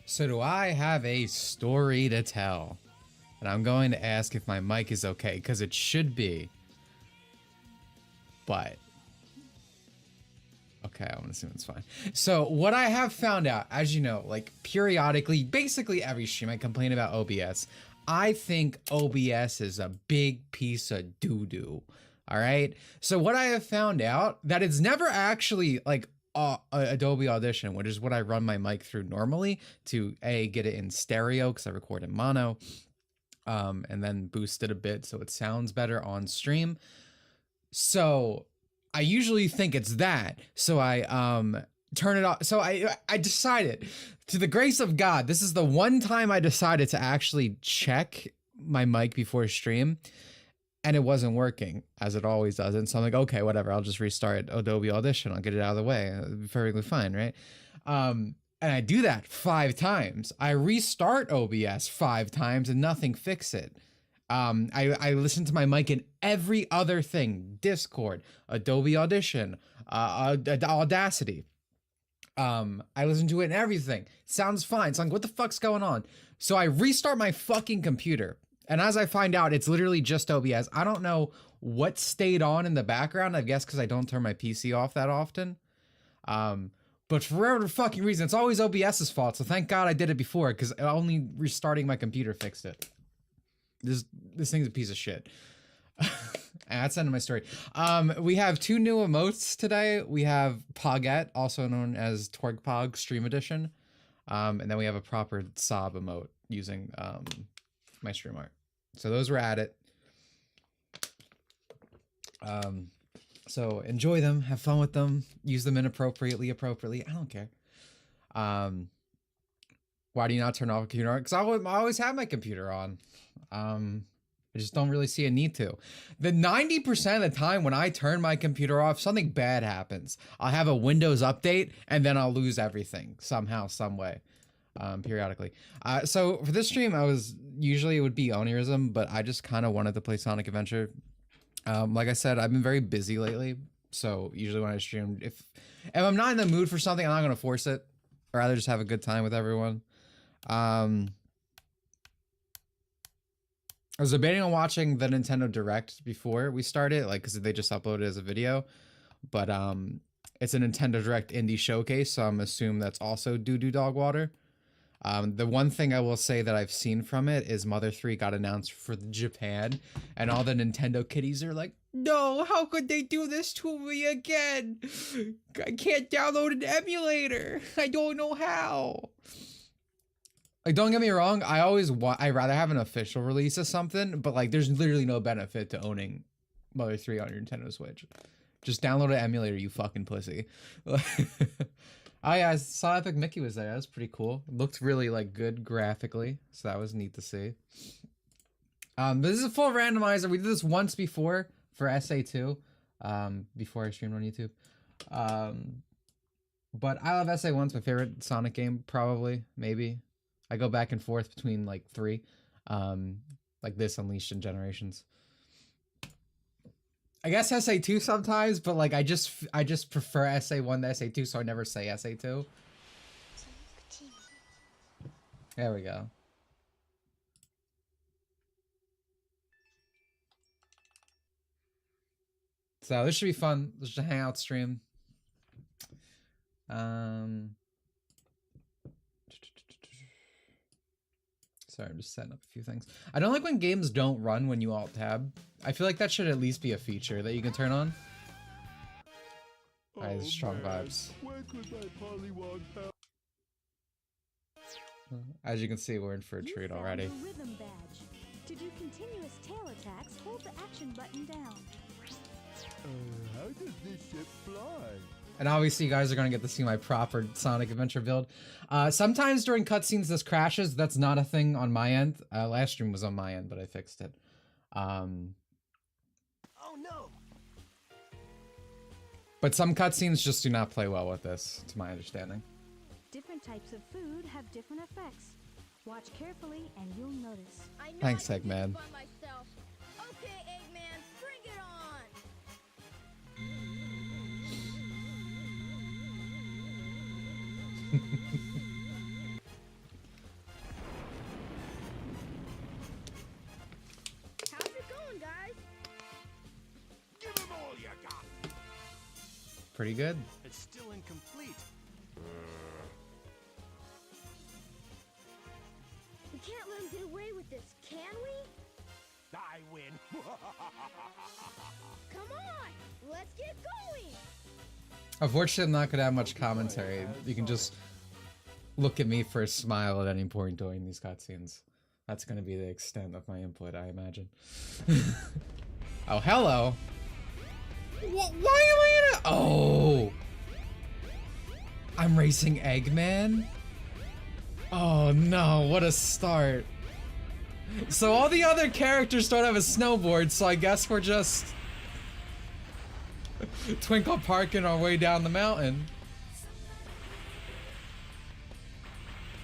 So do I have a story to tell? And I'm going to ask if my mic is okay, because it should be. But okay, I want to assume it's fine. So what I have found out, as you know, like periodically, basically every stream I complain about OBS. I think OBS is a big piece of doo-doo. All right. So what I have found out that it's never actually like Adobe Audition, which is what I run my mic through normally to get it in stereo because I record in mono, and then boost it a bit so it sounds better on stream. So I usually think it's that. So I turn it off. So I decided, to the grace of God, this is the one time I decided to actually check my mic before stream. And it wasn't working, as it always doesn't. So I'm like, okay, whatever. I'll just restart Adobe Audition. I'll get it out of the way. It'll be perfectly fine, right? And I do that 5 times. I restart OBS 5 times and nothing fixes it. I listen to my mic in every other thing. Discord, Adobe Audition, Audacity. I listen to it in everything. Sounds fine. So I'm like, what the fuck's going on? So I restart my fucking computer. And as I find out, it's literally just OBS. I don't know what stayed on in the background. I guess because I don't turn my PC off that often. But for whatever fucking reason, it's always OBS's fault. So thank God I did it before, because only restarting my computer fixed it. This thing's a piece of shit. That's the end of my story. We have 2 new emotes today. We have Poggette, also known as TwerkPog Stream Edition. And then we have a proper sob emote using my stream art. So those were added. So enjoy them, have fun with them, use them inappropriately, appropriately. I don't care. Why do you not turn off a computer on? Because I always have my computer on. I just don't really see a need to. The 90% of the time when I turn my computer off, something bad happens. I'll have a Windows update and then I'll lose everything somehow, some way. Periodically. So for this stream, usually it would be Onirism, but I just kind of wanted to play Sonic Adventure. Like I said, I've been very busy lately, so usually when I stream, if I'm not in the mood for something, I'm not gonna force it. I'd rather just have a good time with everyone. I was debating on watching the Nintendo Direct before we started, like, because they just uploaded it as a video, but it's a Nintendo Direct indie showcase, so I'm assuming that's also Doo-Doo Dog Water. The one thing I will say that I've seen from it is Mother 3 got announced for Japan, and all the Nintendo kiddies are like, no, how could they do this to me again? I can't download an emulator. I don't know how. Like, don't get me wrong, I'd rather have an official release of something, but like, there's literally no benefit to owning Mother 3 on your Nintendo Switch. Just download an emulator, you fucking pussy. Oh yeah, I saw Epic Mickey was there. That was pretty cool. It looked really like good graphically, so that was neat to see. But this is a full randomizer. We did this once before for SA2, before I streamed on YouTube. But I love SA1's my favorite Sonic game, probably, maybe. I go back and forth between like 3, like this, Unleashed, and Generations. I guess SA2 sometimes, but like I just prefer SA1 to SA2, so I never say SA2. There we go. So this should be fun. Let's just hang out stream. Sorry, I'm just setting up a few things. I don't like when games don't run when you alt tab. I feel like that should at least be a feature that you can turn on. Alright, strong vibes. As you can see, we're in for a treat already. Rhythm badge. To do continuous tail attacks, hold the action button down. How does this ship fly? And obviously you guys are going to get to see my proper Sonic Adventure build. Sometimes during cutscenes this crashes. That's not a thing on my end. Last stream was on my end, but I fixed it. Oh no! But some cutscenes just do not play well with this, to my understanding. Different types of food have different effects. Watch carefully and you'll notice. Thanks, Eggman. Okay, Eggman, bring it on! pretty good. It's still incomplete. We can't let him get away with this, can we? I win. Come on, let's get going. Unfortunately, I'm not gonna have much commentary. You can just look at me for a smile at any point during these cutscenes. That's gonna be the extent of my input, I imagine. Oh, hello. Why am I in a... Oh! I'm racing Eggman? Oh no, what a start. So all the other characters don't have a snowboard, so I guess we're just... Twinkle parking our way down the mountain.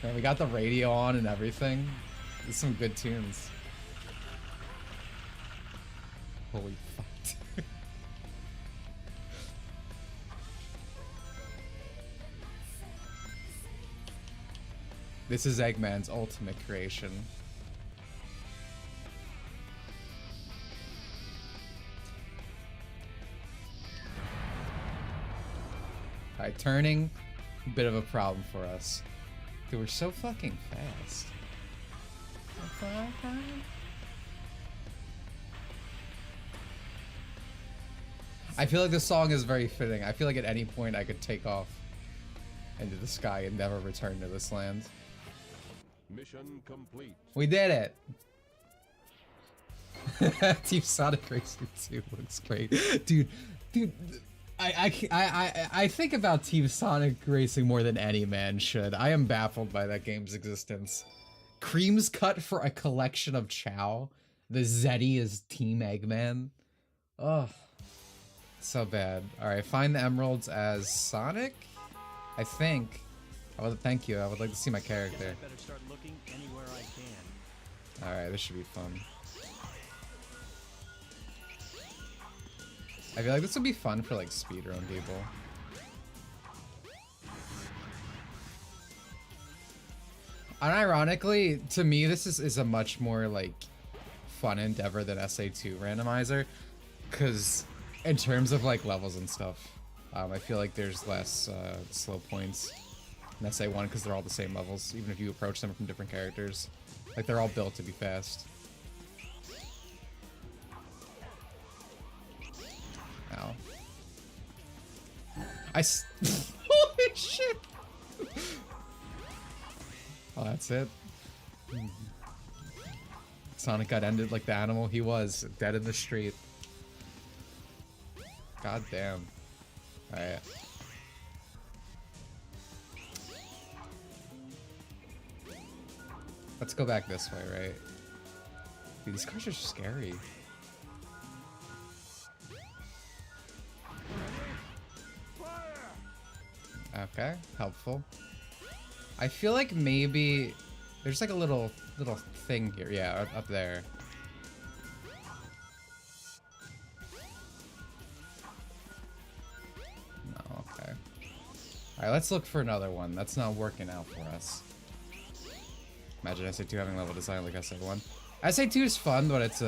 Man, we got the radio on and everything. There's some good tunes. Holy fuck. This is Eggman's ultimate creation. Alright, turning, bit of a problem for us. Dude, we're so fucking fast. I feel like this song is very fitting. I feel like at any point I could take off into the sky and never return to this land. Mission complete. We did it! Team Sonic Racing 2 looks great. Dude, I think about Team Sonic Racing more than any man should. I am baffled by that game's existence. Cream's cut for a collection of Chow. The Zeddy is Team Eggman. Ugh. So bad. Alright, find the emeralds as Sonic? I think. Thank you. I would like to see my character. I better start looking anywhere I can. Alright, this should be fun. I feel like this would be fun for like speedrun people. Unironically, to me this is a much more like fun endeavor than SA2 Randomizer, because in terms of like levels and stuff, I feel like there's less slow points in SA1 because they're all the same levels, even if you approach them from different characters. Like they're all built to be fast. Ow. Holy shit! Oh, that's it. Sonic got ended like the animal he was, dead in the street. God damn. Alright. Let's go back this way, right? Dude, these cars are scary. Okay, helpful. I feel like maybe there's like a little thing here. Yeah, up there. No, okay. Alright, let's look for another one. That's not working out for us. Imagine SA2 having level design like SA1. SA2 is fun, but it's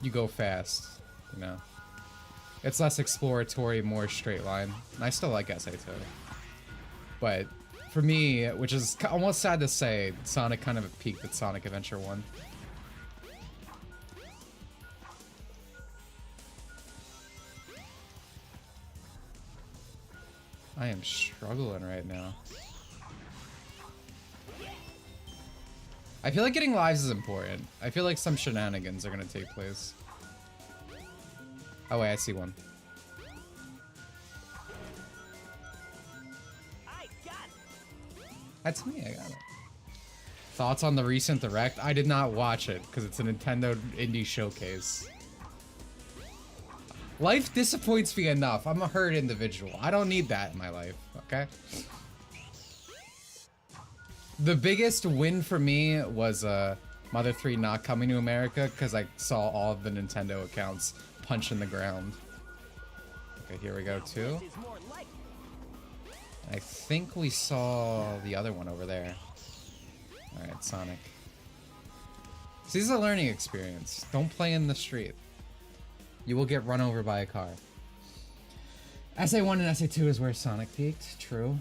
you go fast, you know. It's less exploratory, more straight line. And I still like SA2. But for me, which is almost sad to say, Sonic kind of peaked at Sonic Adventure 1. I am struggling right now. I feel like getting lives is important. I feel like some shenanigans are gonna take place. Oh wait, I see one. That's me, I got it. Thoughts on the recent Direct? I did not watch it, because it's a Nintendo Indie Showcase. Life disappoints me enough. I'm a hurt individual. I don't need that in my life, okay? The biggest win for me was Mother 3 not coming to America, because I saw all of the Nintendo accounts punch in the ground. Okay, here we go, too. I think we saw the other one over there. Alright, Sonic. So this is a learning experience. Don't play in the street. You will get run over by a car. SA1 and SA2 is where Sonic peaked. True.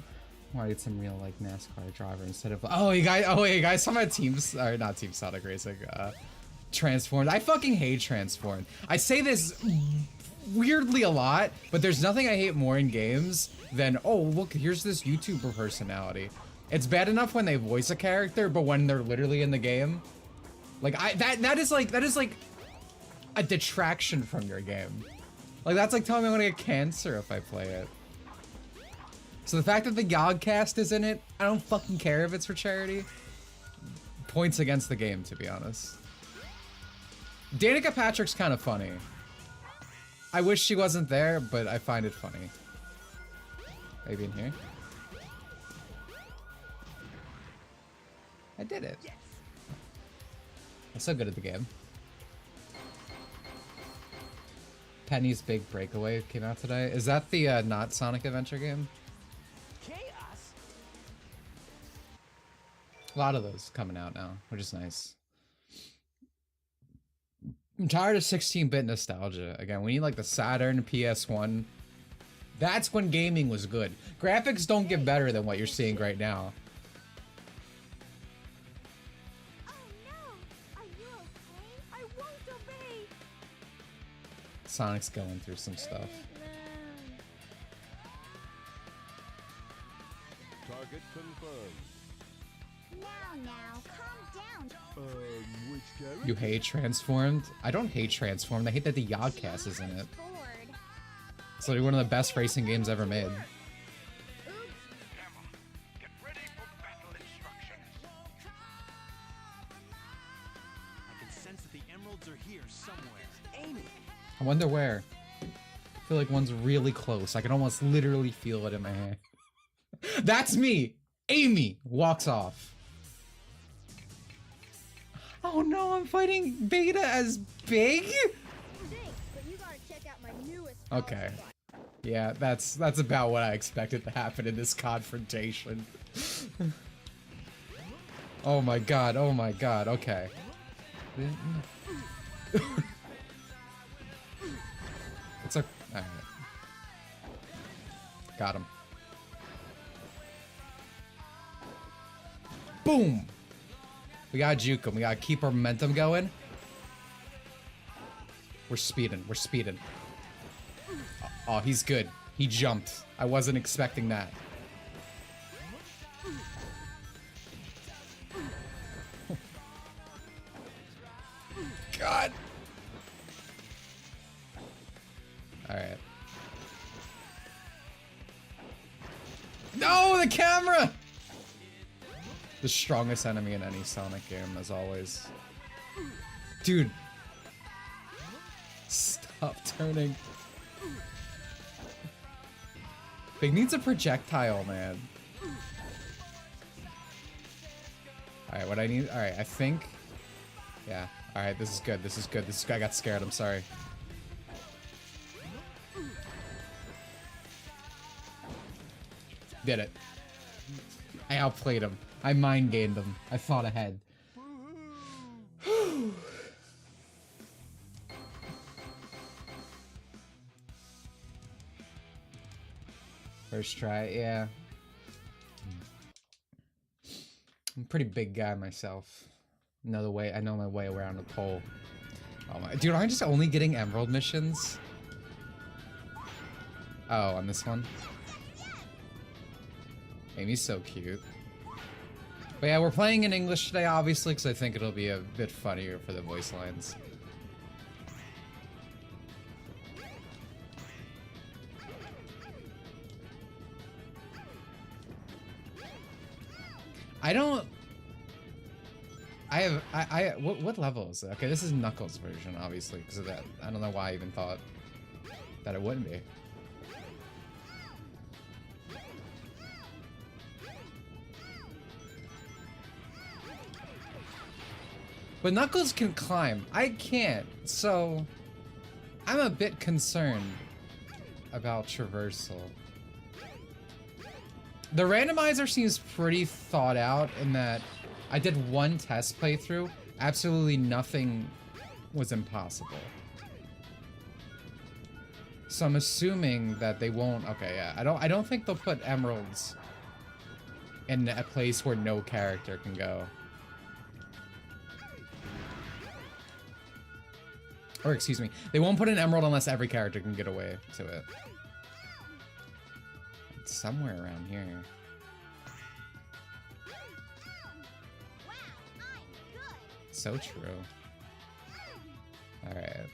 Why get some real like NASCAR driver instead of you guys saw my teams or not Team Sonic Racing Transformed. I fucking hate Transformed. I say this weirdly a lot, but there's nothing I hate more in games than look, here's this YouTuber personality. It's bad enough when they voice a character, but when they're literally in the game, like that is like a detraction from your game. Like that's like telling me I'm gonna get cancer if I play it. So the fact that the Yogcast is in it, I don't fucking care if it's for charity. Points against the game, to be honest. Danica Patrick's kind of funny. I wish she wasn't there, but I find it funny. Maybe in here? I did it. I'm so good at the game. Penny's Big Breakaway came out today. Is that the not Sonic Adventure game? Chaos. A lot of those coming out now, which is nice. I'm tired of 16-bit nostalgia. Again, we need like the Saturn, PS1. That's when gaming was good. Graphics don't get better than what you're seeing right now. Oh no! Are you okay? I won't obey! Sonic's going through some stuff. Target confirmed. Now, calm down. Which character? You hate Transformed? I don't hate Transformed. I hate that the Yogcast is in it. Bored. It's literally one of the best racing games ever made. Emma, get ready for battle instructions. I can sense that the emeralds are here somewhere. Amy. I wonder where. I feel like one's really close. I can almost literally feel it in my hand. That's me! Amy walks off. Oh no, I'm fighting Beta as Big? Thanks, but you gotta check out my newest Okay. Yeah, that's about what I expected to happen in this confrontation. Oh my god, okay. It's a... Alright. Got him. Boom! We gotta juke him. We gotta keep our momentum going. We're speeding. We're speeding. Oh, he's good. He jumped. I wasn't expecting that. God! Alright. No, the camera! The strongest enemy in any Sonic game, as always. Dude. Stop turning. Big needs a projectile, man. Alright, what I need... Alright, I think... Yeah. Alright, this is good. This is good. This guy got scared. I'm sorry. Did it. I outplayed him. I mind gamed him. I thought ahead. First try, yeah. I'm a pretty big guy myself. I know my way around a pole. Oh my, dude, am I just only getting emerald missions? Oh, on this one? Amy's so cute. But yeah, we're playing in English today, obviously, because I think it'll be a bit funnier for the voice lines. What level is it? Okay, this is Knuckles' version, obviously, because of that. I don't know why I even thought that it wouldn't be. But Knuckles can climb. I can't, so I'm a bit concerned about traversal. The randomizer seems pretty thought out in that I did one test playthrough. Absolutely nothing was impossible. So I'm assuming that they won't. Okay, yeah. I don't think they'll put emeralds in a place where no character can go. Or excuse me, they won't put an emerald unless every character can get away to it. It's somewhere around here. So true. All right.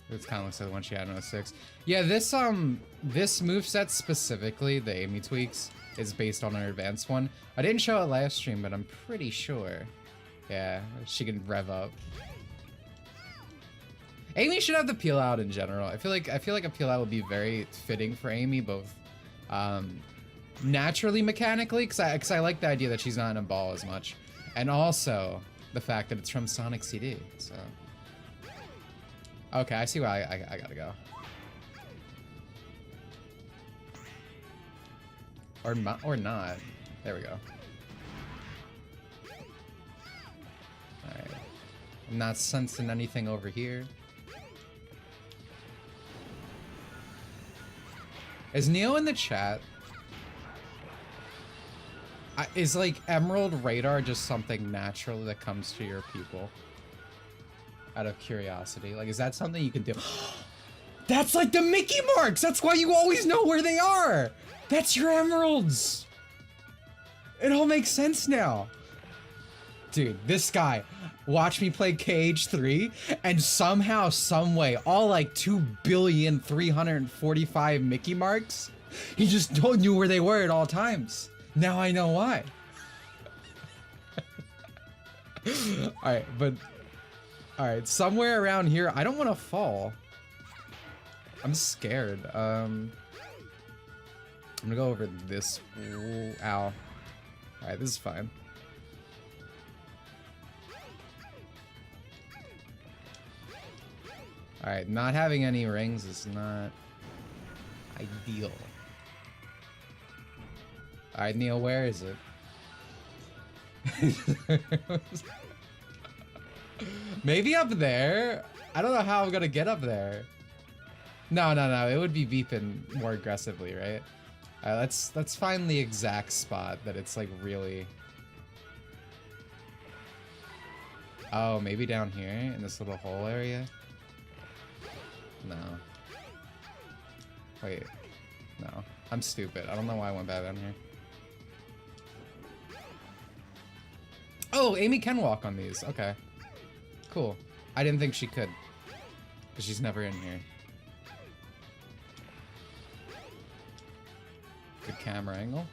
It kind of looks like the one she had in 06. Yeah, this moveset specifically, the Amy tweaks, is based on her advanced one. I didn't show it last stream, but I'm pretty sure. Yeah, she can rev up. Amy should have the peel out in general. I feel like a peel out would be very fitting for Amy, both naturally, mechanically, because I like the idea that she's not in a ball as much, and also the fact that it's from Sonic CD. So okay, I see why I gotta go. Or not. There we go. Alright. I'm not sensing anything over here. Is Neo in the chat? Is like Emerald Radar just something natural that comes to your people? Out of curiosity. Like, is that something you can do? That's like the Mickey marks! That's why you always know where they are! That's your emeralds! It all makes sense now. Dude, this guy, watch me play KH3, and somehow, someway, all like 2,345 Mickey marks, he just knew where they were at all times. Now I know why. Alright, but... Alright, somewhere around here, I don't want to fall. I'm scared. I'm gonna go over this. Ooh, ow. Alright, this is fine. Alright, not having any rings is not ideal. Alright, Neil, where is it? Maybe up there? I don't know how I'm gonna get up there. No, it would be beeping more aggressively, right? Alright, let's find the exact spot that it's like really... Oh, maybe down here in this little hole area? No. Wait. No. I'm stupid. I don't know why I went back down here. Oh, Amy can walk on these. Okay. Cool. I didn't think she could. Because she's never in here. Good camera angle.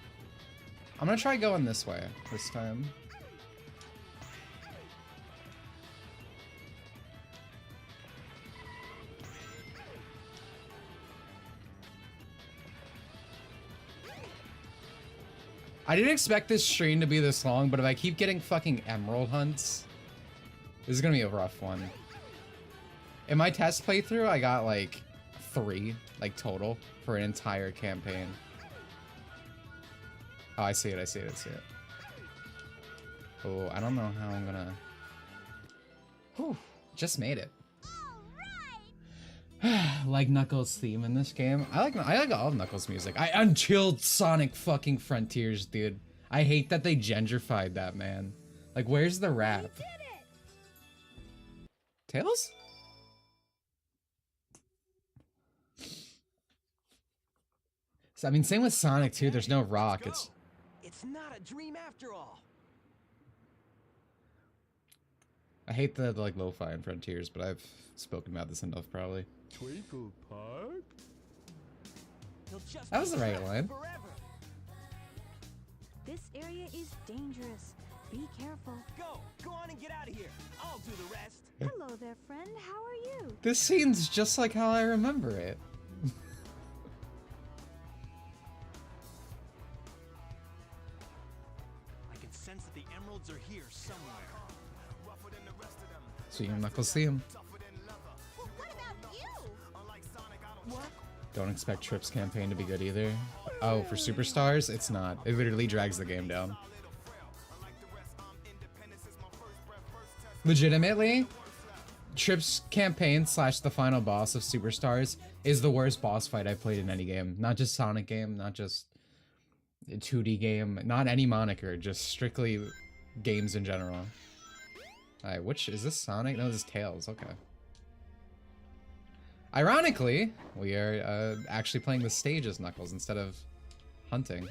I'm gonna try going this way this time. I didn't expect this stream to be this long, but if I keep getting fucking emerald hunts, this is gonna be a rough one. In my test playthrough, I got like 3, like total, for an entire campaign. Oh, I see it, I see it, I see it. Oh, I don't know how I'm gonna... Whew, just made it. Like Knuckles' theme in this game. I like all of Knuckles' music. I unchilled Sonic fucking Frontiers, dude. I hate that they gentrified that, man. Like, where's the rap? Tails? So, I mean, same with Sonic too. There's no rock. It's not a dream after all. I hate the like lo-fi in Frontiers, but I've spoken about this enough probably. Twinkle Park? That was the right line. This area is dangerous. Be careful. Go on and get out of here. I'll do the rest. Hello there, friend. How are you? This scene's just like how I remember it. I can sense that the emeralds are here somewhere. So you and Knuckles see him. Well, what about you? Don't expect Trip's campaign to be good either. Oh, for Superstars? It's not. It literally drags the game down. Legitimately, Trip's campaign / the final boss of Superstars is the worst boss fight I've played in any game. Not just Sonic game, not just a 2D game, not any moniker, just strictly games in general. Alright, which is this Sonic? No, this is Tails, okay. Ironically, we are actually playing the stage as Knuckles instead of hunting.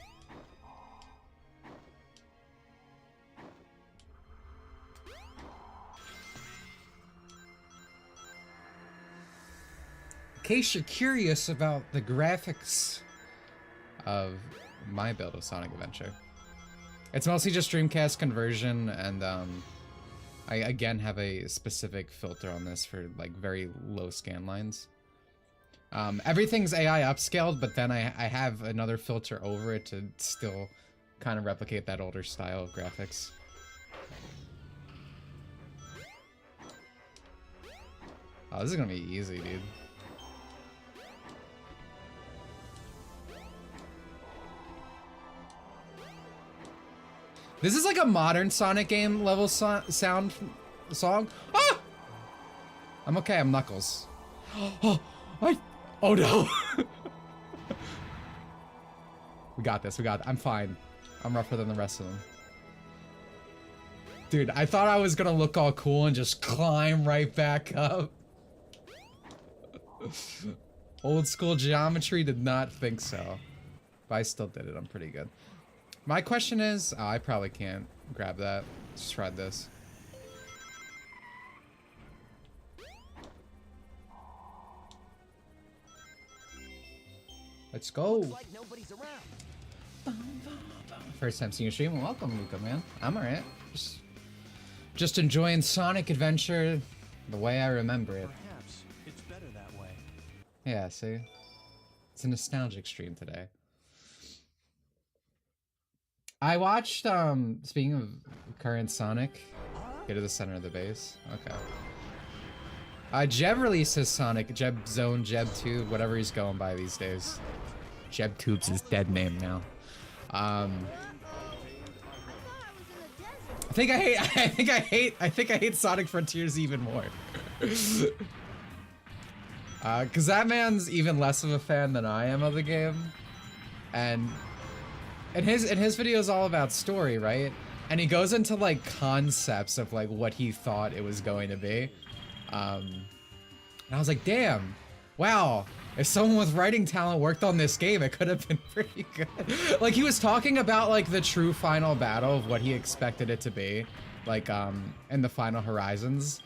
In case you're curious about the graphics of my build of Sonic Adventure, it's mostly just Dreamcast conversion, and I again have a specific filter on this for like very low scan lines. Everything's AI upscaled, but then I have another filter over it to still kind of replicate that older style of graphics. Oh, this is gonna be easy, dude. This is like a modern Sonic game level sound song. Ah! I'm okay, I'm Knuckles. Oh no! We got this, I'm fine. I'm rougher than the rest of them. Dude, I thought I was gonna look all cool and just climb right back up. Old school geometry, did not think so. But I still did it, I'm pretty good. My question is, oh, I probably can't grab that. Let's try this. Let's go. Looks like nobody's around. First time seeing your stream. Welcome, Luca, man. I'm alright. Just enjoying Sonic Adventure the way I remember it. Perhaps it's better that way. Yeah, see? It's a nostalgic stream today. I watched, speaking of current Sonic, get to the center of the base. Okay. Jeb released his Sonic, Jeb Zone, Jeb Tube, whatever he's going by these days. Jeb Tube's his dead name now. I think I hate Sonic Frontiers even more. Cause that man's even less of a fan than I am of the game. And his video is all about story, right? And he goes into like concepts of like what he thought it was going to be. And I was like, damn, wow, if someone with writing talent worked on this game, it could have been pretty good. Like, he was talking about like the true final battle of what he expected it to be, like in the Final Horizons.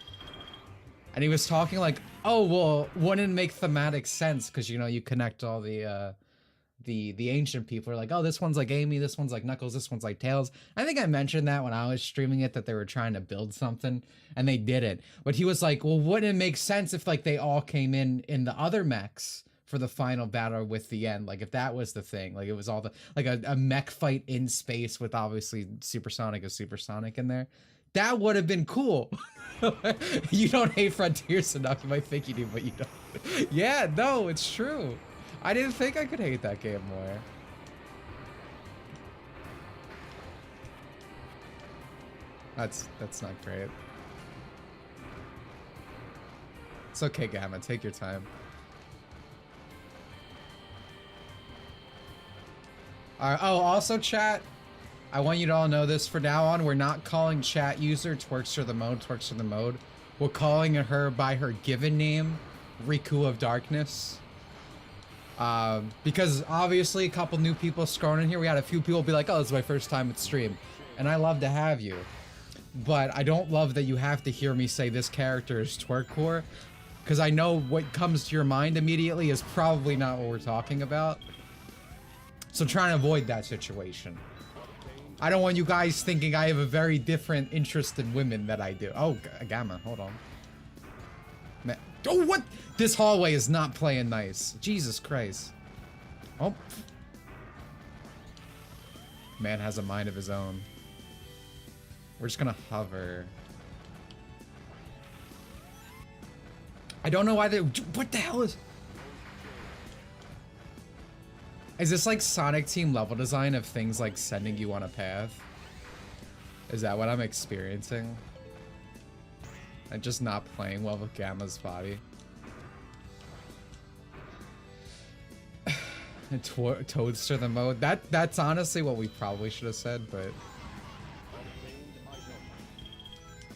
And he was talking like, oh, well, wouldn't it make thematic sense? Because, you know, you connect all the ancient people are like, oh, this one's like Amy, this one's like Knuckles, this one's like Tails. I think I mentioned that when I was streaming it, that they were trying to build something and they didn't. But he was like, well, wouldn't it make sense if like they all came in the other mechs for the final battle with the end? Like if that was the thing, like it was all the, like a mech fight in space with obviously Supersonic as Supersonic in there. That would have been cool. You don't hate Frontiers enough. You might think you do, but you don't. Yeah, no, it's true. I didn't think I could hate that game more. That's not great. It's okay, Gamma. Take your time. Alright, oh, also chat, I want you to all know this. From now on, we're not calling chat user Twerkster the Mode. We're calling her by her given name, Riku of Darkness. Because obviously a couple new people scrolling in here. We had a few people be like, oh, this is my first time at stream. And I love to have you. But I don't love that you have to hear me say this character is Twerkcore. Because I know what comes to your mind immediately is probably not what we're talking about. So I'm trying to avoid that situation. I don't want you guys thinking I have a very different interest in women that I do. Oh, Gamma, hold on. Man. Oh, what? This hallway is not playing nice. Jesus Christ. Oh. Man has a mind of his own. We're just gonna hover. I don't know why they... What the hell is... Is this like Sonic Team level design of things like sending you on a path? Is that what I'm experiencing? and just not playing well with Gamma's body. And Toadster the mode. That's honestly what we probably should have said, but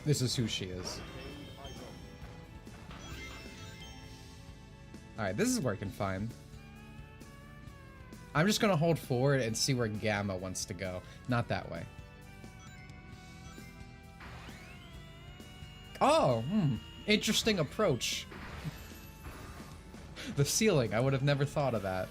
this is who she is. Alright, this is working fine. I'm just gonna hold forward and see where Gamma wants to go. Not that way. Oh, interesting approach. The ceiling, I would have never thought of that.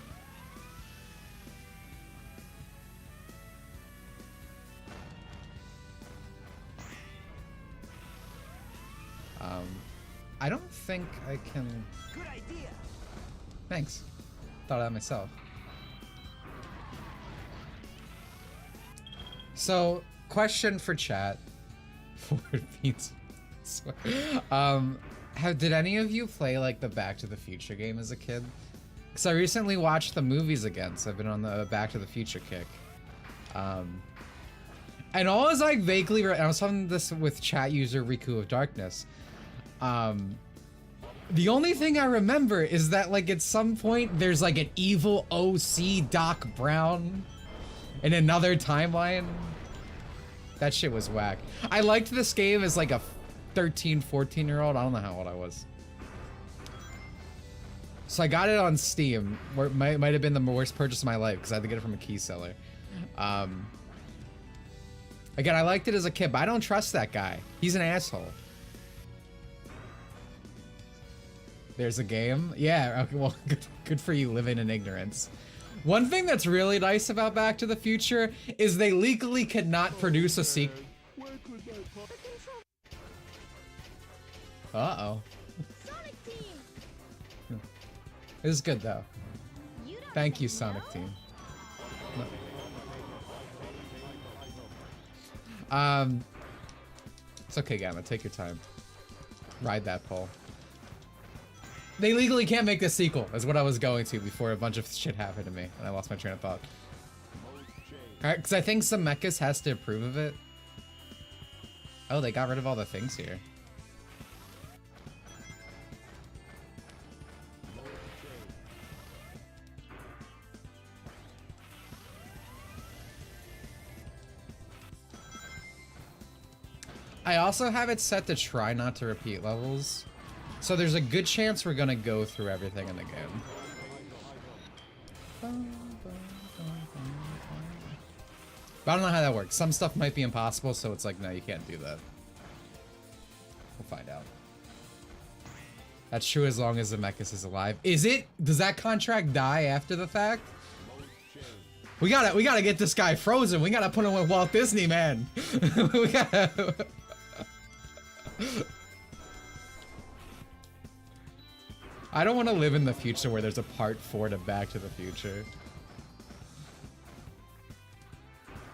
I don't think I can... Good idea. Thanks. Thought of that myself. So, question for chat. Forward beats. Did any of you play like the Back to the Future game as a kid? Because I recently watched the movies again, so I've been on the Back to the Future kick. And all is like vaguely, I was talking this with chat user Riku of Darkness. The only thing I remember is that like at some point there's like an evil OC Doc Brown in another timeline. That shit was whack. I liked this game as like a 13, 14-year-old. I don't know how old I was. So I got it on Steam, where it might have been the worst purchase of my life because I had to get it from a key seller. Again, I liked it as a kid, but I don't trust that guy. He's an asshole. There's a game? Yeah, okay, well, good for you living in ignorance. One thing that's really nice about Back to the Future is they legally cannot produce a sequel. Uh-oh. Sonic Team. This is good, though. You don't Thank you, say Sonic no. Team. It's okay, Gamma. Take your time. Ride that pole. They legally can't make this sequel, is what I was going to before a bunch of shit happened to me, and I lost my train of thought. Alright, because I think Zemeckis has to approve of it. Oh, they got rid of all the things here. I also have it set to try not to repeat levels. So there's a good chance we're gonna go through everything in the game. But I don't know how that works. Some stuff might be impossible, so it's like, no, you can't do that. We'll find out. That's true as long as Zemeckis is alive. Is it? Does that contract die after the fact? We gotta get this guy frozen. We gotta put him with Walt Disney, man. We gotta... I don't want to live in the future where there's a part 4 to Back to the Future.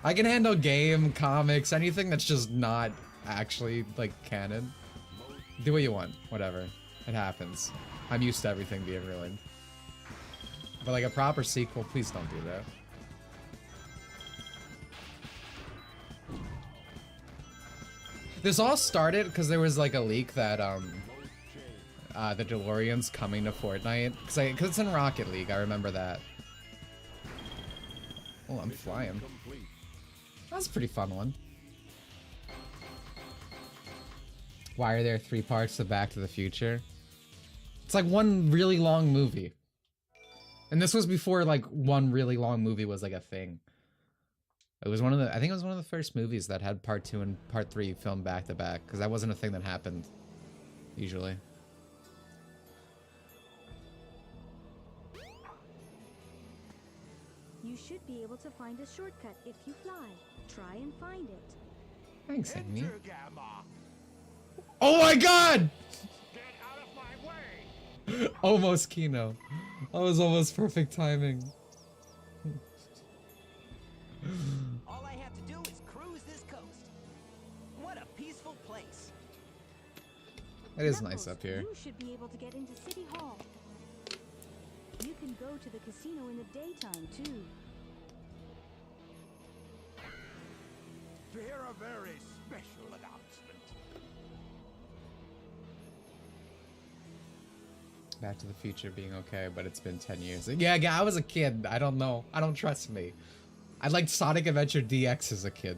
I can handle game, comics, anything that's just not actually, like, canon. Do what you want. Whatever. It happens. I'm used to everything being ruined. But, like, a proper sequel, please don't do that. This all started because there was, like, a leak that, the DeLorean's coming to Fortnite. Because it's in Rocket League, I remember that. Oh, I'm flying. That was a pretty fun one. Why are there 3 parts to Back to the Future? It's like one really long movie. And this was before, like, one really long movie was, like, a thing. It was one of the, I think it was one of the first movies that had part 2 and part 3 filmed back to back. Because that wasn't a thing that happened, usually. You should be able to find a shortcut if you fly. Try and find it. Thanks, Amy. Enter Gamma. Oh my god! Get out of my way. Almost Kino. That was almost perfect timing. All I have to do is cruise this coast. What a peaceful place. It is Knuckles, nice up here. You should be able to get into City Hall. You can go to the casino in the daytime, too. To hear a very special announcement. Back to the Future being okay, but it's been 10 years. Yeah, I was a kid. I don't know. I don't trust me. I liked Sonic Adventure DX as a kid.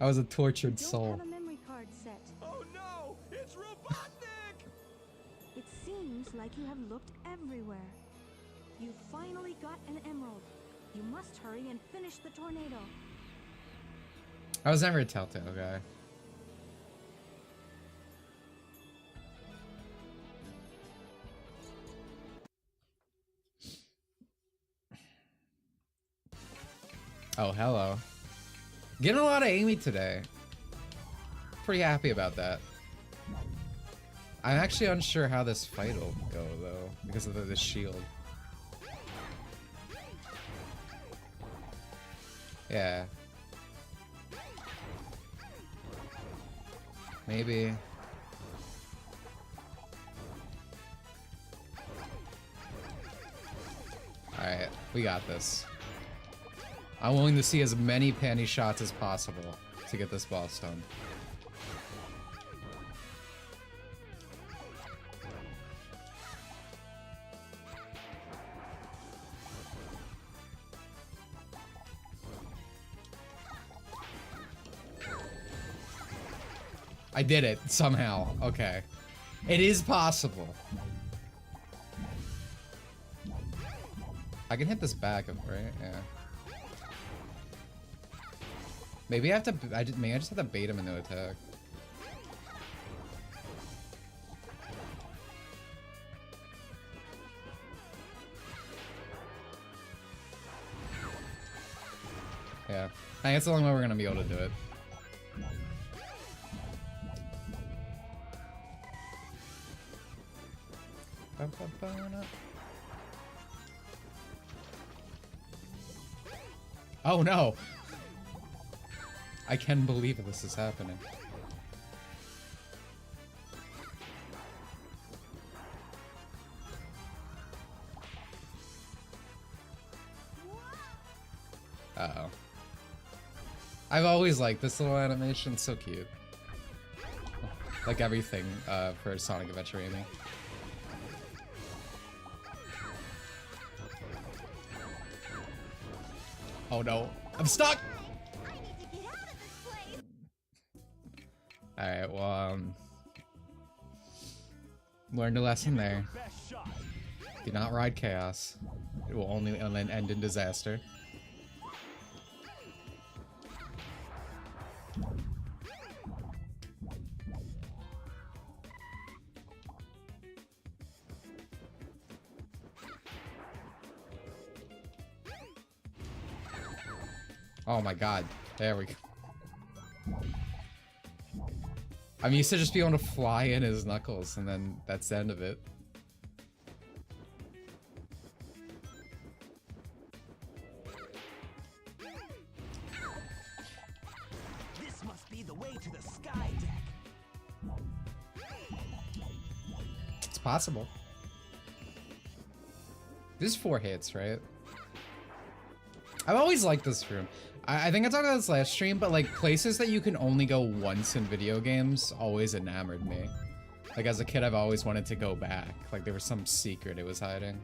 I was a tortured You don't soul. have a memory card set. Oh no! It's Robotnik! It seems like you have looked everywhere. You finally got an emerald. You must hurry and finish the tornado. I was never a Telltale guy. Oh, hello. Getting a lot of Amy today. Pretty happy about that. I'm actually unsure how this fight will go, though, because of the shield. Yeah. Maybe. Alright, we got this. I'm willing to see as many panty shots as possible to get this boss done. I did it somehow. Okay. It is possible. I can hit this back, right? Yeah. Maybe I have to. Maybe I just have to bait him into attack. Yeah. I think that's the only way we're gonna be able to do it. Oh no! I can't believe this is happening. Uh-oh. I've always liked this little animation, so cute. Like everything for Sonic Adventure Amy. Oh no, I'm stuck! Alright, well, learned a lesson there. Do not ride chaos. It will only end in disaster. Oh my god, there we go. I'm used to just being able to fly in his knuckles, and then that's the end of it. This must be the way to the sky deck. It's possible. This is 4 hits, right? I've always liked this room. I think I talked about this last stream, but like places that you can only go once in video games always enamored me. Like as a kid, I've always wanted to go back. Like there was some secret it was hiding.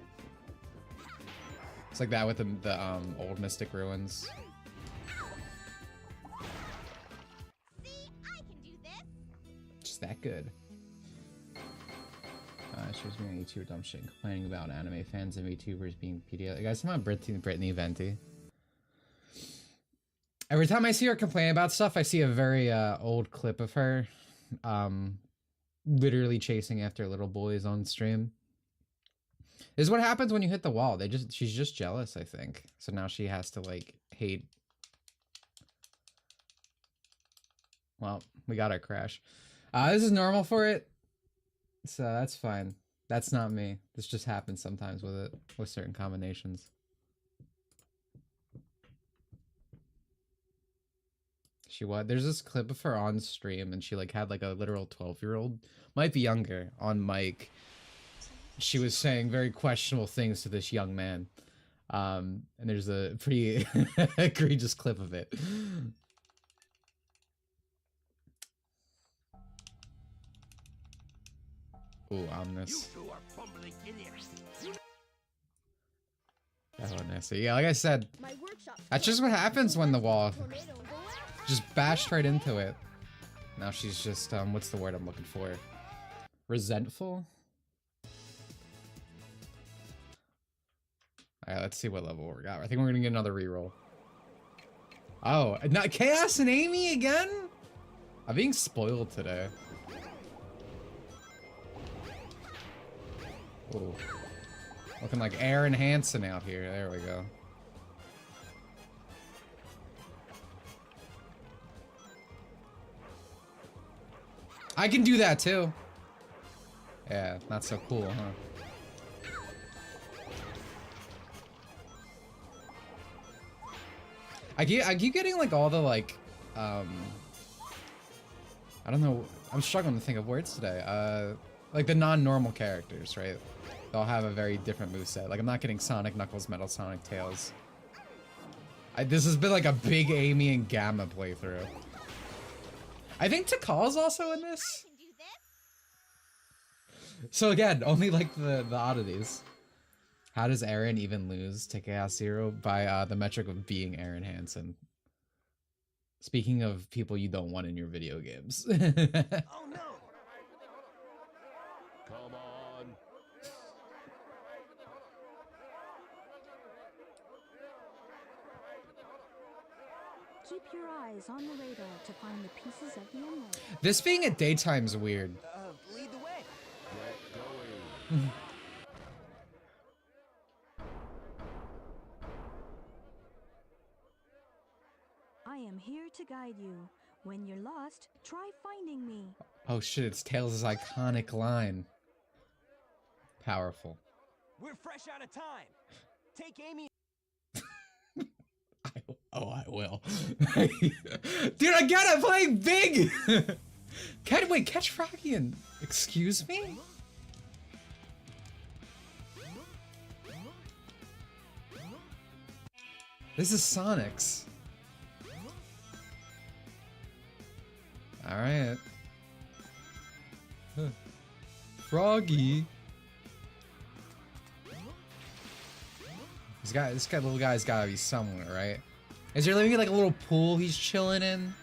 It's like that with the old Mystic Ruins. See, I can do this. Just that good. She was being on YouTube dumb shit, complaining about anime fans and VTubers being PDA. You guys, talking about Brittany Venti. Every time I see her complain about stuff, I see a very old clip of her literally chasing after little boys on stream. This is what happens when you hit the wall. She's just jealous, I think. So now she has to like hate. Well, we got our crash. This is normal for it. So that's fine. That's not me. This just happens sometimes with it, with certain combinations. There's this clip of her on stream, and she like had like a literal 12-year-old, might be younger, on mic. She was saying very questionable things to this young man. And there's a pretty egregious clip of it. Ooh, Omnis. two are fumbling idiots. Oh, nasty. Yeah, like I said, My workshop. that's just what happens when the wall Tornado and go after. just bashed right into it. Now she's just, what's the word I'm looking for? Resentful? Alright, let's see what level we got. I think we're gonna get another reroll. Oh, not Chaos and Amy again? I'm being spoiled today. Ooh. Looking like Aaron Hansen out here. There we go. I can do that too. Yeah, not so cool, huh? I keep getting like all the like, I don't know. I'm struggling to think of words today. Like the non-normal characters, right? They'll have a very different moveset. Like I'm not getting Sonic, Knuckles, Metal Sonic, Tails. This has been like a big Amy and Gamma playthrough. I think Takal's also in this. So again, only like the oddities. How does Aaron even lose to Chaos Zero? By the metric of being Aaron Hansen. Speaking of people you don't want in your video games. Oh no! Come on. Keep your eyes on the radar to find the pieces of the emerald. This being at daytime's weird. Lead the way. Get going. I am here to guide you. When you're lost, try finding me. Oh shit, it's Tails' iconic line. Powerful. We're fresh out of time. Take Amy. I will. Dude, again, I'm playing big! Wait, catch Froggy and... Excuse me? This is Sonic's. Alright. Huh. Froggy. This little guy's gotta be somewhere, right? Is there maybe like a little pool he's chilling in?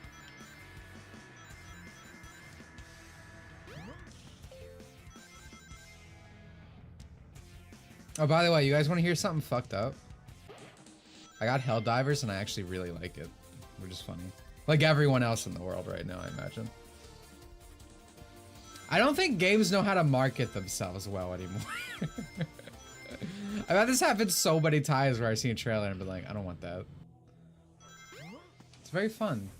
Oh, by the way, you guys want to hear something fucked up? I got Helldivers and I actually really like it, which is funny. Like everyone else in the world right now, I imagine. I don't think games know how to market themselves well anymore. I've had this happen so many times where I see a trailer and be like, I don't want that. It's very fun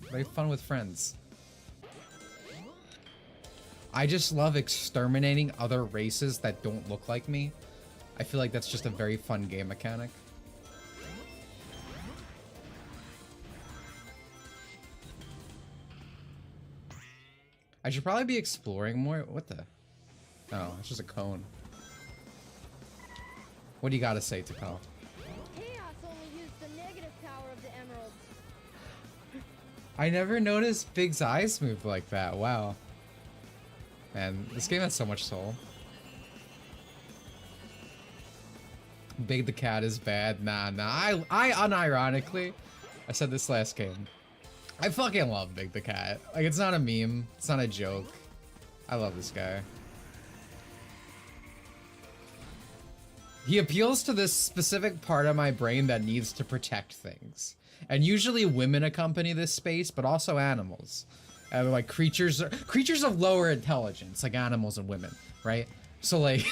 with friends. I just love exterminating other races that don't look like me. I feel like that's just a very fun game mechanic. I should probably be exploring more. What the? Oh, it's just a cone. What do you gotta say, Takal? Chaos only used the negative power of the emeralds. I never noticed Big's eyes move like that. Wow. Man, this game has so much soul. Big the cat is bad. Nah. I unironically, I said this last game. I fucking love Big the cat. Like, it's not a meme. It's not a joke. I love this guy. He appeals to this specific part of my brain that needs to protect things. And usually women accompany this space, but also animals. Like creatures of lower intelligence, like animals and women, right? So like,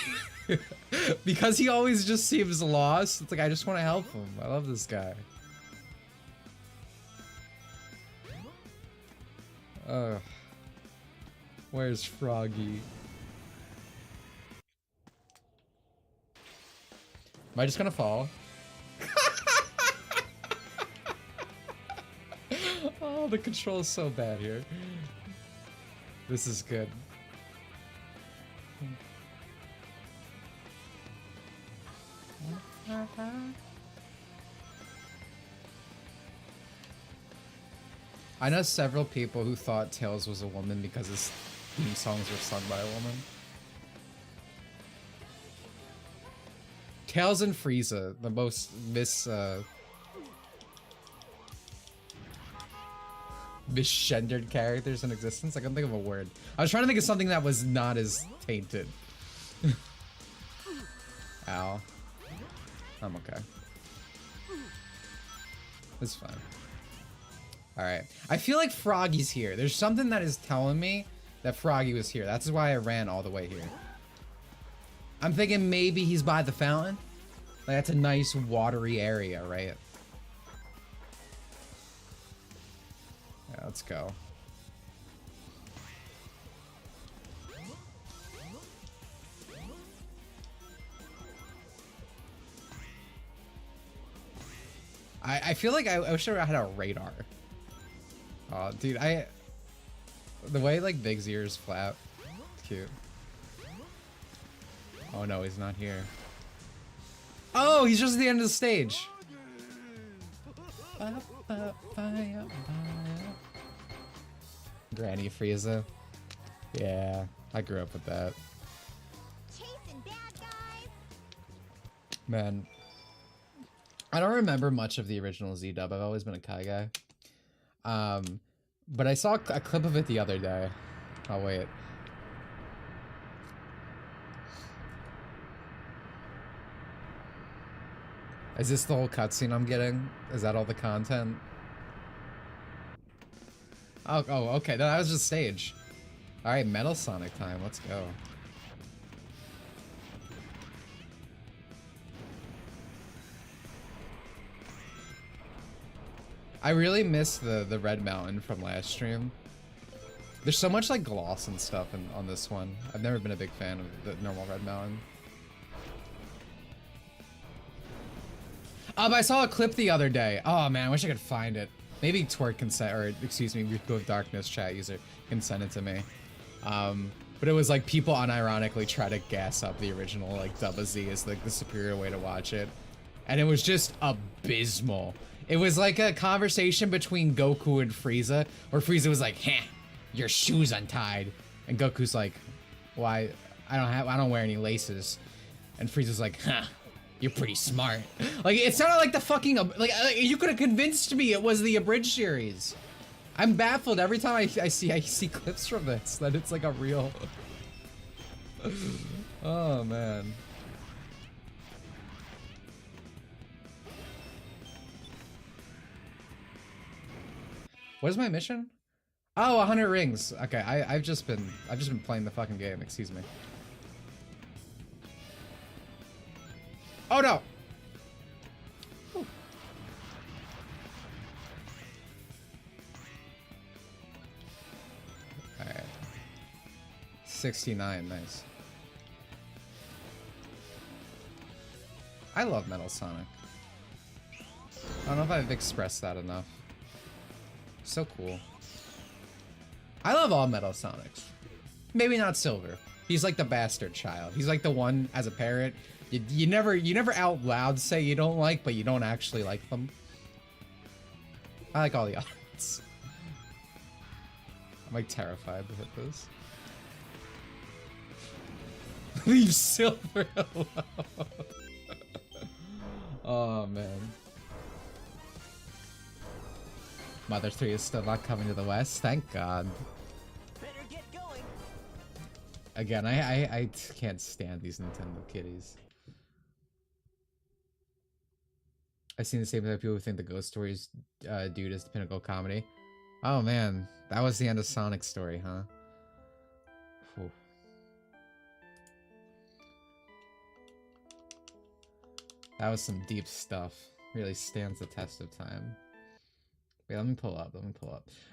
because he always just seems lost, it's like, I just want to help him. I love this guy. Where's Froggy? Am I just gonna fall? Oh, the control is so bad here. This is good. I know several people who thought Tails was a woman because his theme songs were sung by a woman. Tails and Frieza, the most misgendered characters in existence. I couldn't think of a word. I was trying to think of something that was not as tainted. Ow. I'm okay. It's fine. Alright. I feel like Froggy's here. There's something that is telling me that Froggy was here. That's why I ran all the way here. I'm thinking maybe he's by the fountain. Like, that's a nice watery area, right? Yeah, let's go. I feel like I wish I had a radar. Oh, dude, the way like Big's ears flap, it's cute. Oh no, he's not here. Oh, he's just at the end of the stage. Granny Frieza. Yeah, I grew up with that. Chasing bad guys. Man, I don't remember much of the original Z dub. I've always been a Kai guy. But I saw a clip of it the other day. Oh wait. Is this the whole cutscene I'm getting? Is that all the content? Oh, okay. No, that was just stage. All right, Metal Sonic time. Let's go. I really miss the Red Mountain from last stream. There's so much like gloss and stuff on this one. I've never been a big fan of the normal Red Mountain. But I saw a clip the other day. Oh man, I wish I could find it. Maybe Twerk can send, or excuse me, Go of Darkness chat user can send it to me. But it was like people unironically try to gas up the original like Double Z as like the superior way to watch it. And it was just abysmal. It was like a conversation between Goku and Frieza, where Frieza was like, "Heh, your shoe's untied," and Goku's like, "Why? I don't wear any laces," and Frieza's like, "Huh, you're pretty smart." Like it sounded like the fucking like you could have convinced me it was the abridged series. I'm baffled every time I see clips from this that it's like a real. Oh man. What is my mission? Oh, 100 rings. Okay, I've just been playing the fucking game. Excuse me. Oh no. Whew. All right. 69. Nice. I love Metal Sonic. I don't know if I've expressed that enough. So cool. I love all Metal Sonics. Maybe not Silver. He's like the bastard child. He's like the one as a parent you never out loud say you don't like, but you don't actually like them. I like all the others. I'm like terrified to hit this. Leave Silver alone. Oh man. Mother 3 is still not coming to the West. Thank God. Better get going. Again, I can't stand these Nintendo kitties. I've seen the same type of people who think the Ghost Stories dude is the pinnacle of comedy. Oh man, that was the end of Sonic's story, huh? Whew. That was some deep stuff. Really stands the test of time. Wait, let me pull up.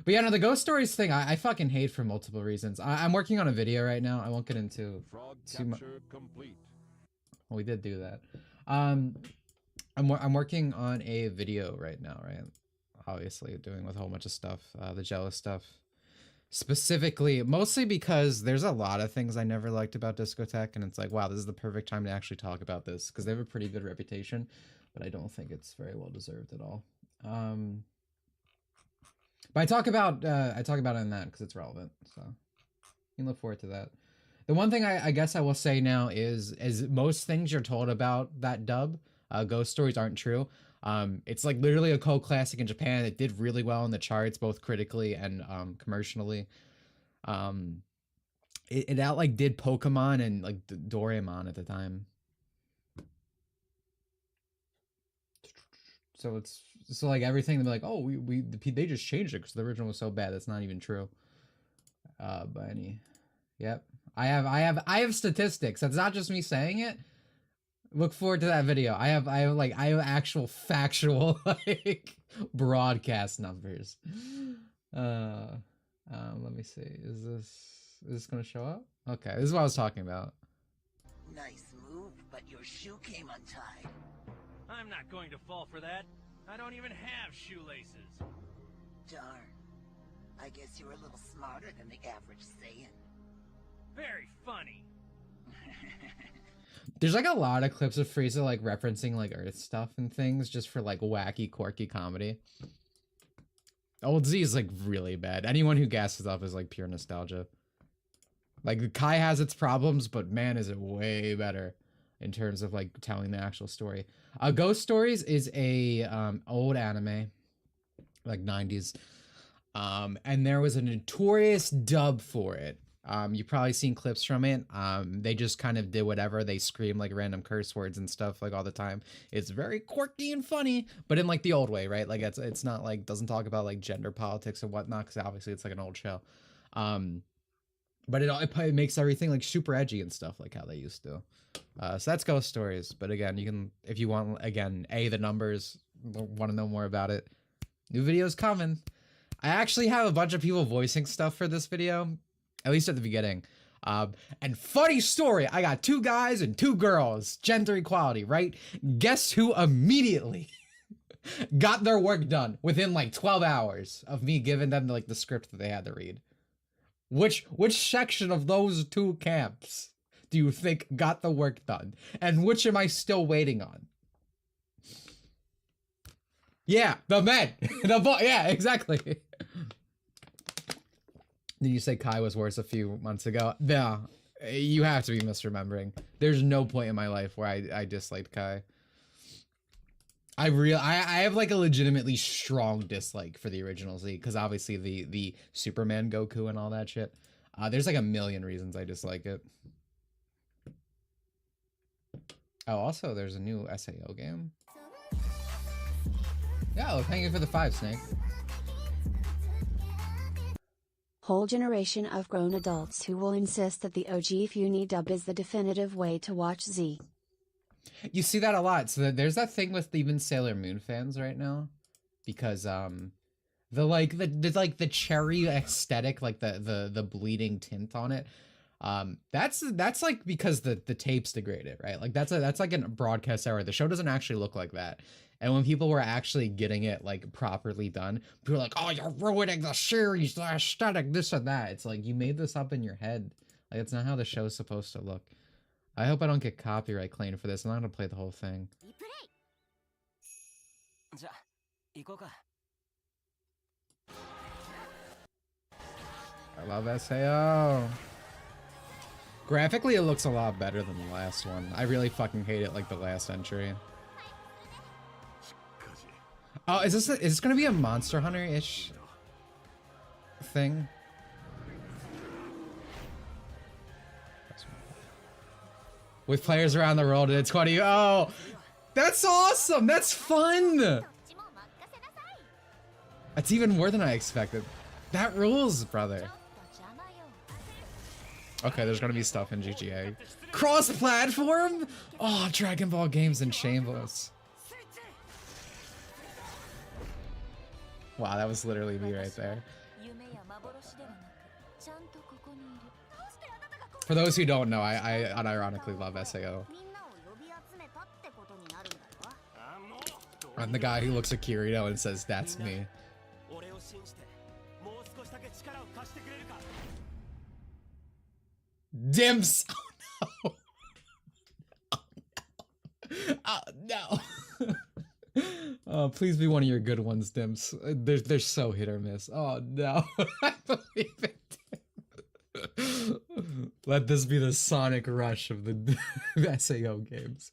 But yeah, no, the Ghost Stories thing, I fucking hate for multiple reasons. I'm working on a video right now. I won't get into too much. Complete. Well, we did do that. I'm working on a video right now, right? Obviously, doing with a whole bunch of stuff, the jealous stuff. Specifically, mostly because there's a lot of things I never liked about Discotheque, and it's like, wow, this is the perfect time to actually talk about this, because they have a pretty good reputation, but I don't think it's very well deserved at all. But I talk about it in that because it's relevant, so you can look forward to that. The one thing I guess I will say now is most things you're told about that dub, Ghost Stories, aren't true. It's like literally a cult classic in Japan. It did really well in the charts, both critically and commercially. It out like did Pokemon and like Doraemon at the time. So it's so like everything they're like, oh, they just changed it because the original was so bad. That's not even true. By any, yep. I have statistics. That's not just me saying it. Look forward to that video. I have actual factual like broadcast numbers. Let me see. Is this gonna show up? Okay, this is what I was talking about. Nice move, but your shoe came untied. I'm not going to fall for that. I don't even have shoelaces. Darn. I guess you're a little smarter than the average Saiyan. Very funny. There's like a lot of clips of Frieza like referencing like Earth stuff and things just for like wacky, quirky comedy. Old Z is like really bad. Anyone who gasses up is like pure nostalgia. Like Kai has its problems, but man, is it way better in terms of like telling the actual story. Ghost Stories is a old anime, like 90s. And there was a notorious dub for it. You've probably seen clips from it. They just kind of did whatever. They scream like random curse words and stuff like all the time. It's very quirky and funny, but in like the old way, right? Like it's not like, doesn't talk about like gender politics and whatnot, because obviously it's like an old show. But it makes everything like super edgy and stuff like how they used to. So that's Ghost Stories. But again, you can, if you want, again, the numbers, want to know more about it, new videos coming. I actually have a bunch of people voicing stuff for this video, at least at the beginning. And funny story, I got 2 guys and 2 girls, gender equality, right? Guess who immediately got their work done within like 12 hours of me giving them like the script that they had to read? Which section of those 2 camps do you think got the work done? And which am I still waiting on? Yeah, the men. Yeah, exactly. Did you say Kai was worse a few months ago? No, you have to be misremembering. There's no point in my life where I disliked Kai. I have like a legitimately strong dislike for the original Z, because obviously the Superman Goku and all that shit. There's like a million reasons I dislike it. Oh, also there's a new SAO game. Yeah, thank you for the 5, Snake. Whole generation of grown adults who will insist that the OG Funi dub is the definitive way to watch Z. You see that a lot. So there's that thing with even Sailor Moon fans right now, because the cherry aesthetic, like the bleeding tint on it, that's like because the tape's degraded, right? Like that's like a broadcast error. The show doesn't actually look like that. And when people were actually getting it like properly done, people were like, "Oh, you're ruining the series, the aesthetic, this and that." It's like you made this up in your head. Like it's not how the show's supposed to look. I hope I don't get copyright claimed for this. I'm not gonna play the whole thing. I love SAO. Graphically, it looks a lot better than the last one. I really fucking hate it like the last entry. Oh, is this gonna be a Monster Hunter-ish thing? With players around the world, and it's 20. Oh, that's awesome! That's fun! That's even more than I expected. That rules, brother. Okay, there's gonna be stuff in GTA. Cross-platform? Oh, Dragon Ball games and Shameless. Wow, that was literally me right there. For those who don't know, I unironically love SAO. I'm the guy who looks at Kirito and says, "That's me." Dimps! Oh no! Oh no! Oh, please be one of your good ones, Dimps. They're so hit or miss. Oh no! I believe it. Let this be the Sonic Rush of the SAO games.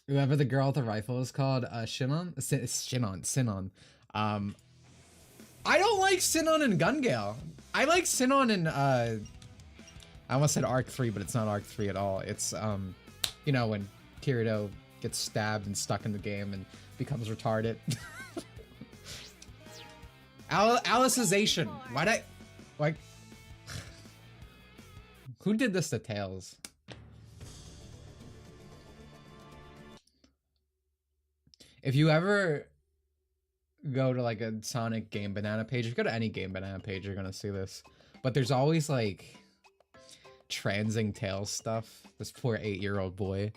Whoever the girl with the rifle is called, Sinon. I don't like Sinon and Gun Gale. I like Sinon in, I almost said Arc 3, but it's not Arc 3 at all. It's, you know, when Kirito gets stabbed and stuck in the game and becomes retarded. Alicization. Why'd I, like, who did this to Tails? If you ever go to like a Sonic Game Banana page, if you go to any Game Banana page, you're gonna see this. But there's always like transing Tails stuff. This poor 8-year-old boy.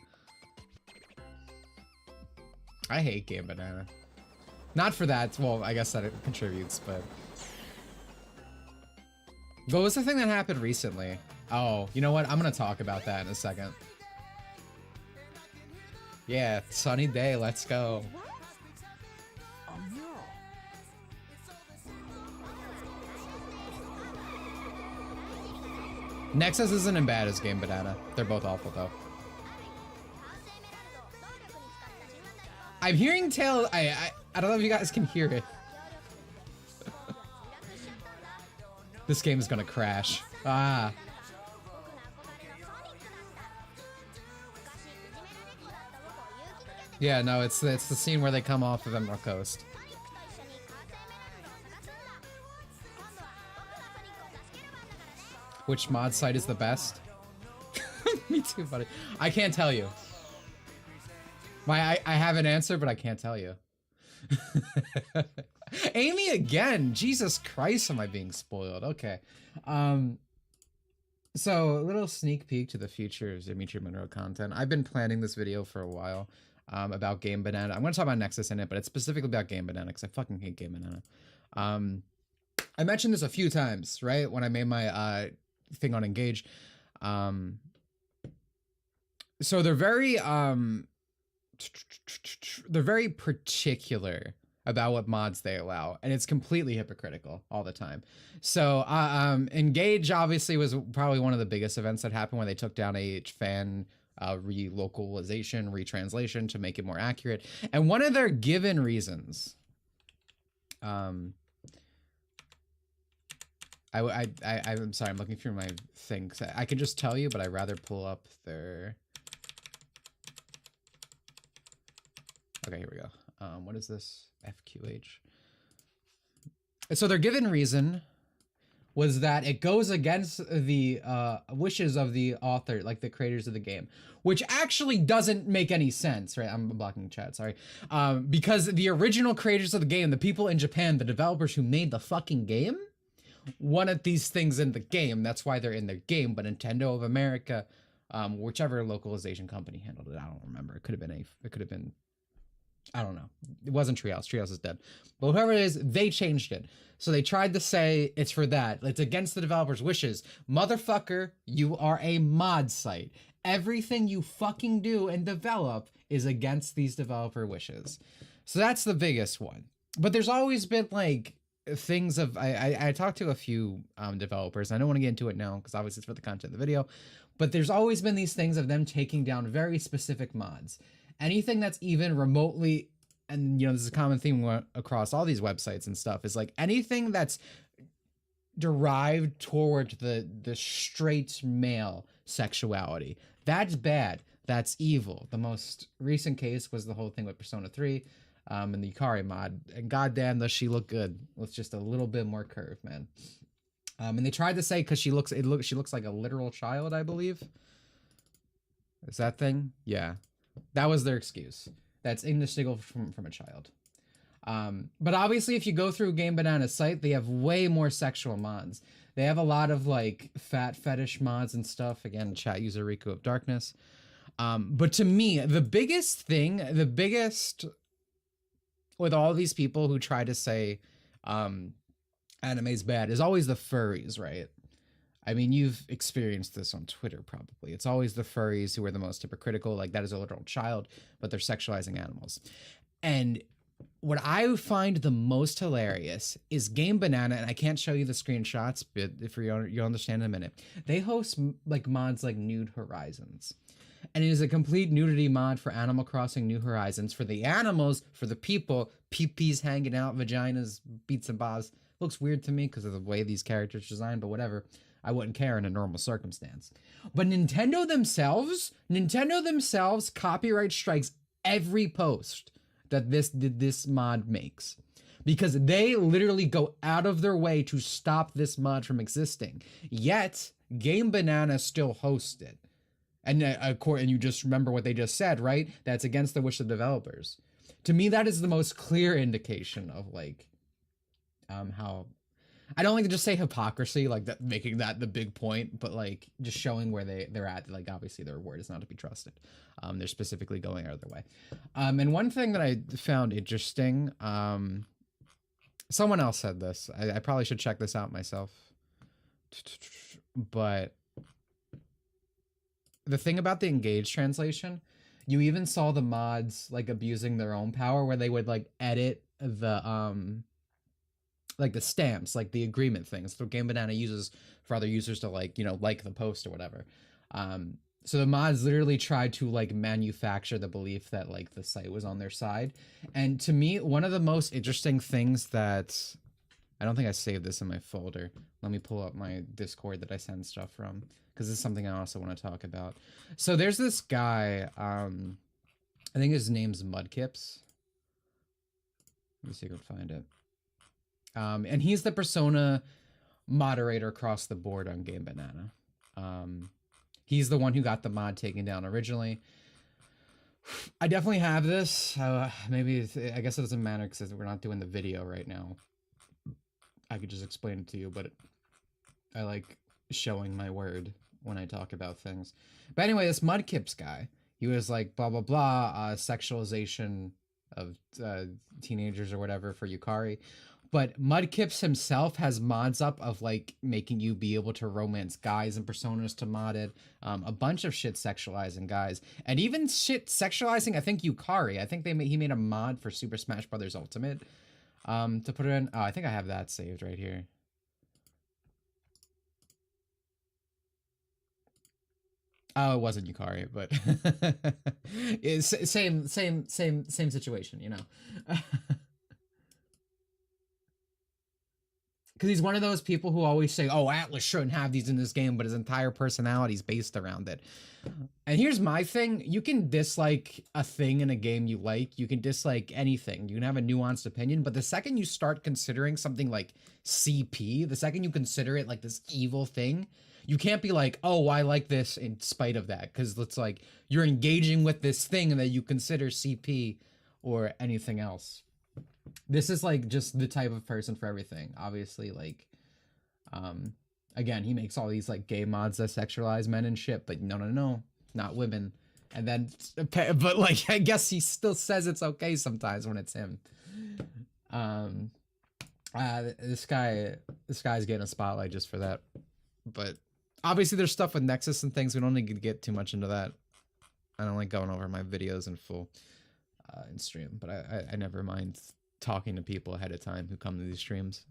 I hate Game Banana. Not for that, well, I guess that it contributes, but... What was the thing that happened recently? Oh, you know what? I'm gonna talk about that in a second. Yeah, sunny day, let's go. Nexus isn't as bad as Game Banana. They're both awful though. I'm hearing Tail. I don't know if you guys can hear it. This game is gonna crash. Ah. Yeah, no, it's the scene where they come off of Emerald Coast. Which mod site is the best? Me too, buddy. I can't tell you. I have an answer, but I can't tell you. Amy again. Jesus Christ, am I being spoiled? Okay. So a little sneak peek to the future of Dimitri Monroe content. I've been planning this video for a while about Game Banana. I'm going to talk about Nexus in it, but it's specifically about Game Banana because I fucking hate Game Banana. I mentioned this a few times, right? When I made my thing on Engage. So they're very particular about what mods they allow, and it's completely hypocritical all the time. So Engage obviously was probably one of the biggest events that happened when they took down a fan relocalization, retranslation to make it more accurate. And one of their given reasons, I'm sorry, I'm looking through my thing. I could just tell you, but I'd rather pull up their... Okay, here we go. What is this? FQH. So their given reason was that it goes against the wishes of the author, like the creators of the game, which actually doesn't make any sense, right? I'm blocking chat, sorry. Because the original creators of the game, the people in Japan, the developers who made the fucking game, wanted these things in the game. That's why they're in their game. But Nintendo of America, whichever localization company handled it, I don't remember. It could have been, I don't know. It wasn't Treehouse. Treehouse is dead. But whoever it is, they changed it. So they tried to say it's for that. It's against the developer's wishes. Motherfucker, you are a mod site. Everything you fucking do and develop is against these developer wishes. So that's the biggest one. But there's always been like things of, I talked to a few developers. I don't want to get into it now because obviously it's for the content of the video. But there's always been these things of them taking down very specific mods. Anything that's even remotely, and you know, this is a common theme across all these websites and stuff, is like anything that's derived toward the straight male sexuality. That's bad. That's evil. The most recent case was the whole thing with Persona 3 and the Yukari mod. And goddamn, does she look good with just a little bit more curve, man. And they tried to say because she looks like a literal child, I believe. Is that thing? Yeah. That was their excuse. That's indistinguishable from a child. But obviously, if you go through Game Banana's site, they have way more sexual mods. They have a lot of like fat fetish mods and stuff. Again, chat user Riku of Darkness. But to me, the biggest with all these people who try to say anime's bad is always the furries, right? I mean, you've experienced this on Twitter, probably. It's always the furries who are the most hypocritical. Like, that is a literal child, but they're sexualizing animals. And what I find the most hilarious is Game Banana, and I can't show you the screenshots, but if you'll understand in a minute. They host like mods like Nude Horizons. And it is a complete nudity mod for Animal Crossing New Horizons for the animals, for the people, peepees hanging out, vaginas, beats and bobs. Looks weird to me because of the way these characters are designed, but whatever. I wouldn't care in a normal circumstance. But Nintendo themselves copyright strikes every post that this mod makes. Because they literally go out of their way to stop this mod from existing. Yet, Game Banana still hosts it. And you just remember what they just said, right? That's against the wish of developers. To me, that is the most clear indication of like how I don't like to just say hypocrisy, like that, making that the big point, but like just showing where they're at. Like obviously their word is not to be trusted. They're specifically going out of their way. And one thing that I found interesting, someone else said this. I probably should check this out myself, but the thing about the engage translation, you even saw the mods like abusing their own power where they would like edit the like the stamps, like the agreement things. So Game Banana uses for other users to like, you know, like the post or whatever. So the mods literally tried to like manufacture the belief that like the site was on their side. And to me, one of the most interesting things that I don't think I saved this in my folder. Let me pull up my Discord that I send stuff from, because this is something I also want to talk about. So there's this guy, I think his name's Mudkips. Let me see if I can find it. And he's the persona moderator across the board on Game Banana. He's the one who got the mod taken down originally. I definitely have this. Maybe, I guess it doesn't matter because we're not doing the video right now. I could just explain it to you, but I like showing my word when I talk about things. But anyway, this Mudkips guy, he was like, blah, blah, blah, sexualization of teenagers or whatever for Yukari. But Mudkips himself has mods up of like making you be able to romance guys and personas to mod it. A bunch of shit sexualizing guys, and even shit sexualizing, I think, Yukari. I think he made a mod for Super Smash Bros. Ultimate to put it in. Oh, I think I have that saved right here. Oh, it wasn't Yukari, but it's same situation, you know. Because he's one of those people who always say, oh, Atlas shouldn't have these in this game, but his entire personality is based around it. And here's my thing. You can dislike a thing in a game you like. You can dislike anything. You can have a nuanced opinion. But the second you start considering something like CP, the second you consider it like this evil thing, you can't be like, oh, I like this in spite of that. Because it's like you're engaging with this thing that you consider CP or anything else. This is like just the type of person for everything. Obviously, like, again, he makes all these like gay mods that sexualize men and shit, but no, not women. And then, but like, I guess he still says it's okay sometimes when it's him. This guy's getting a spotlight just for that. But obviously, there's stuff with Nexus and things. We don't need to get too much into that. I don't like going over my videos in full in stream, but I never mind talking to people ahead of time who come to these streams,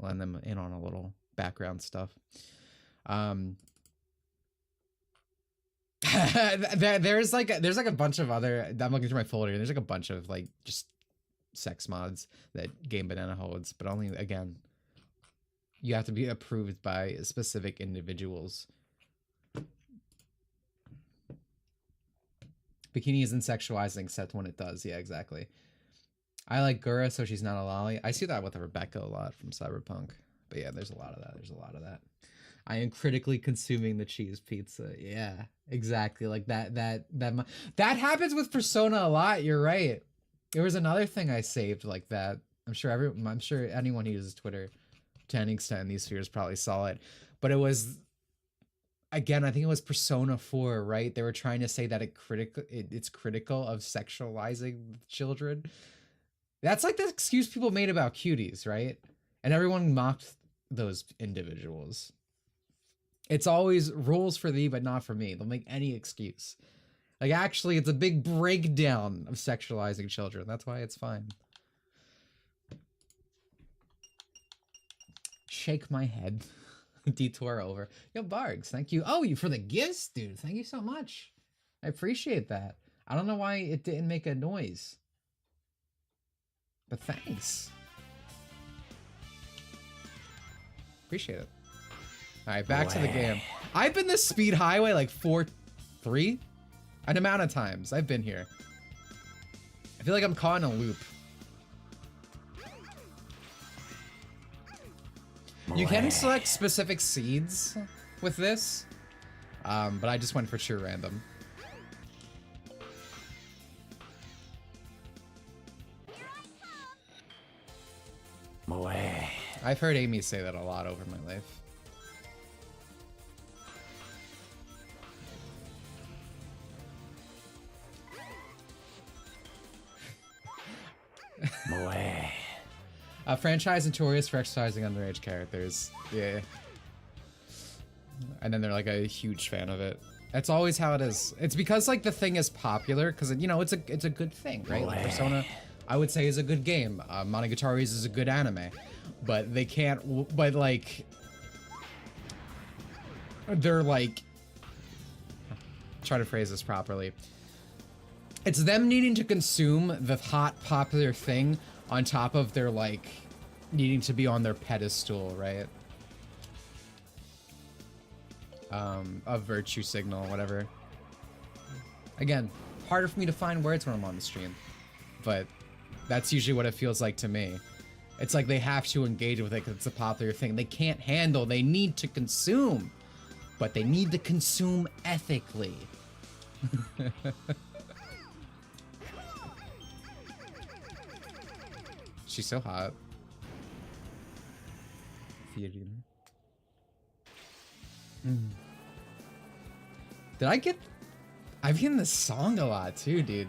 letting them in on a little background stuff. There's like a bunch of other, I'm looking through my folder, and there's like a bunch of like just sex mods that Game Banana holds, but only, again, you have to be approved by specific individuals. Bikini isn't sexualizing except when it does. Yeah, exactly. I like Gura, so she's not a lolly. I see that with Rebecca a lot from Cyberpunk. But yeah, there's a lot of that. I am critically consuming the cheese pizza. Yeah, exactly. Like that happens with Persona a lot. You're right. There was another thing I saved like that. I'm sure anyone who uses Twitter to any extent in these spheres probably saw it. But it was, again, I think it was Persona 4, right? They were trying to say that it's critical of sexualizing children. That's like the excuse people made about cuties, right? And everyone mocked those individuals. It's always rules for thee, but not for me. They'll make any excuse. Like, actually, it's a big breakdown of sexualizing children. That's why it's fine. shake my head. Detour over. Yo, Bargs, thank you. Oh, you for the gifts, dude. Thank you so much. I appreciate that. I don't know why it didn't make a noise. But thanks. Appreciate it. Alright, back to the game. I've been this speed highway like 3 an amount of times. I've been here. I feel like I'm caught in a loop. You can select specific seeds with this, but I just went for true random. I've heard Amy say that a lot over my life. A franchise notorious for exercising underage characters. Yeah. And then they're like a huge fan of it. That's always how it is. It's because like the thing is popular because you know it's a good thing, right? Like Persona, I would say, is a good game. Monogatari's is a good anime, but they can't. But like, they're like, try to phrase this properly. It's them needing to consume the hot popular thing on top of their like needing to be on their pedestal, right? A virtue signal, whatever. Again, harder for me to find words when I'm on the stream, but that's usually what it feels like to me. It's like they have to engage with it because it's a popular thing. They can't handle, they need to consume, but they need to consume ethically. She's so hot. Did I get... I've been this song a lot too, dude.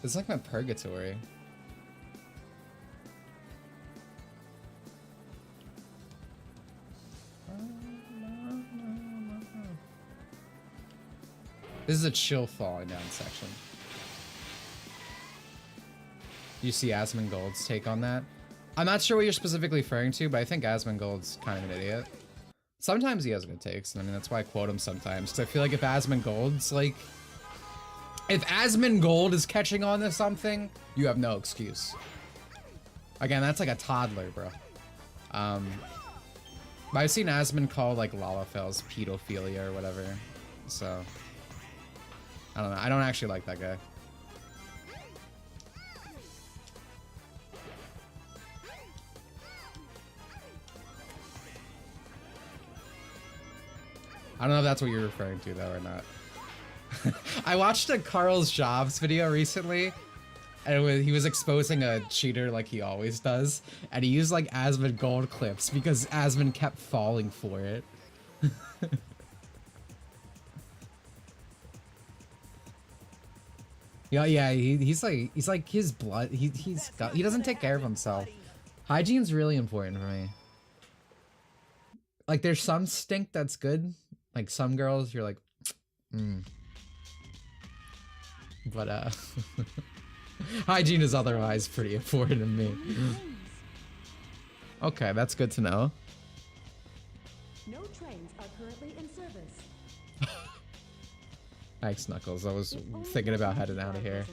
It's like my purgatory. This is a chill falling down section. You see Asmongold's take on that? I'm not sure what you're specifically referring to, but I think Asmongold's kind of an idiot. Sometimes he has good takes, and I mean, that's why I quote him sometimes, because I feel like if Asmongold's like... If Asmongold is catching on to something, you have no excuse. Again, that's like a toddler, bro. But I've seen Asmon call like Lalafell's pedophilia or whatever, so... I don't know, I don't actually like that guy. I don't know if that's what you're referring to though or not. I watched a Carl's Jobs video recently, and he was exposing a cheater like he always does, and he used like Asmongold clips because Asmon kept falling for it. Yeah, he's like his blood. He doesn't take care of himself. Hygiene's really important for me. Like there's some stink that's good. Like some girls, you're like, But hygiene is otherwise pretty important to me. Okay, that's good to know. No trains are currently in service. Thanks, Knuckles. I was thinking about heading out of here.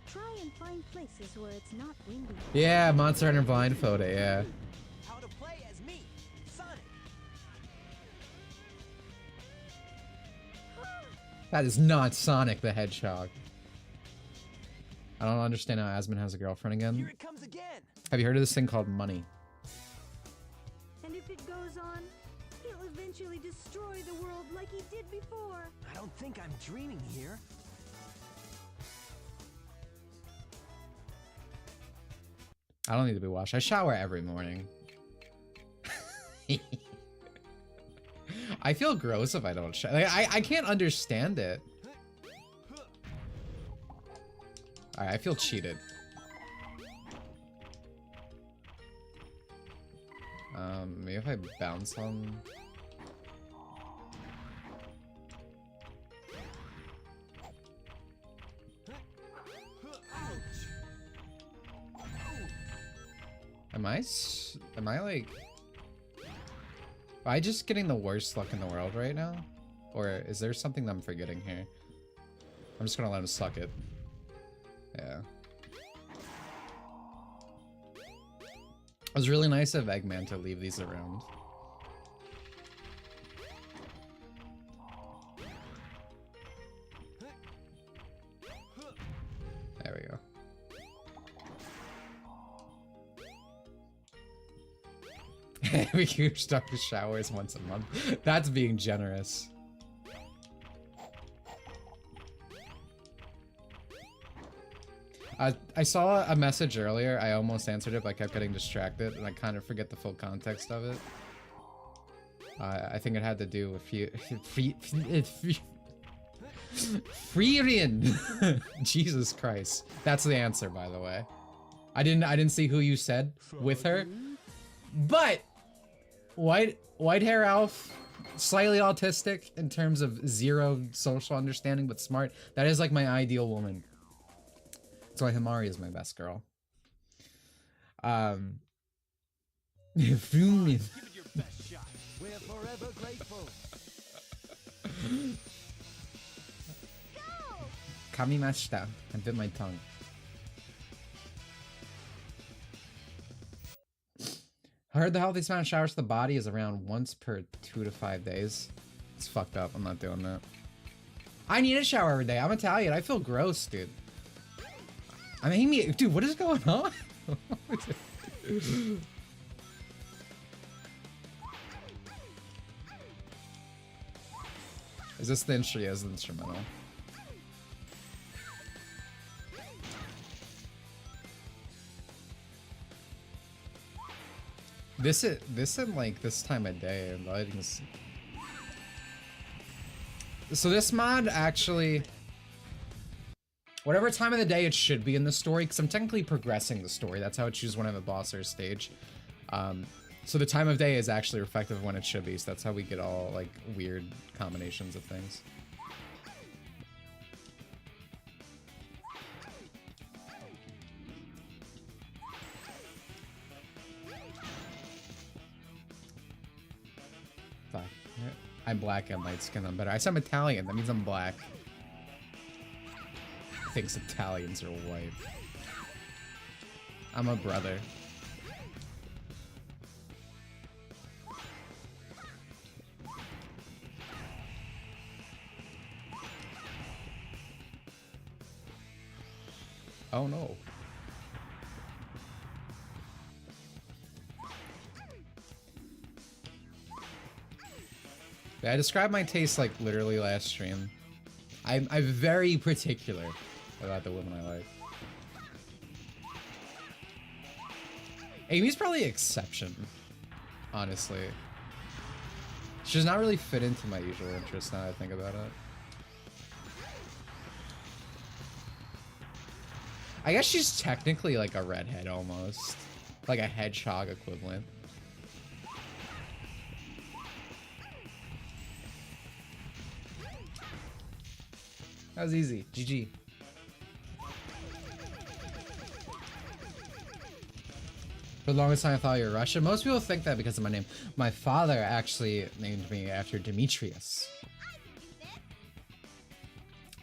Try and find places where it's not windy. Yeah, Monster Hunter blindfolded, yeah. How to play as me, Sonic. That is not Sonic the Hedgehog. I don't understand how Asmon has a girlfriend Here again. it comes again. Have you heard of this thing called money? And if it goes on, he'll eventually destroy the world like he did before. I don't think I'm dreaming here. I don't need to be washed. I shower every morning. I feel gross if I don't shower. Like, I can't understand it. Alright, I feel cheated. Maybe if I bounce on... Am Am I like... Am I just getting the worst luck in the world right now? Or is there something that I'm forgetting here? I'm just gonna let him suck it. Yeah. It was really nice of Eggman to leave these around. There we go. We keep stuck to showers once a month. That's being generous. I saw a message earlier. I almost answered it, but I kept getting distracted, and I kind of forget the full context of it. I think it had to do with Freerian. Jesus Christ. That's the answer, by the way. I didn't see who you said with her, but white hair elf, slightly autistic in terms of zero social understanding, but smart. That is like my ideal woman. That's why Himari is my best girl. Give it your best shot. We're forever grateful. Kamimashita. I bit my tongue. I heard the healthiest amount of showers to the body is around once per 2 to 5 days. It's fucked up. I'm not doing that. I need a shower every day. I'm Italian. I feel gross, dude. I mean, dude, what is going on? Is this the instrument? Yeah, it's the instrumental. This in like this time of day, and lighting's... So this mod actually, whatever time of the day it should be in the story, because I'm technically progressing the story. That's how I choose when I have a boss or a stage. So the time of day is actually reflective of when it should be. So that's how we get all like weird combinations of things. Fuck. I'm black and light skin. I'm better. I said I'm Italian. That means I'm black. Thinks Italians are white. I'm a brother. Oh no. Yeah, I described my taste like literally last stream. I'm very particular about the women I like. Amy's probably an exception, honestly. She does not really fit into my usual interests now that I think about it. I guess she's technically like a redhead almost. Like a hedgehog equivalent. That was easy. GG. For the longest time I thought you were Russian. Most people think that because of my name. My father actually named me after Demetrius.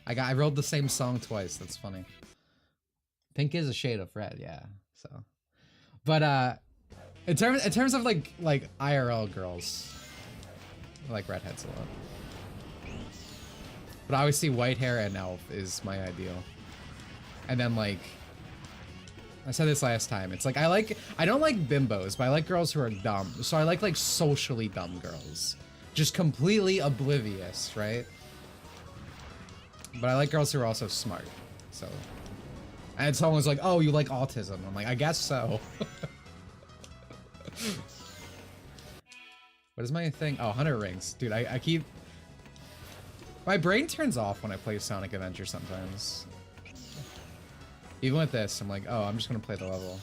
I wrote the same song twice. That's funny. Pink is a shade of red, yeah. So, but in terms of like IRL girls, I like redheads a lot. But obviously white hair and elf is my ideal. And then like, I said this last time, it's like I don't like bimbos, but I like girls who are dumb. So I like socially dumb girls. Just completely oblivious, right? But I like girls who are also smart, so. And someone's like, oh, you like autism. I'm like, I guess so. What is my thing? Oh, 100 rings. Dude, I keep... My brain turns off when I play Sonic Adventure sometimes. Even with this, I'm like, oh, I'm just gonna play the level.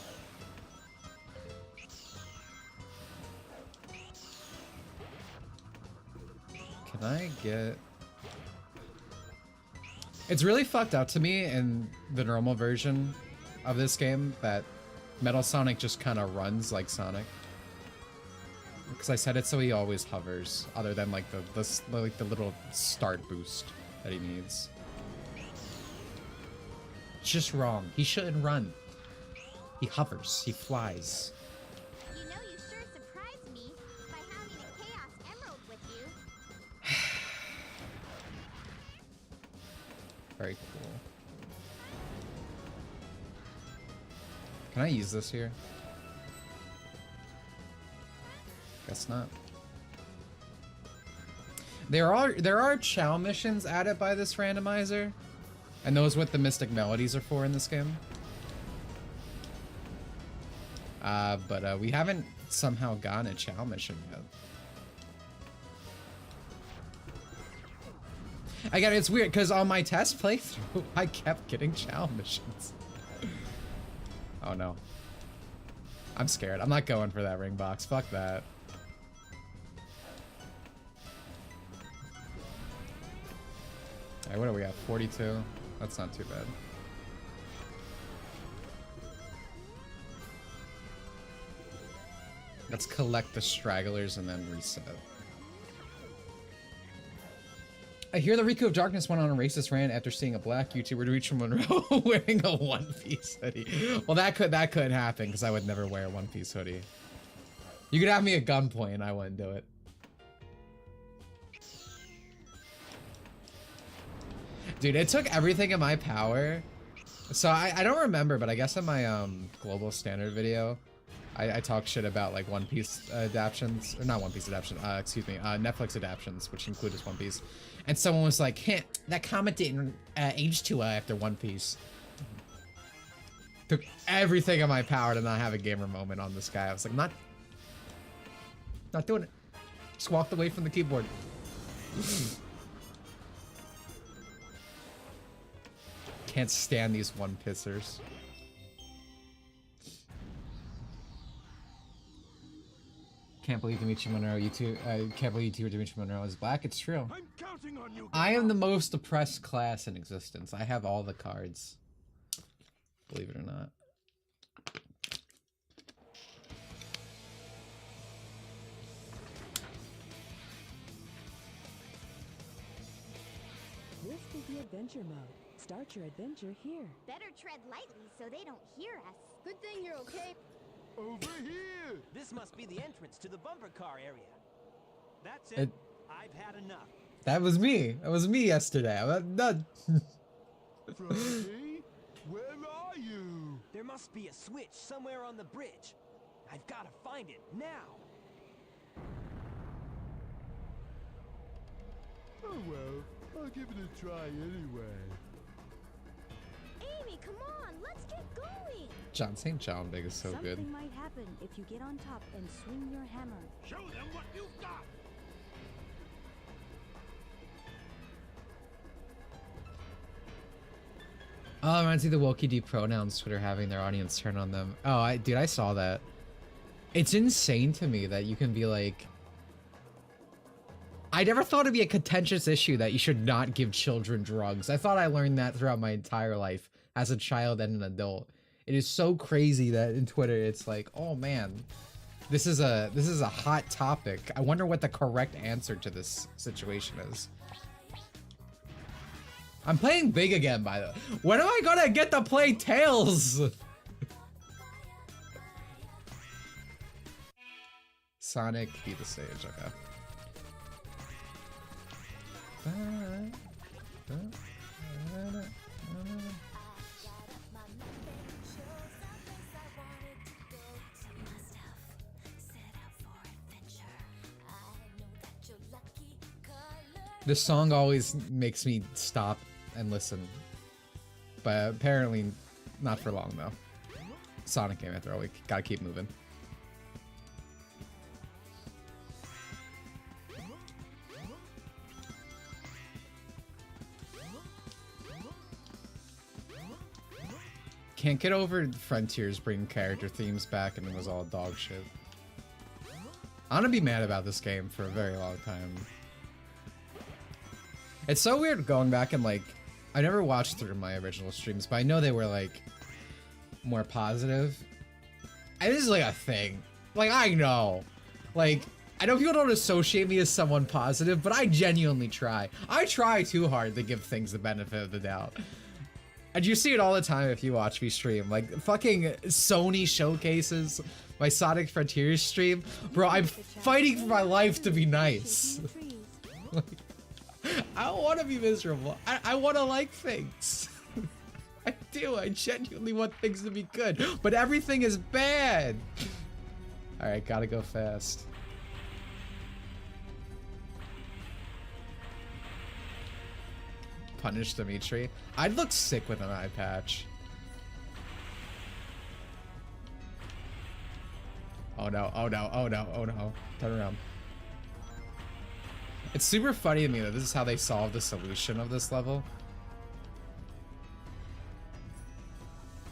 Can I get... It's really fucked up to me in the normal version of this game that Metal Sonic just kind of runs like Sonic. Because I said it so he always hovers, other than like the little start boost that he needs. It's just wrong. He shouldn't run. He hovers. He flies. You know you sure surprised me by having a Chaos Emerald with you. Very cool. Can I use this here? Guess not. There are Chow missions added by this randomizer, and those what the Mystic Melodies are for in this game. But we haven't somehow gotten a Chow mission yet. Again, it's weird because on my test playthrough, I kept getting Chow missions. Oh no. I'm scared. I'm not going for that ring box. Fuck that. Alright, what are we at? 42? That's not too bad. Let's collect the stragglers and then reset. I hear the Riku of Darkness went on a racist rant after seeing a black YouTuber Demetri Monroe wearing a One Piece hoodie. Well, that could happen because I would never wear a One Piece hoodie. You could have me at gunpoint and I wouldn't do it. Dude, it took everything in my power. So I don't remember, but I guess in my global standard video, I talk shit about like One Piece adaptions, or not One Piece adaptation, excuse me, Netflix adaptions, which include One Piece. And someone was like, "Heh, that comment didn't age too well after One Piece." Took everything in my power to not have a gamer moment on this guy. I was like, not doing it. Just walked away from the keyboard. Can't stand these one pissers. Can't believe Demetri Monroe, can't believe YouTuber Demetri Monroe is black. It's true. I'm counting on you. I am the most oppressed class in existence. I have all the cards. Believe it or not. This is the adventure mode. Start your adventure here. Better tread lightly so they don't hear us. Good thing you're okay. Over here. This must be the entrance to the bumper car area. That's it. I've had enough. That was me. That was me yesterday. I'm done. Frosty, where are you? There must be a switch somewhere on the bridge. I've got to find it now. Oh well, I'll give it a try anyway. Amy, come on, let's get going. John St. John Big is so Something good. might happen if you get on top and swing your hammer. Show them what you've got. Oh, I reminds me of the Wokey D pronouns Twitter having their audience turn on them. Oh, dude, I saw that. It's insane to me that you can be like, I never thought it'd be a contentious issue that you should not give children drugs. I thought I learned that throughout my entire life as a child and an adult. It is so crazy that in Twitter it's like, oh man, this is a hot topic. I wonder what the correct answer to this situation is. I'm playing big again, by the way. When am I gonna get to play Tails? Sonic, beat the stage, okay. This song always makes me stop and listen. But apparently not for long though. Sonic game after all, we gotta keep moving. Can't get over Frontiers bringing character themes back and it was all dog shit. I'm gonna be mad about this game for a very long time. It's so weird going back and like, I never watched through my original streams, but I know they were like more positive. And this is like a thing. Like, I know. Like, I know people don't associate me as someone positive, but I genuinely try. I try too hard to give things the benefit of the doubt. And you see it all the time if you watch me stream. Like, fucking Sony showcases, my Sonic Frontiers stream. Bro, I'm fighting for my life to be nice. Like, I don't want to be miserable. I want to like things. I do. I genuinely want things to be good. But everything is bad. Alright, gotta go fast. Punish Dimitri. I'd look sick with an eye patch. Oh no, oh no, oh no, oh no. Turn around. It's super funny to me that this is how they solve the solution of this level.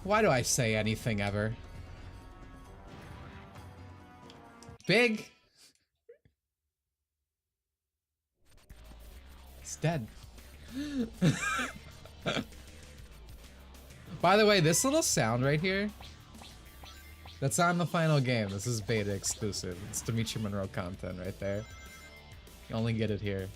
Why do I say anything ever? Big. It's dead. By the way, this little sound right here, that's not in the final game. This is beta exclusive. It's Dimitri Monroe content right there. You only get it here.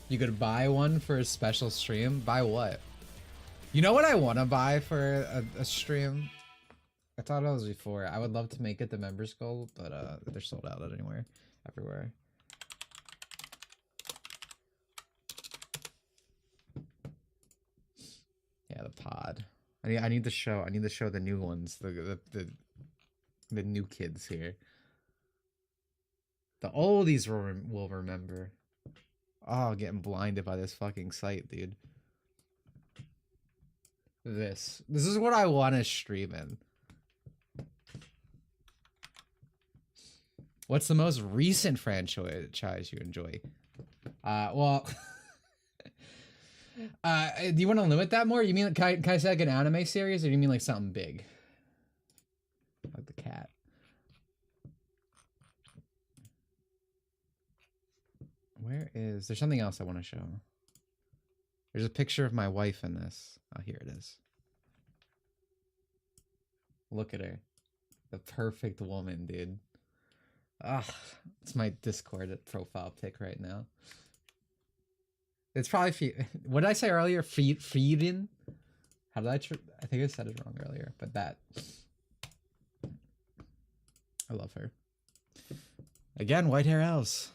You could buy one for a special stream? Buy what? You know what I want to buy for a stream? I thought it was before. I would love to make it the members goal, but they're sold out anywhere, everywhere. Yeah, the pod. I need to show the new ones, the new kids here. The oldies will remember. Oh, getting blinded by this fucking site, dude. This is what I want to stream in. What's the most recent franchise you enjoy? Well, do you want to limit that more? You mean, can I say like an anime series, or do you mean like something big? Like the cat. There's something else I want to show. There's a picture of my wife in this. Oh, here it is. Look at her. The perfect woman, dude. Ah, it's my Discord profile pic right now. It's probably what did I say earlier? Feedin? How did I think I said it wrong earlier, but that. I love her. Again, white hair elves.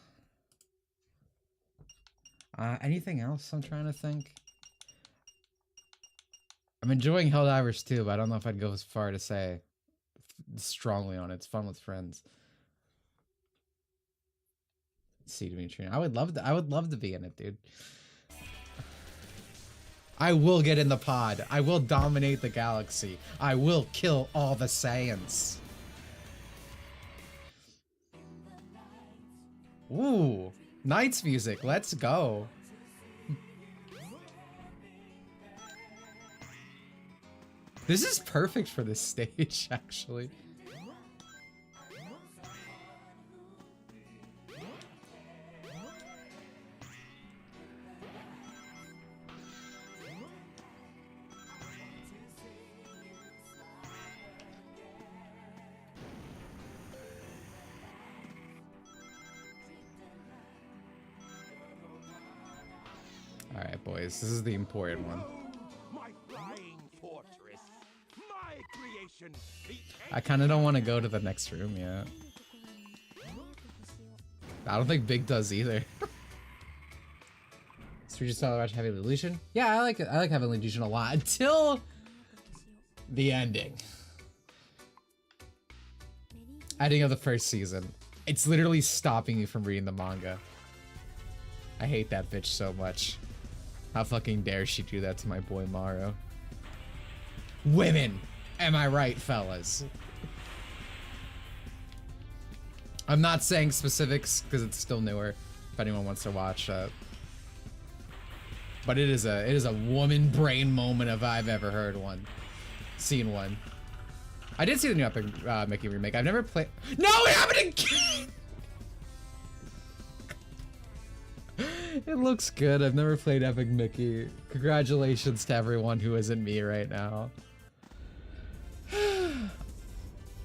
Anything else I'm trying to think? I'm enjoying Helldivers too, but I don't know if I'd go as far to say strongly on it. It's fun with friends. See Dimitri. I would love to be in it, dude. I will get in the pod. I will dominate the galaxy. I will kill all the Saiyans. Ooh, Knight's music. Let's go. This is perfect for this stage, actually. All right, boys, this is the important one. My flying fortress, my creation. I kind of don't want to go to the next room yet. I don't think Big does either. So we just started watching Heavenly Legion. Yeah, I like Heavenly Legion a lot until the ending. Ending of the first season. It's literally stopping you from reading the manga. I hate that bitch so much. How fucking dare she do that to my boy Maru? Women! Am I right, fellas? I'm not saying specifics because it's still newer. If anyone wants to watch that, but it is a woman brain moment if I've ever heard one, seen one. I did see the new Epic Mickey remake. I've never played. No, it happened again. It looks good. I've never played Epic Mickey. Congratulations to everyone who isn't me right now.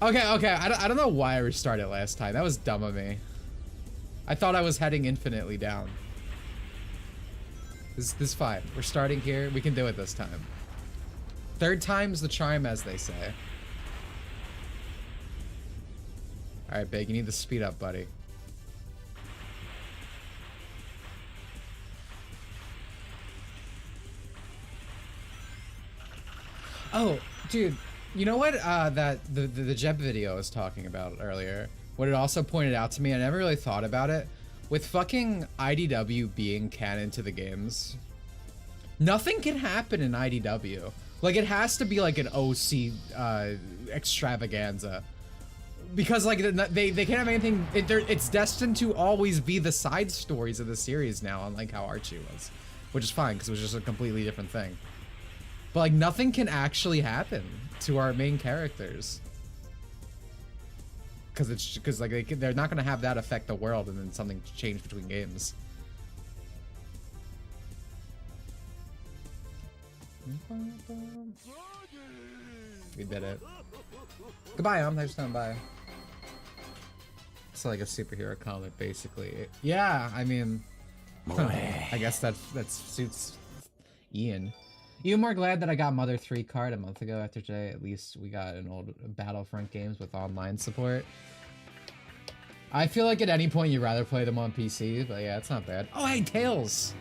Okay. I don't know why I restarted last time. That was dumb of me. I thought I was heading infinitely down. This is fine. We're starting here. We can do it this time. Third time's the charm, as they say. All right, Big. You need to speed up, buddy. Oh, dude. You know what the Jeb video I was talking about earlier? What it also pointed out to me, I never really thought about it. With fucking IDW being canon to the games, nothing can happen in IDW. Like, it has to be like an OC extravaganza. Because like they can't have anything, it's destined to always be the side stories of the series now, unlike how Archie was. Which is fine, because it was just a completely different thing. But like nothing can actually happen to our main characters. Because like they're not gonna have that affect the world and then something change between games. We did it. Goodbye, thanks for coming by. It's like a superhero comic, basically. Yeah, I mean, I guess that suits Ian. Even more glad that I got Mother 3 card a month ago after Jay. At least we got an old Battlefront games with online support. I feel like at any point you'd rather play them on PC, but yeah, it's not bad. Oh, hey, Tails!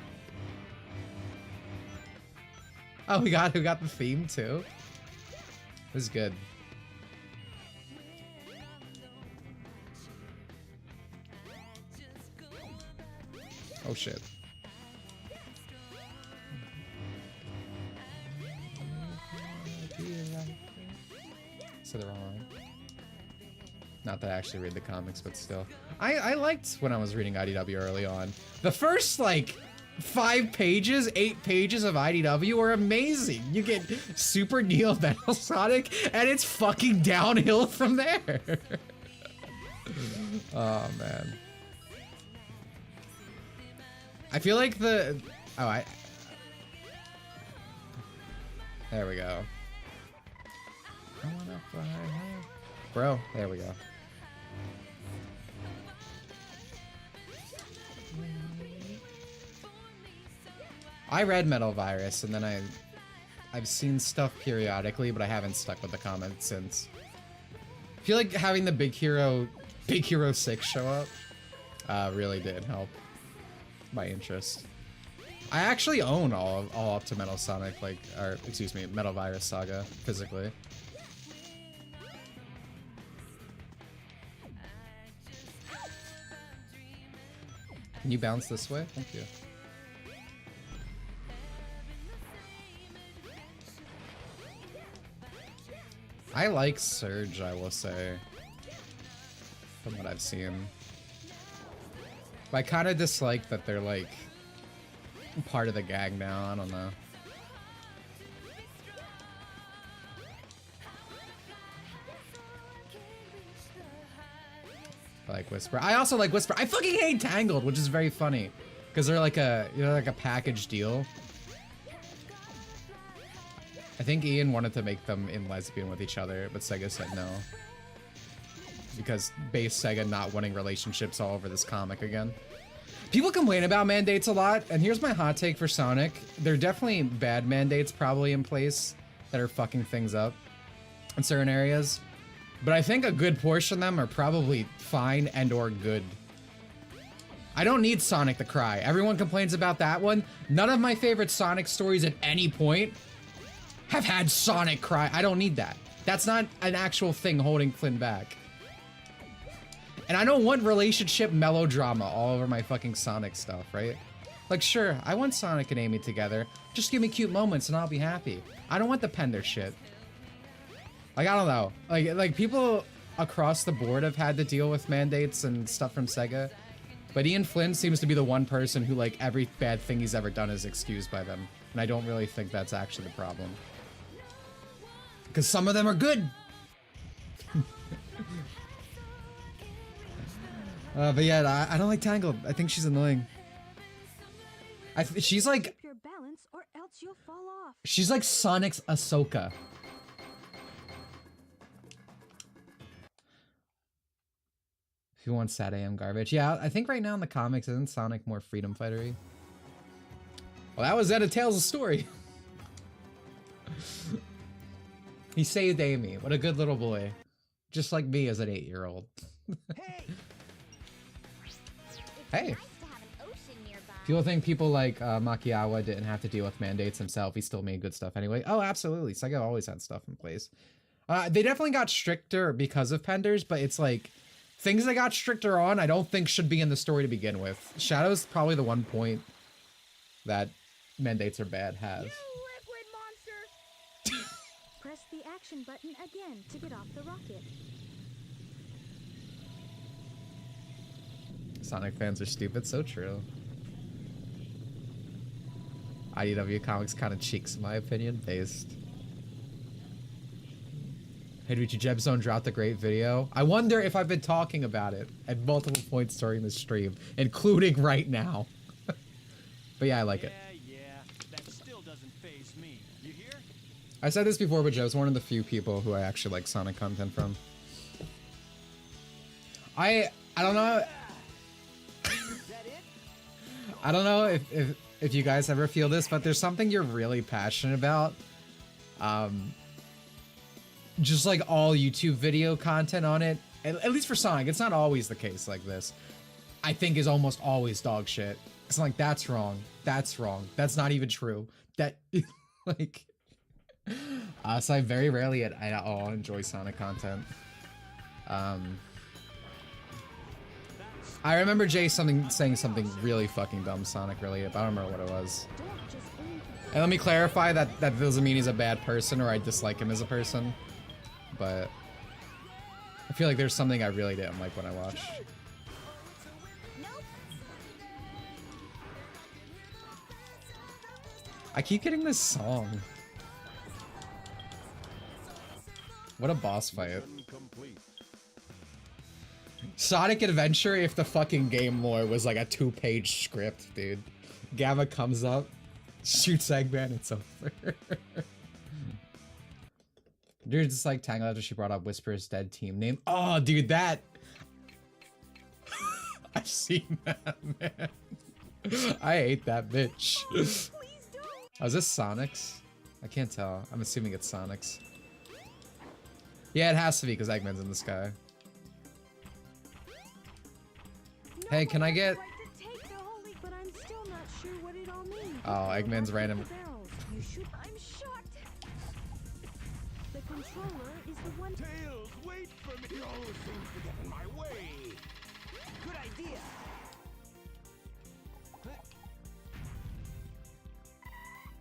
Oh, we got the theme too. This is good. Oh shit. Said the wrong line. Not that I actually read the comics, but still. I liked when I was reading IDW early on. The first, like, 8 pages of IDW are amazing. You get Super Neo Metal Sonic, and it's fucking downhill from there. Oh, man. I feel like there we go. Bro, there we go. I read Metal Virus, and then I've seen stuff periodically, but I haven't stuck with the comments since. I feel like having the Big Hero 6 show up really did help my interest. I actually own all up to Metal Sonic, Metal Virus Saga physically. Can you bounce this way? Thank you. I like Surge, I will say, from what I've seen. But I kind of dislike that they're like part of the gag now. I don't know. I like Whisper. I also like Whisper. I fucking hate Tangled, which is very funny because they're like a package deal. I think Ian wanted to make them in lesbian with each other, but Sega said no. Because base Sega not wanting relationships all over this comic again. People complain about mandates a lot, and here's my hot take for Sonic. There are definitely bad mandates probably in place that are fucking things up in certain areas. But I think a good portion of them are probably fine and or good. I don't need Sonic to cry. Everyone complains about that one. None of my favorite Sonic stories at any point have had Sonic cry. I don't need that. That's not an actual thing holding Flynn back. And I don't want relationship melodrama all over my fucking Sonic stuff, right? Like, sure, I want Sonic and Amy together. Just give me cute moments and I'll be happy. I don't want the Pender shit. Like, I don't know. Like people across the board have had to deal with mandates and stuff from Sega. But Ian Flynn seems to be the one person who, like, every bad thing he's ever done is excused by them. And I don't really think that's actually the problem. Because some of them are good. But yeah, I don't like Tangled. I think she's annoying. She's like, Keep your balance or else you'll fall off. she's like Sonic's Ahsoka. If you want sad AM garbage. Yeah, I think right now in the comics, isn't Sonic more freedom fightery? Well, that was Ed of Tales' story. He saved Amy. What a good little boy. Just like me as an 8-year-old. Hey! Hey. Nice to have an ocean nearby. People think people like Makiawa didn't have to deal with mandates himself. He still made good stuff anyway. Oh, absolutely. Sega always had stuff in place. They definitely got stricter because of Penders, but it's like things they got stricter on, I don't think should be in the story to begin with. Shadow's probably the one point that mandates are bad has. Liquid monster! Press the action button again to get off the rocket. Sonic fans are stupid, so true. IDW Comics kind of cheeks, in my opinion, based. Hey, did Jebzone drop the great video? I wonder if I've been talking about it at multiple points during the stream, including right now. But yeah, I like it. Yeah, that still doesn't faze me. You hear? I said this before, but Joe's one of the few people who I actually like Sonic content from. I don't know. I don't know if you guys ever feel this, but there's something you're really passionate about. Just like all YouTube video content on it, at least for Sonic, it's not always the case like this. I think is almost always dog shit. It's like, that's wrong. That's wrong. That's not even true. That, like... so I very rarely at all enjoy Sonic content. I remember Jay saying something really fucking dumb Sonic related, but I don't remember what it was. And let me clarify that doesn't mean he's a bad person or I dislike him as a person, but I feel like there's something I really didn't like when I watched. I keep getting this song. What a boss fight. Sonic Adventure if the fucking game lore was like a 2-page script, dude. Gamma comes up, shoots Eggman, it's over. Dude, just like Tangle after she brought up Whisper's dead team name. Oh, dude, that... I've seen that, man. I hate that bitch. Oh, is this Sonic's? I can't tell. I'm assuming it's Sonic's. Yeah, it has to be because Eggman's in the sky. Hey, can I get... Oh, Eggman's random. I'm shocked. The controller is the one. Tails, wait for me. You always seem to get in my way. Good idea.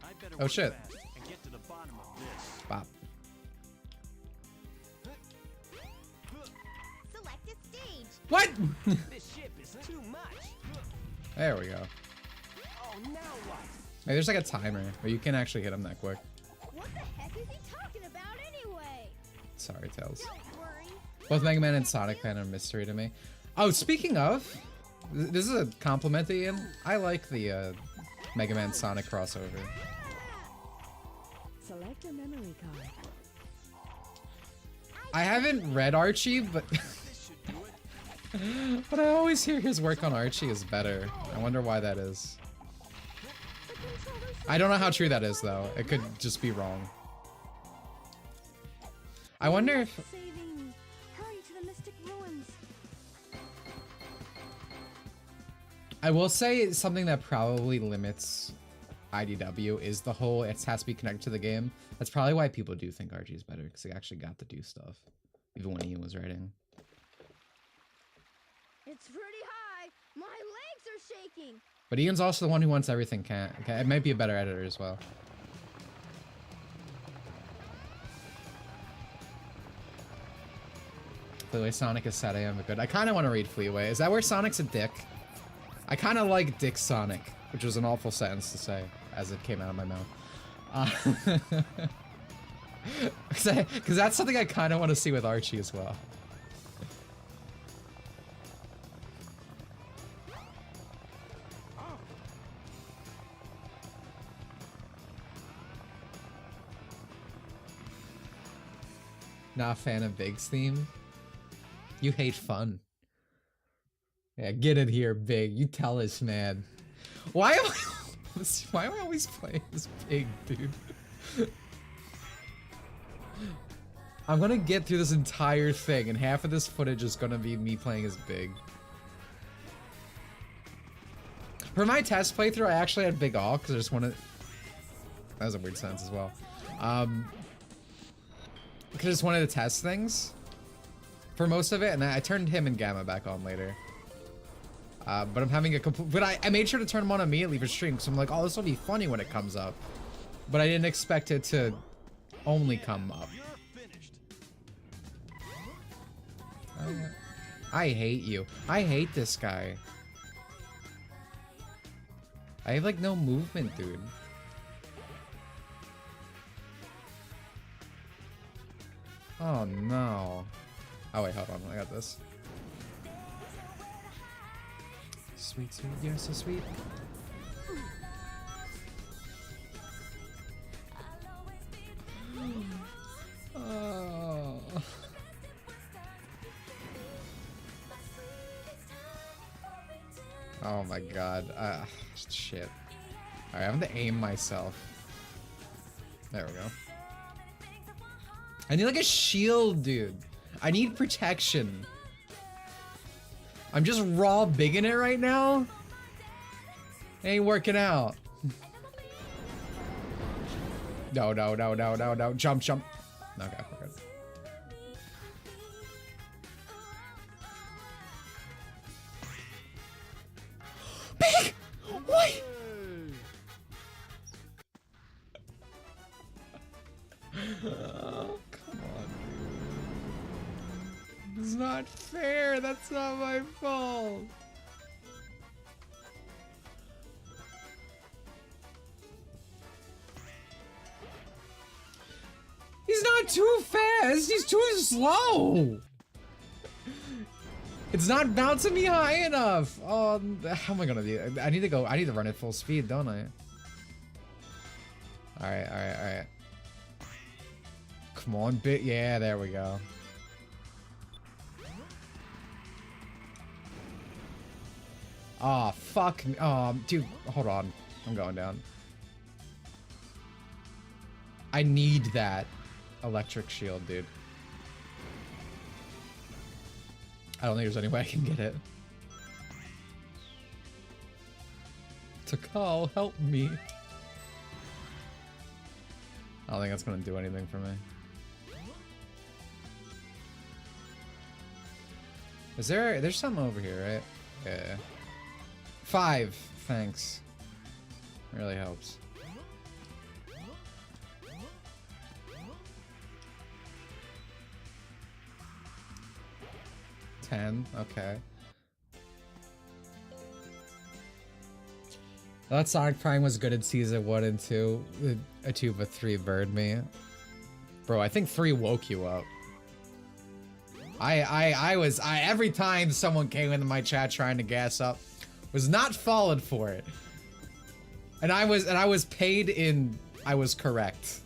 I better Oh, work shit. fast and get to the bottom of this. Bop. Select a stage. What? This ship is too much. There we go. Oh, now what? Hey, there's like a timer, but you can actually hit him that quick. What the heck is he talking about anyway? Sorry, Tails. Don't worry. Both Mega Man and Sonic Fan are a mystery to me. Oh, speaking of, this is a compliment to Ian. I like the Mega Man Sonic crossover. Select a memory card. I haven't read Archie, but but I always hear his work on Archie is better. I wonder why that is. I don't know how true that is though. It could just be wrong. I wonder if Saving. Hurry to the Mystic Ruins. I will say something that probably limits IDW is the whole it has to be connected to the game. That's probably why people do think Archie is better, because they actually got to do stuff, even when Ian was writing. It's pretty high. My legs are shaking. But Ian's also the one who wants everything can't. Okay, it might be a better editor as well. Fleetway Sonic is sad I am good. I kind of want to read Fleetway. Is that where Sonic's a dick? I kind of like Dick Sonic, which was an awful sentence to say as it came out of my mouth. Because that's something I kind of want to see with Archie as well. Not a fan of Big's theme? You hate fun. Yeah, get it here, Big. You tell us, man. Why am I always playing as Big, dude? I'm gonna get through this entire thing, and half of this footage is gonna be me playing as Big. For my test playthrough, I actually had Big all, because I just wanted... That was a weird sentence as well. Because I just wanted to test things for most of it, and I turned him and Gamma back on later. But I'm having a complete... But I made sure to turn them on immediately for stream, because I'm like, oh, this will be funny when it comes up. But I didn't expect it to only come up. I hate you. I hate this guy. I have like no movement, dude. Oh no. Oh wait, hold on. I got this. Sweet, sweet. You're so sweet. Oh. Oh my god. Shit. Alright, I'm gonna aim myself. There we go. I need like a shield, dude. I need protection. I'm just raw bigging it right now. Ain't working out. No, no, no, no, no, no. Jump, jump. Okay, we're good. Big! What? Oh, come on, dude. It's not fair. That's not my fault. He's not too fast. He's too slow. It's not bouncing me high enough. How am I gonna do? I need to go. I need to run at full speed, don't I? All right, all right, all right. Come on, bit. Yeah, there we go. Oh, fuck. Dude, hold on. I'm going down. I need that electric shield, dude. I don't think there's any way I can get it. Takal, help me. I don't think that's gonna do anything for me. There's something over here, right? Yeah. 5, thanks. Really helps. 10, okay. That Sonic Prime was good in season 1 and 2. A 2 but 3 burned me. Bro, I think 3 woke you up. Every time someone came into my chat trying to gas up, was not falling for it. And I was paid in, I was correct.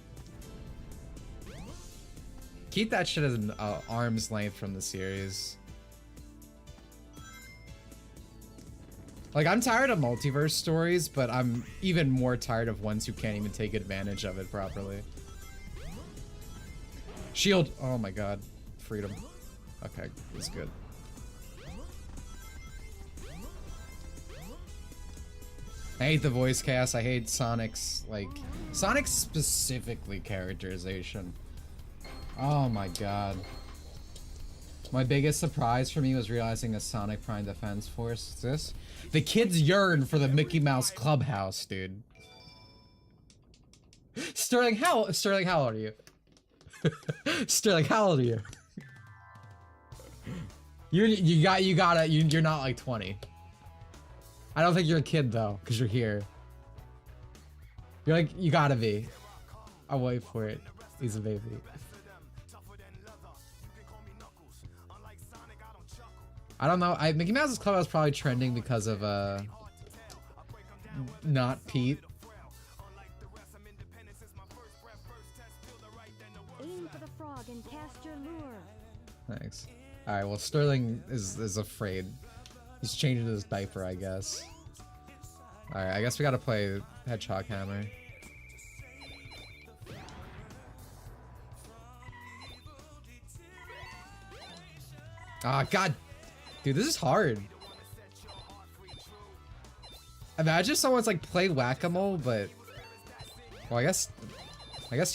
Keep that shit as an arm's length from the series. Like, I'm tired of multiverse stories, but I'm even more tired of ones who can't even take advantage of it properly. Shield! Oh my god. Freedom. Okay, that's good. I hate the voice cast. I hate Sonic's, like, Sonic's specifically characterization. Oh my god. My biggest surprise for me was realizing a Sonic Prime Defense Force exists. The kids yearn for the Mickey Mouse Clubhouse, dude. Sterling, how old are you? Sterling, how old are you? You're not like 20. I don't think you're a kid though, because you're here. You're like, you gotta be. I'll wait for it. He's a baby. I don't know. Mickey Mouse's Clubhouse is probably trending because of not Pete. Aim for the frog and cast your Thanks. All right. Well, Sterling is afraid. He's changing his diaper, I guess. All right. I guess we gotta play Hedgehog Hammer. Ah, God. Dude, this is hard. Imagine someone's like played whack-a-mole, but... Well, I guess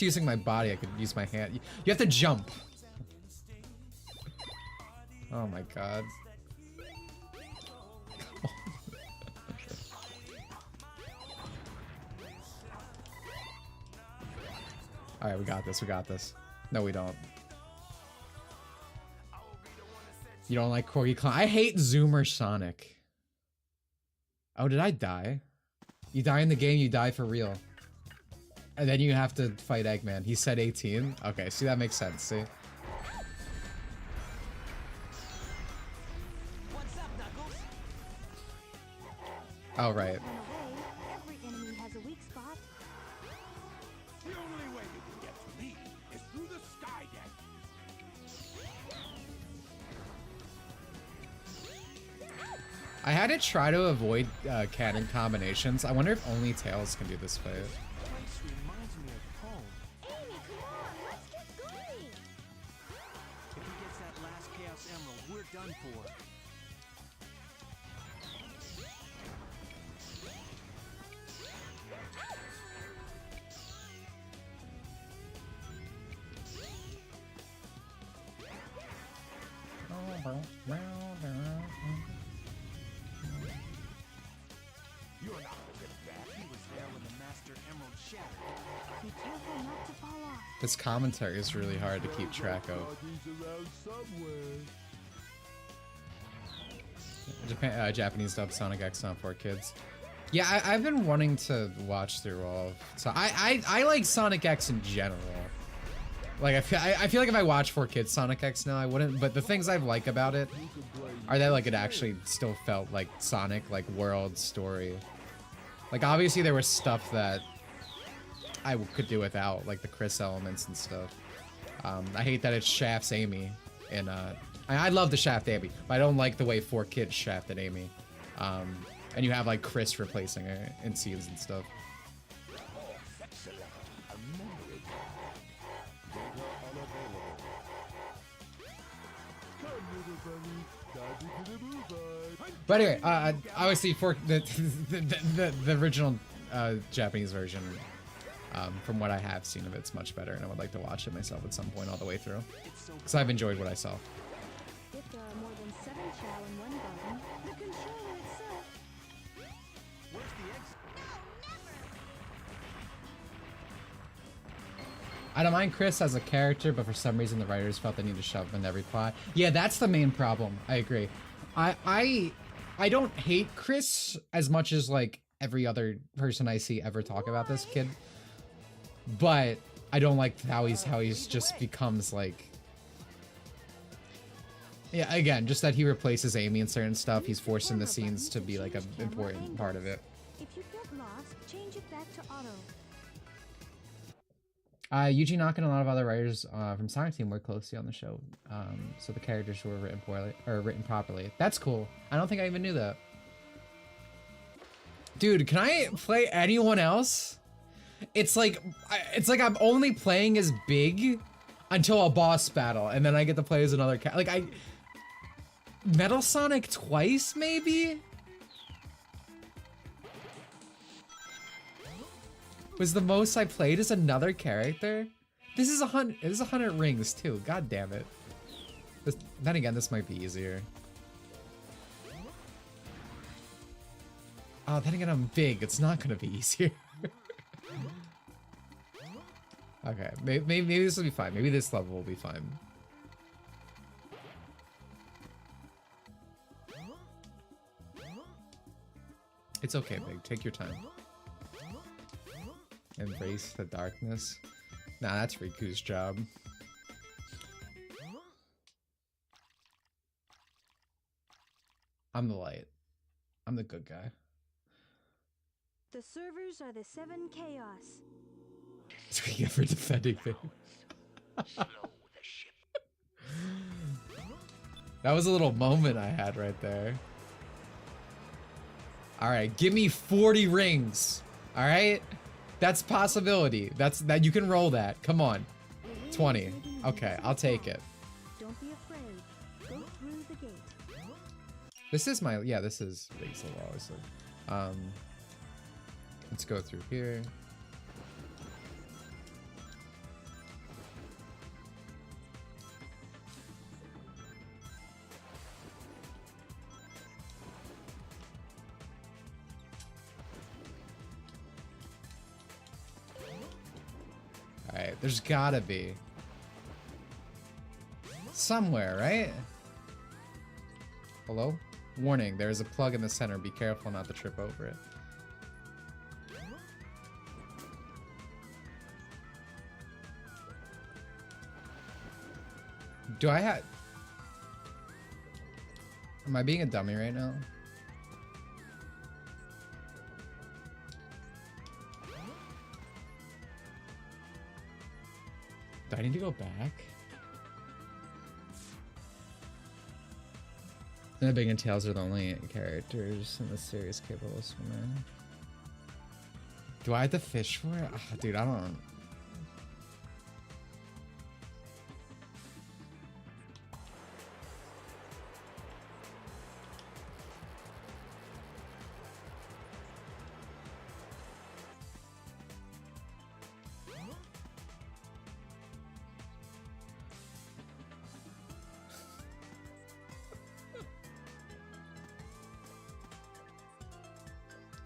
using my body, I could use my hand. You have to jump. Oh my God. Alright, we got this, we got this. No, we don't. You don't like Corgi Clown? I hate Zoomer Sonic. Oh, did I die? You die in the game, you die for real. And then you have to fight Eggman. He said 18? Okay, see, that makes sense, see? What's up, Knuckles? Oh, right. In a way, every enemy has a weak spot. The only way you can get to me is through the sky deck. I had to try to avoid cannon combinations. I wonder if only Tails can do this fight. Place reminds me of home. Amy, come on, let's get going! If he gets that last Chaos Emerald, we're done for. You're not gonna get that. He was there when the Master Emerald shattered. Be careful not to fall off. This commentary is really hard to keep track of. Doggies around somewhere. Japanese dub Sonic X not for kids. Yeah, I've been wanting to watch through all of... So I like Sonic X in general. Like, I feel like if I watch 4Kids Sonic X now, I wouldn't. But the things I like about it are that, like, it actually still felt like Sonic, like, world story. Like, obviously there was stuff that I could do without, like the Chris elements and stuff. I hate that it shafts Amy. And, I love the shaft Amy, but I don't like the way 4Kids shafted Amy. And you have, like, Chris replacing her in scenes and stuff. But anyway, obviously for the original Japanese version, from what I have seen of it's much better, and I would like to watch it myself at some point all the way through, because I've enjoyed what I saw. If there are more than 7 Chow in one button, the controller itself. Where's the exit? I don't mind Chris as a character, but for some reason the writers felt they need to shove him in every plot. Yeah, that's the main problem. I agree. I don't hate Chris as much as like every other person I see ever talk about this kid, but I don't like how he's just becomes like, yeah, again, just that he replaces Amy in certain stuff. He's forcing the scenes to be like an important part of it. If you get lost, change it back to auto. Yuji Naka and a lot of other writers from Sonic Team work closely on the show, so the characters were written poorly or written properly. That's cool. I don't think I even knew that. Dude, can I play anyone else? It's like I'm only playing as Big until a boss battle, and then I get to play as another cat. Like Metal Sonic twice, maybe. Was the most I played as another character? This is 100. This is 100 rings too. God damn it. Then again, this might be easier. Oh, then again, I'm big. It's not gonna be easier. Okay, maybe this will be fine. Maybe this level will be fine. It's okay, Big. Take your time. Embrace the darkness. Nah, that's Riku's job. I'm the light. I'm the good guy. The servers are the 7 Chaos. Speaking for defending me. That was a little moment I had right there. All right, give me 40 rings. All right, that's possibility. That you can roll that. Come on, 20. Okay, I'll take it. Don't be afraid. Go through the gate. This is my this is Basil, obviously. Let's go through here. Alright, there's gotta be somewhere, right? Hello? Warning, there is a plug in the center. Be careful not to trip over it. Do I have... Am I being a dummy right now? Do I need to go back? The Big and Tails are the only characters in the series capable of swimming. Do I have to fish for it? Ah, dude, I don't...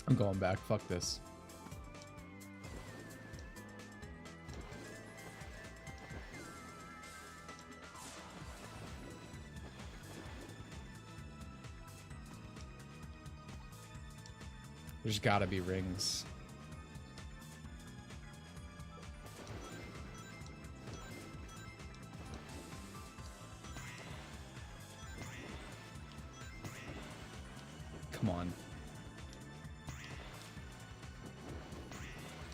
I'm going back. Fuck this. There's gotta be rings. Come on.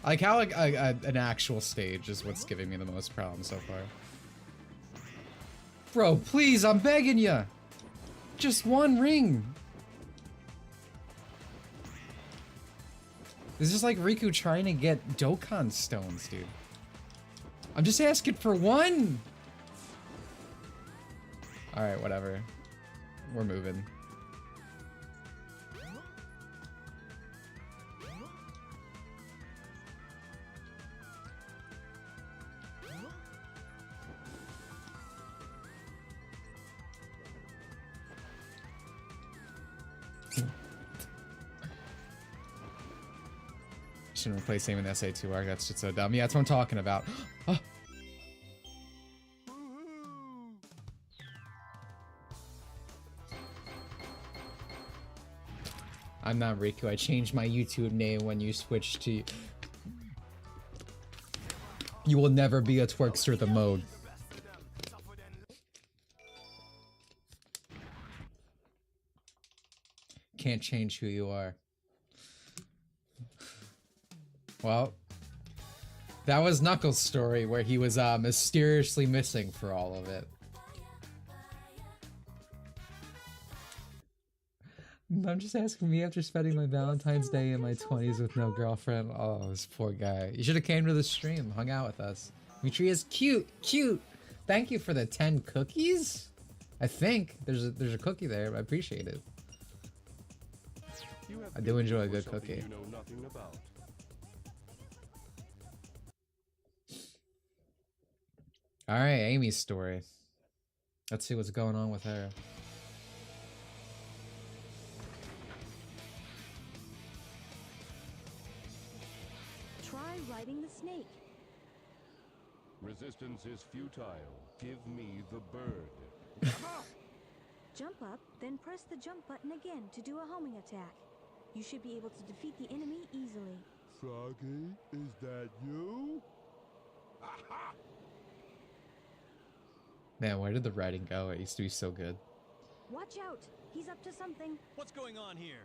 I like how an actual stage is what's giving me the most problems so far. Bro, please, I'm begging ya. Just one ring. This is like Riku trying to get Dokkan stones, dude. I'm just asking for one. All right, whatever. We're moving. Shouldn't replace him in the SA2 arc. That's just so dumb. Yeah, that's what I'm talking about. Oh. I'm not Riku. I changed my YouTube name when you switched to... You will never be a twerkster the mode. Can't change who you are. Well, that was Knuckles' story where he was mysteriously missing for all of it. I'm just asking me after spending my Valentine's Day in my 20s with no girlfriend. Oh, this poor guy. You should have came to the stream, hung out with us. Mitri is cute, cute. Thank you for the 10 cookies. I think there's a cookie there. I appreciate it. I do enjoy a good cookie. You know nothing about. All right, Amy's story. Let's see what's going on with her. Try riding the snake. Resistance is futile. Give me the bird. Jump up, then press the jump button again to do a homing attack. You should be able to defeat the enemy easily. Froggy, is that you? Aha! Man, where did the writing go? It used to be so good. Watch out! He's up to something. What's going on here?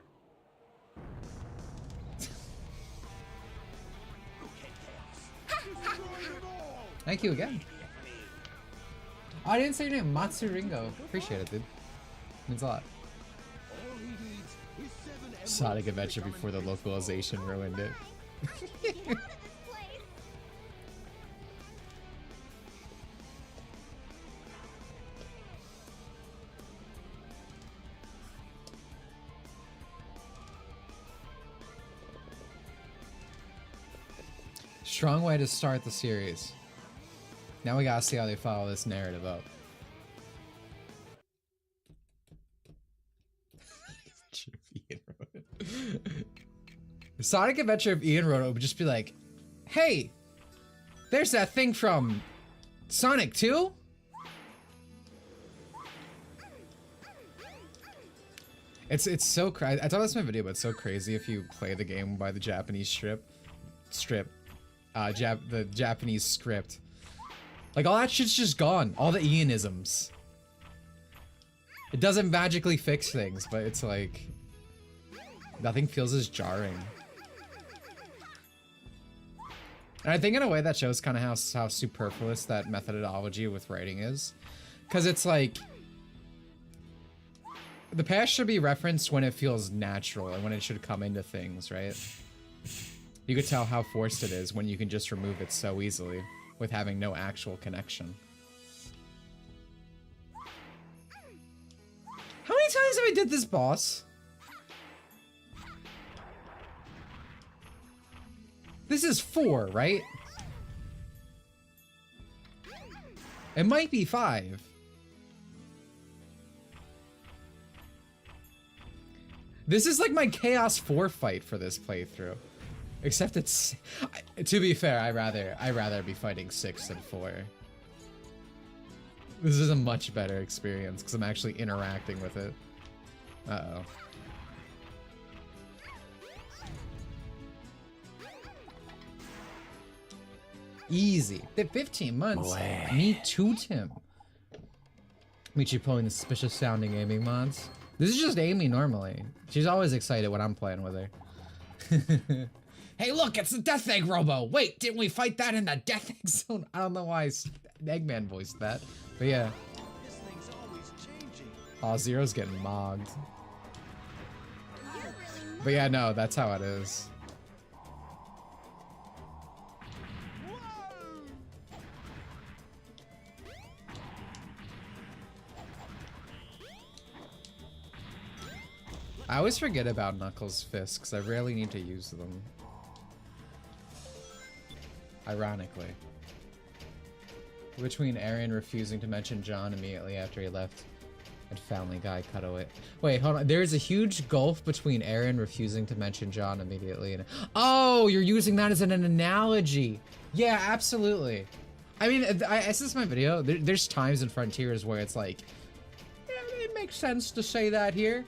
Thank you again. Oh, I didn't say your name. Matsuringo. Appreciate it, dude. Means a lot. All he needs is 7 emeralds Sonic to Adventure become before the an localization ruined it. Get out of this place! Strong way to start the series. Now we gotta see how they follow this narrative up. Sonic Adventure if Ian wrote it would just be like, hey, there's that thing from Sonic 2? It's so crazy. I thought this in my video, but it's so crazy if you play the game by the Japanese the Japanese script. Like, all that shit's just gone. All the Ianisms. It doesn't magically fix things, but it's like... nothing feels as jarring. And I think in a way that shows kind of how superfluous that methodology with writing is. Because it's like... the past should be referenced when it feels natural and when it should come into things, right? You could tell how forced it is when you can just remove it so easily with having no actual connection. How many times have I did this boss? This is 4, right? It might be 5. This is like my Chaos 4 fight for this playthrough. Except it's... to be fair, I'd rather be fighting 6 than 4. This is a much better experience because I'm actually interacting with it. Uh-oh. Easy. 15 months. Me too, Tim. Meet you pulling the suspicious sounding aiming mods. This is just Amy normally. She's always excited when I'm playing with her. Hey, look, it's the Death Egg Robo. Wait, didn't we fight that in the Death Egg Zone? I don't know why Eggman voiced that, but yeah. This thing's always changing. Aw, Zero's getting mogged. You're really But yeah, no, that's how it is. I always forget about Knuckles' fists because I rarely need to use them. Ironically. Between Aaron refusing to mention John immediately after he left and Family Guy cutaway. Wait, hold on. There's a huge gulf between Aaron refusing to mention John immediately and... oh, you're using that as an analogy. Yeah, absolutely. I mean, this is my video. There's times in Frontiers where it's like, yeah, it makes sense to say that here.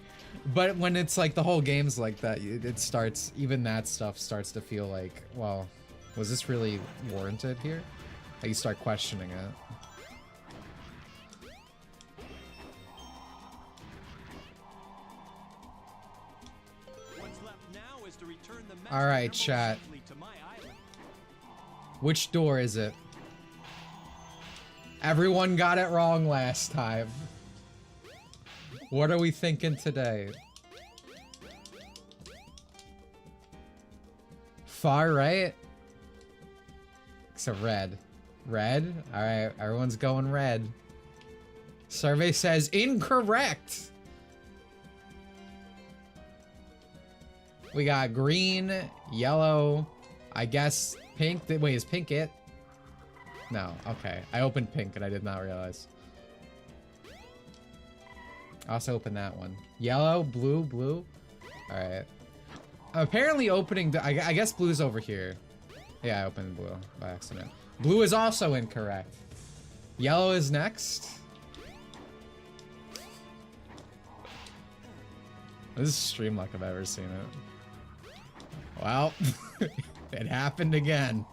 But when it's like the whole game's like that, it starts, even that stuff starts to feel like, well, was this really warranted here? Like you start questioning it. What's left now is to return the All right, chat. to my island. Which door is it? Everyone got it wrong last time. What are we thinking today? Far right? So red. Red? Alright, everyone's going red. Survey says incorrect! We got green, yellow, I guess pink. Wait, is pink it? No, okay. I opened pink and I did not realize. I also opened that one. Yellow, blue, blue. All right. I'm apparently opening the, I guess blue's over here. Yeah, I opened blue by accident. Blue is also incorrect. Yellow is next. This is stream like I've ever seen it. Well, it happened again.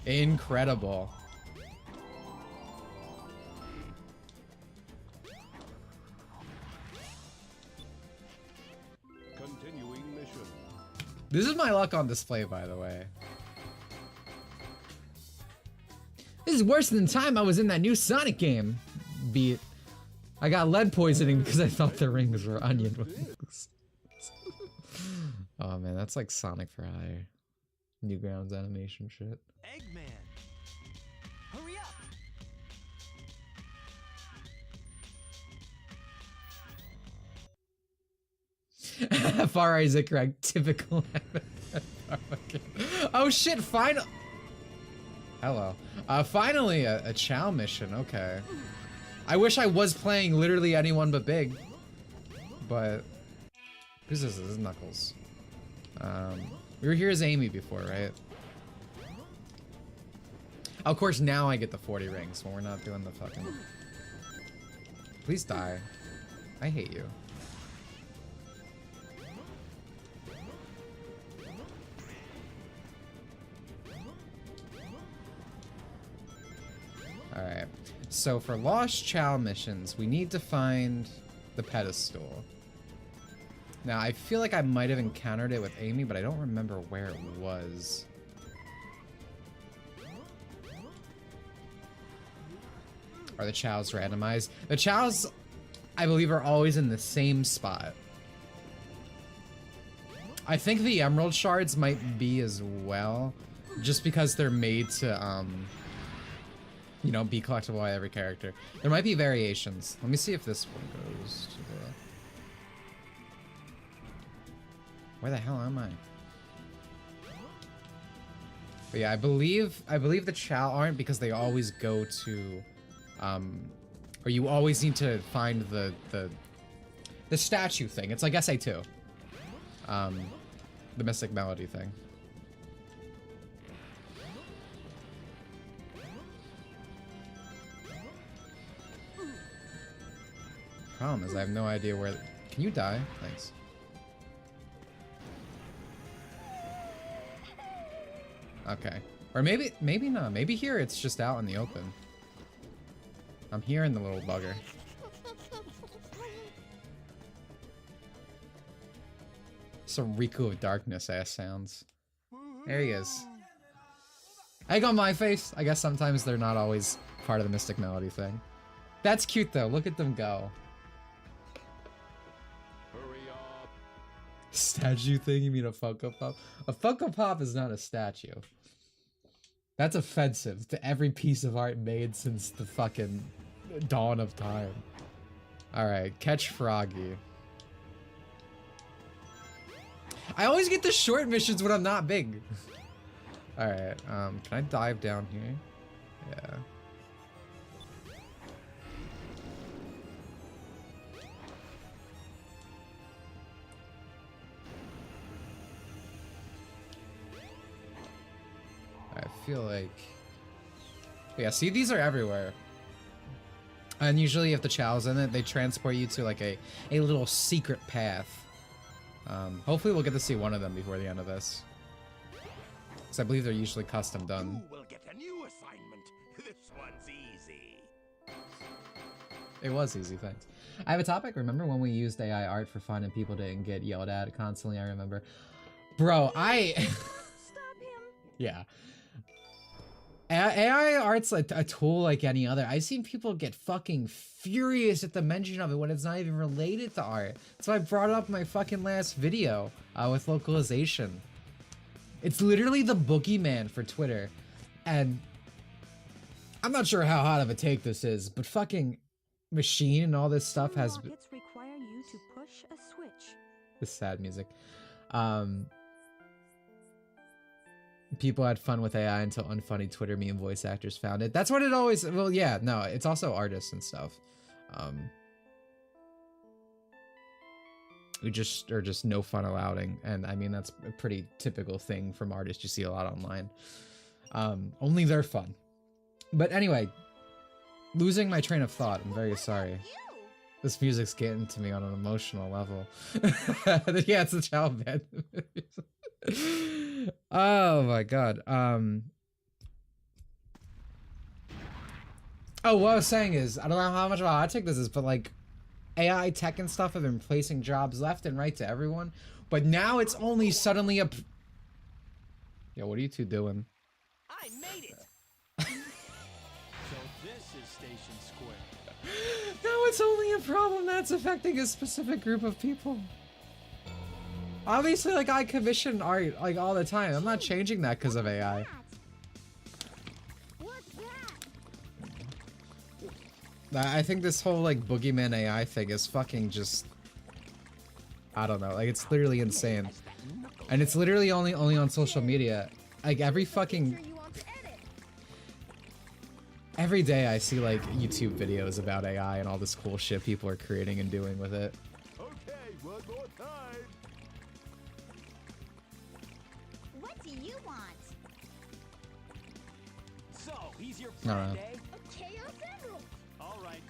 Incredible. Continuing mission. This is my luck on display, by the way. This is worse than the time I was in that new Sonic game. Beat. I got lead poisoning because I thought the rings were onion rings. Oh man, that's like Sonic for Hire. Newgrounds animation shit. Eggman! Hurry up! Far Isaac correct. Typical. Oh shit! Final. Hello. Finally a Chow mission. Okay. I wish I was playing literally anyone but Big. But who's this? This is Knuckles. We were here as Amy before, right? Of course, now I get the 40 rings when we're not doing the fucking. Please die. I hate you. Alright, so for Lost Chow missions, we need to find the pedestal. Now, I feel like I might have encountered it with Amy, but I don't remember where it was. Are the Chows randomized? The Chows, I believe, are always in the same spot. I think the Emerald Shards might be as well, just because they're made to, you know, be collectible by every character. There might be variations. Let me see if this one goes to the... Where the hell am I? But yeah, I believe the Chow aren't because they always go to, or you always need to find the statue thing. It's like SA2. The Mystic Melody thing. Problem is I have no idea where... Can you die? Thanks. Okay. Or maybe not. Maybe here it's just out in the open. I'm hearing the little bugger. Some Riku of Darkness ass sounds. There he is. Egg on my face. I guess sometimes they're not always part of the Mystic Melody thing. That's cute though. Look at them go. Statue thing? You mean a Funko Pop? A Funko Pop is not a statue. That's offensive to every piece of art made since the fucking dawn of time. Alright, catch Froggy. I always get the short missions when I'm not Big. Alright, can I dive down here? Yeah. I feel like... Yeah, see, these are everywhere. And usually if the Chow's in it, they transport you to like a little secret path. Hopefully we'll get to see one of them before the end of this. Because I believe they're usually custom done. You will get a new assignment. This one's easy. It was easy, thanks. I have a topic. Remember when we used AI art for fun and people didn't get yelled at constantly? I remember. Bro, Stop him! Yeah. AI art's a tool like any other. I've seen people get fucking furious at the mention of it when it's not even related to art. So I brought it up in my fucking last video with localization. It's literally the boogeyman for Twitter. And I'm not sure how hot of a take this is, but fucking Machine and all this stuff has... Rockets require you to push a switch. This sad music. People had fun with AI until unfunny Twitter meme voice actors found it. That's what it always... Well, yeah, no, it's also artists and stuff. Who just are just no fun allowing. And I mean, that's a pretty typical thing from artists you see a lot online. Only they're fun. But anyway, losing my train of thought. I'm very sorry. This music's getting to me on an emotional level. Yeah, it's the child band. Oh my god. Oh, what I was saying is, I don't know how much of a hot take this is, but like, AI tech and stuff have been replacing jobs left and right to everyone, but now it's only suddenly a... Yo, what are you two doing? I made it! This is Station Square. No, it's only a problem that's affecting a specific group of people. Obviously, like, I commission art, like, all the time. I'm not changing that because of AI. What's that? I think this whole, like, boogeyman AI thing is fucking just... I don't know, like, it's literally insane. And it's literally only on social media. Like, every fucking... Every day I see, like, YouTube videos about AI and all this cool shit people are creating and doing with it. Okay, one more time. What do you want? So, he's your No, friend, no. eh? A Chaos Emerald! All right.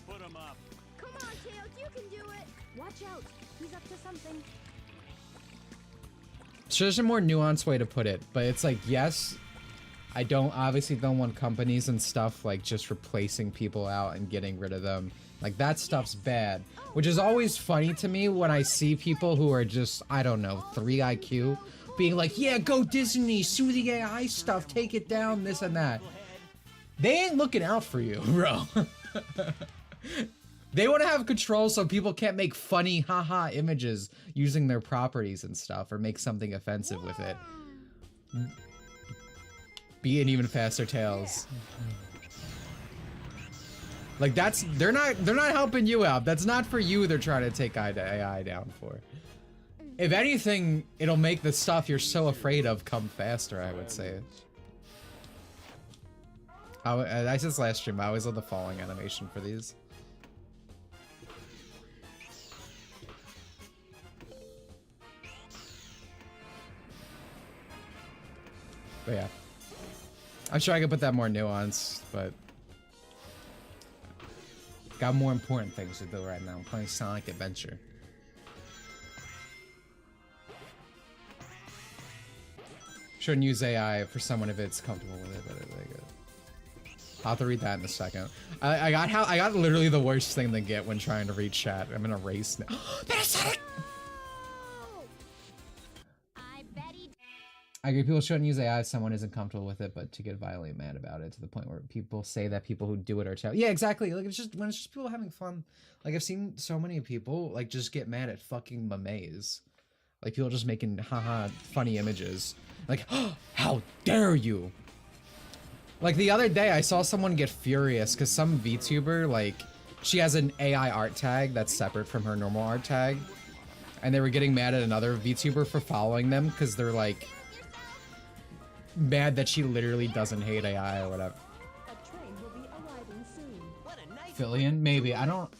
Put him up. Come on, Chaos, you can do it! Watch out, he's up to something. So there's a more nuanced way to put it, but it's like, yes, I obviously don't want companies and stuff like just replacing people out and getting rid of them. Like, that stuff's bad, which is always funny to me when I see people who are just, I don't know, 3 IQ being like, yeah, go Disney, sue the AI stuff, take it down, this and that. They ain't looking out for you, bro. They want to have control so people can't make funny haha images using their properties and stuff or make something offensive with it. Be an even faster tails. Like, they're not helping you out. That's not for you they're trying to take AI down for. If anything, it'll make the stuff you're so afraid of come faster, I would say. I said this last stream, I always love the falling animation for these. But yeah. I'm sure I could put that more nuance, but got more important things to do right now. I'm playing Sonic Adventure. Shouldn't use AI for someone if it's comfortable with it, but I'll have to read that in a second. I got literally the worst thing to get when trying to read chat. I'm in a race now. I agree, people shouldn't use AI if someone isn't comfortable with it, but to get violently mad about it to the point where people say that people who do it are child. Yeah, exactly. Like, it's just when it's just people having fun. Like, I've seen so many people like just get mad at fucking memes. Like, people just making haha funny images. Like, oh, how dare you? Like, the other day I saw someone get furious because some VTuber, like, she has an AI art tag that's separate from her normal art tag, and they were getting mad at another VTuber for following them because they're like mad that she literally doesn't hate AI or whatever. A train will be arriving soon. What a nice Fillion? Maybe. I don't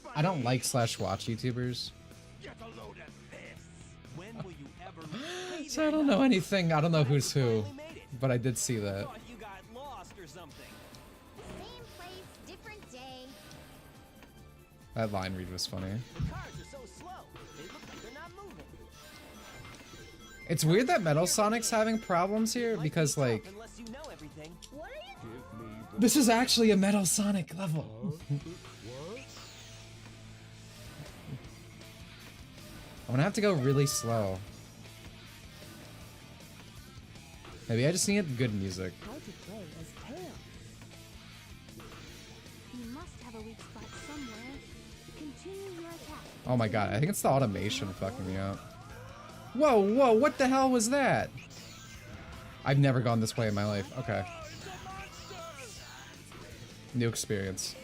like /watch YouTubers. Get a load of this. When will you ever So I don't know anything. I don't know who's who. But I did see that. thought you got lost or something? Same place, different day. That line read was funny. The cars are so slow. They look like they're not moving. It's weird that Metal Sonic's having problems here because, like, Unless you know everything. What are you? Give me the this is actually a Metal Sonic level. what? I'm gonna have to go really slow. Maybe I just need good music. How to play as Tails. You must have a weak spot somewhere. Continue your attack. Oh my god, I think it's the automation fucking me up. Whoa, whoa, what the hell was that? I've never gone this way in my life. Okay. New experience.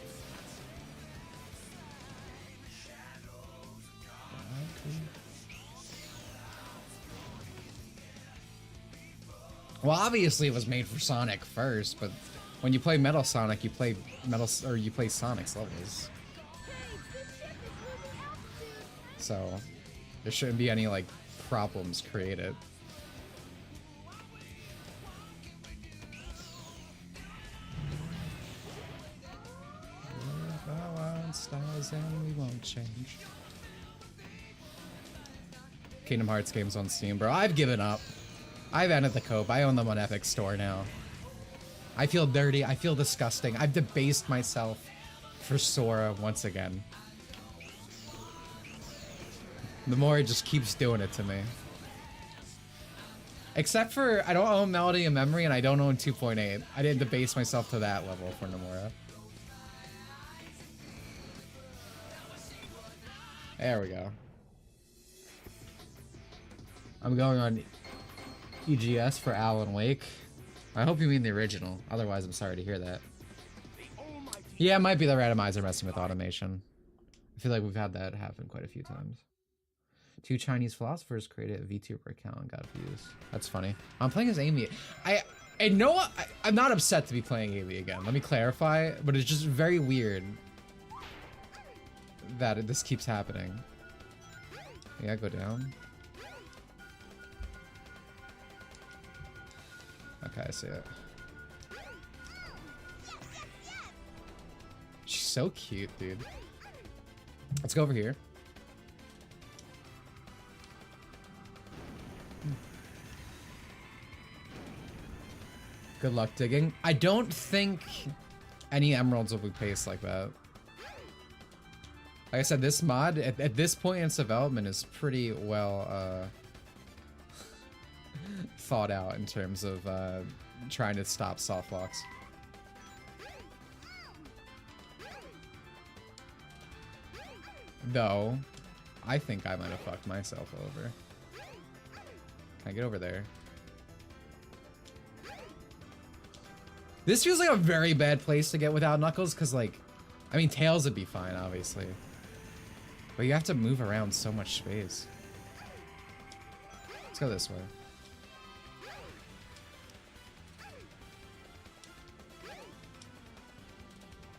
Well, obviously it was made for Sonic first, but when you play Metal Sonic, you play Sonic's levels. So there shouldn't be any like problems created. Styles and we won't change. Kingdom Hearts games on Steam, bro. I've given up. I've ended the cope. I own them on Epic Store now. I feel dirty. I feel disgusting. I've debased myself for Sora once again. The more it just keeps doing it to me. Except for I don't own Melody and Memory, and I don't own 2.8. I didn't debase myself to that level for Nomura. There we go. I'm going on EGS for Alan Wake. I hope you mean the original. Otherwise, I'm sorry to hear that. Yeah, it might be the randomizer messing with automation. I feel like we've had that happen quite a few times. 2 Chinese philosophers created a VTuber account and got views. That's funny. I'm playing as Amy. I'm not upset to be playing Amy again. Let me clarify, but it's just very weird that this keeps happening. Yeah, go down. Okay, I see it. She's so cute, dude. Let's go over here. Good luck digging. I don't think any emeralds will be paced like that. Like I said, this mod, at this point in its development, is pretty well thought out in terms of trying to stop soft locks. Though, I think I might have fucked myself over. Can I get over there? This feels like a very bad place to get without Knuckles, because, like, I mean, Tails would be fine, obviously. But you have to move around so much space. Let's go this way.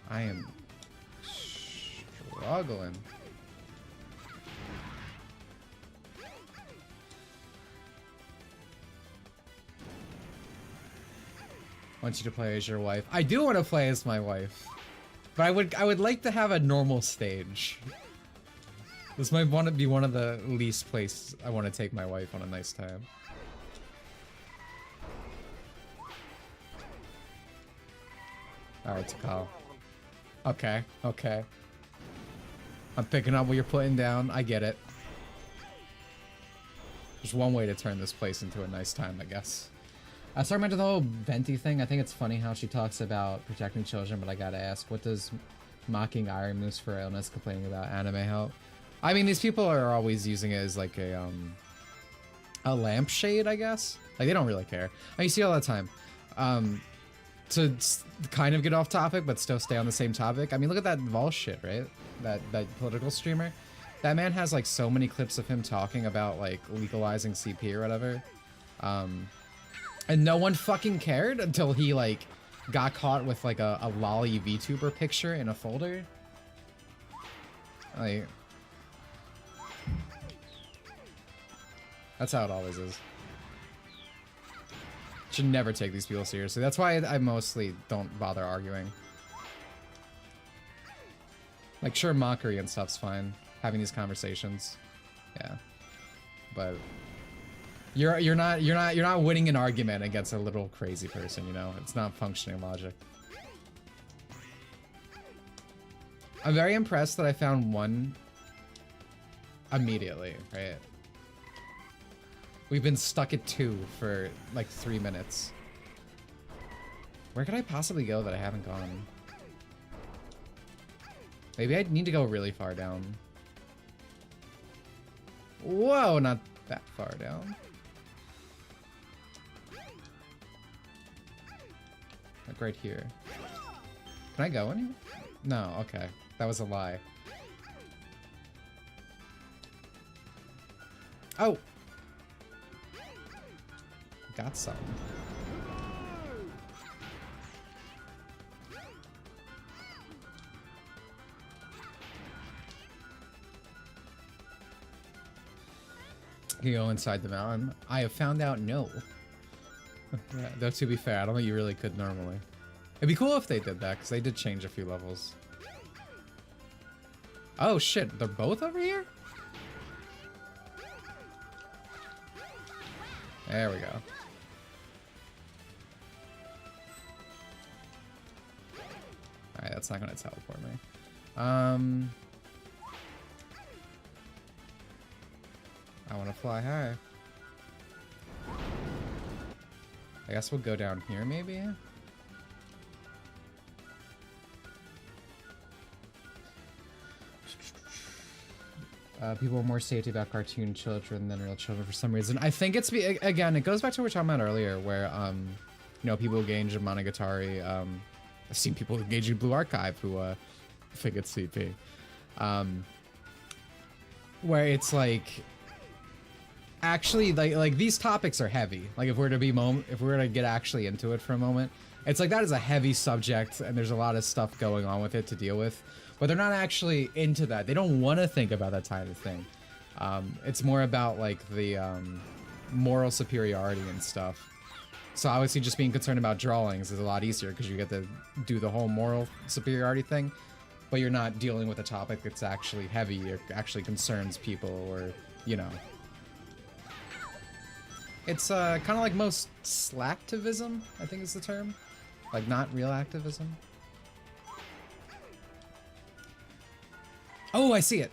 I am struggling. I want you to play as your wife. I do want to play as my wife, but I would like to have a normal stage. This might want to be one of the least places I want to take my wife on a nice time. Alright, Takal. Okay, okay. I'm picking up what you're putting down. I get it. There's one way to turn this place into a nice time, I guess. Sorry, I mentioned the whole Venti thing. I think it's funny how she talks about protecting children, but I gotta ask, what does mocking Iron Moose for illness, complaining about anime help? I mean, these people are always using it as like a lampshade, I guess. Like, they don't really care. You see it all the time. To kind of get off topic, but still stay on the same topic. I mean, look at that Vol shit, right? That political streamer. That man has like so many clips of him talking about like legalizing CP or whatever. And no one fucking cared until he like got caught with like a lolly VTuber picture in a folder. Like, that's how it always is. Should never take these people seriously. That's why I mostly don't bother arguing. Like, sure, mockery and stuff's fine, having these conversations. Yeah. But you're not winning an argument against a little crazy person, you know? It's not functioning logic. I'm very impressed that I found one immediately, right? We've been stuck at 2 for like 3 minutes. Where could I possibly go that I haven't gone? Maybe I need to go really far down. Whoa, not that far down. Like right here. Can I go anywhere? No, okay. That was a lie. Oh! Got some. Can you go inside the mountain? I have found out no. Yeah, though to be fair, I don't think you really could normally. It'd be cool if they did that, because they did change a few levels. Oh shit, they're both over here? There we go. Alright, that's not gonna teleport me. I wanna fly high. I guess we'll go down here maybe. People are more safety about cartoon children than real children for some reason. I think it's again, it goes back to what we were talking about earlier, where you know, people engage in Monogatari. I've seen people engage in Blue Archive who think it's CP. Where it's like, actually, like these topics are heavy. Like if we're to get actually into it for a moment, it's like that is a heavy subject, and there's a lot of stuff going on with it to deal with. But they're not actually into that. They don't want to think about that type of thing. It's more about like the moral superiority and stuff. So obviously just being concerned about drawings is a lot easier because you get to do the whole moral superiority thing, but you're not dealing with a topic that's actually heavy or actually concerns people, or, you know. It's kind of like most slacktivism, I think is the term. Like not real activism. Oh, I see it.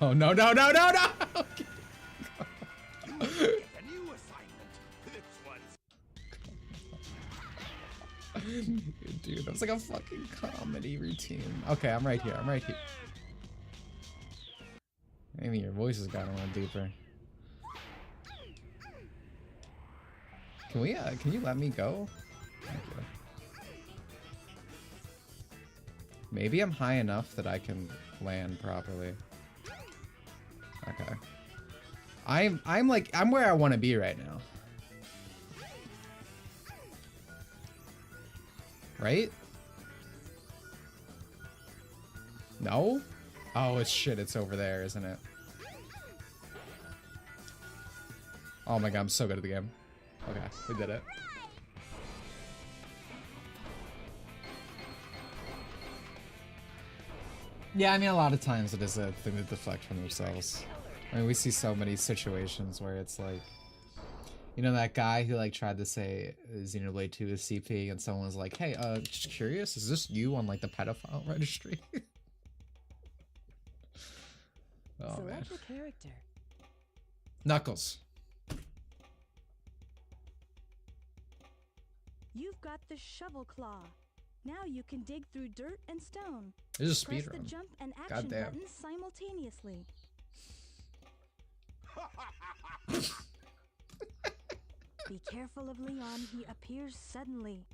Oh, no, no, no, no, no! Okay. A new assignment. This one's Dude, that was like a fucking comedy routine. Okay, I'm right here. I'm right here. Maybe your voice has gotten a little deeper. Can we, can you let me go? Thank you. Maybe I'm high enough that I can land properly. Okay. I'm where I want to be right now. Right? No? Oh, it's shit. It's over there, isn't it? Oh my god, I'm so good at the game. Okay, we did it. Yeah, I mean, a lot of times it is a thing to deflect from themselves. I mean, we see so many situations where it's like, you know, that guy who like tried to say Xenoblade 2 is CP, and someone was like, hey, just curious, is this you on like the pedophile registry? Oh, Select man. a character. Knuckles. You've got the shovel claw. Now you can dig through dirt and stone. This is a Press speed the run. jump and action Goddamn. buttons simultaneously. Be careful of Leon, he appears suddenly.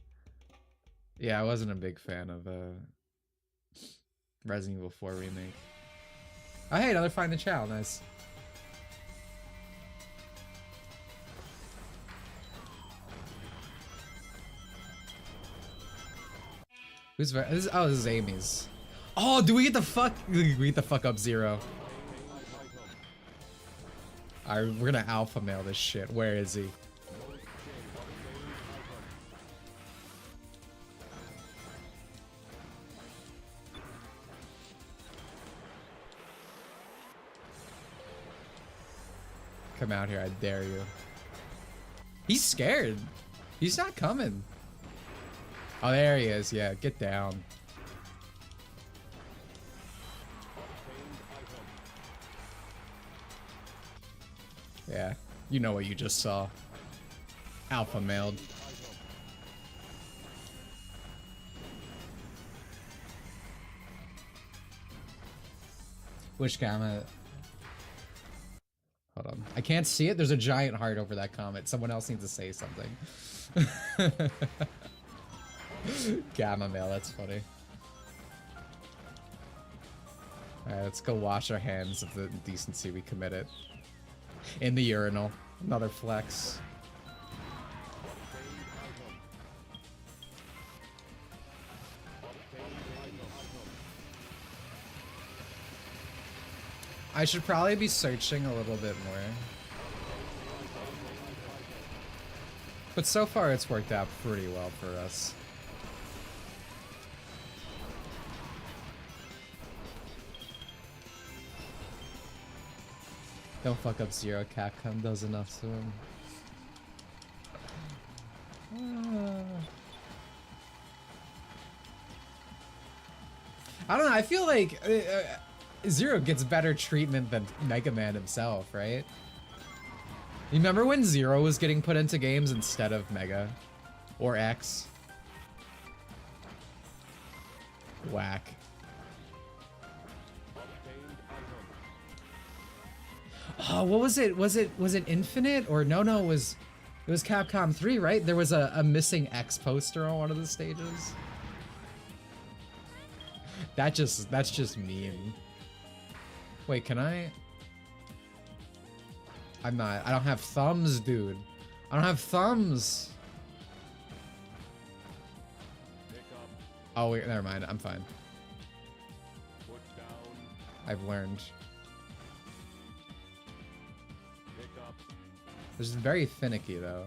Yeah, I wasn't a big fan of Resident Evil 4 remake. Oh, hey, another Find the Child. Nice. Who's this? Oh, this is Amy's. Oh, do we get the fuck? We get the fuck up Zero. Alright, we're gonna alpha mail this shit. Where is he? Come out here, I dare you. He's scared. He's not coming. Oh, there he is. Yeah, get down. Yeah, you know what you just saw. Alpha mailed. Which comment? Hold on. I can't see it. There's a giant heart over that comment. Someone else needs to say something. Gamma mail, that's funny. Alright, let's go wash our hands of the decency we committed. In the urinal. Another flex. I should probably be searching a little bit more. But so far it's worked out pretty well for us. Don't fuck up Zero. Capcom does enough to him. I don't know. I feel like Zero gets better treatment than Mega Man himself, right? You remember when Zero was getting put into games instead of Mega? Or X? Whack. Oh, what was it? Was it Infinite? Or no, it was Capcom 3, right? There was a missing X poster on one of the stages. That's just mean. Wait, can I? I don't have thumbs, dude. I don't have thumbs. Oh wait, never mind. I'm fine. I've learned. This is very finicky though.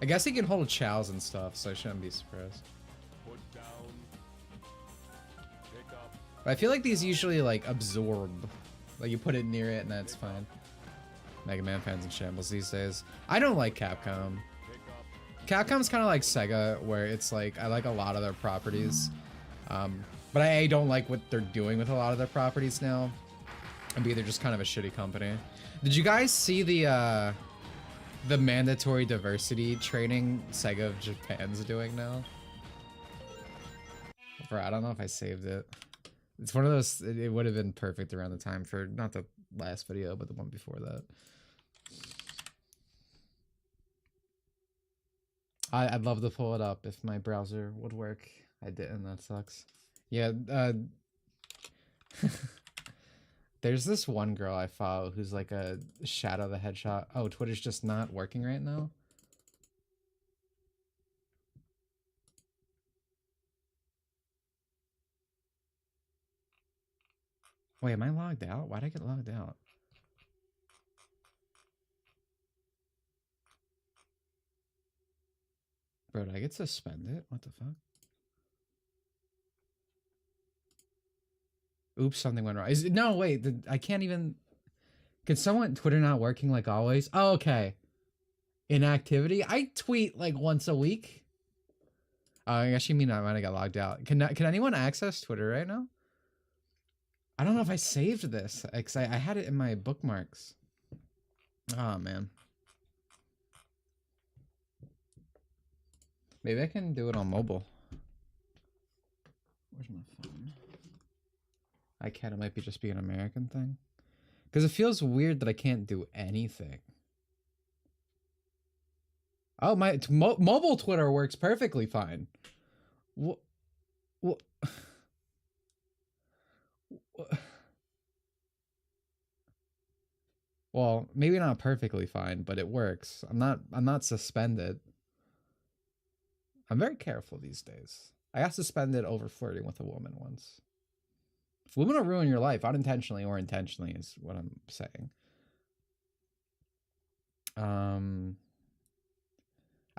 I guess he can hold chows and stuff, so I shouldn't be surprised. But I feel like these usually like absorb. Like you put it near it and that's fine. Mega Man fans in shambles these days. I don't like Capcom. Capcom's kind of like Sega, where it's like I like a lot of their properties, but I don't like what they're doing with a lot of their properties now. And B, they're just kind of a shitty company. Did you guys see the mandatory diversity training Sega of Japan's doing now? Bro, I don't know if I saved it. It's one of those. It would have been perfect around the time for not the last video, but the one before that. I'd love to pull it up if my browser would work. I didn't. That sucks. Yeah. There's this one girl I follow who's like a Shadow the Hedgehog. Oh, Twitter's just not working right now. Wait, am I logged out? Why'd I get logged out? Bro, did I get suspended? What the fuck? Oops, something went wrong. No, wait, I can't even... Can someone... Twitter not working like always? Oh, okay. Inactivity? I tweet like once a week. I guess you mean I might have got logged out. Can anyone access Twitter right now? I don't know if I saved this, because I had it in my bookmarks. Oh, man. Maybe I can do it on mobile. Where's my phone? I can't. It might be just be an American thing. Because it feels weird that I can't do anything. Oh, my mobile Twitter works perfectly fine. What? Well, maybe not perfectly fine, but it works. I'm not suspended. I'm very careful these days. I got suspended over flirting with a woman once. Women will ruin your life, unintentionally or intentionally, is what I'm saying. I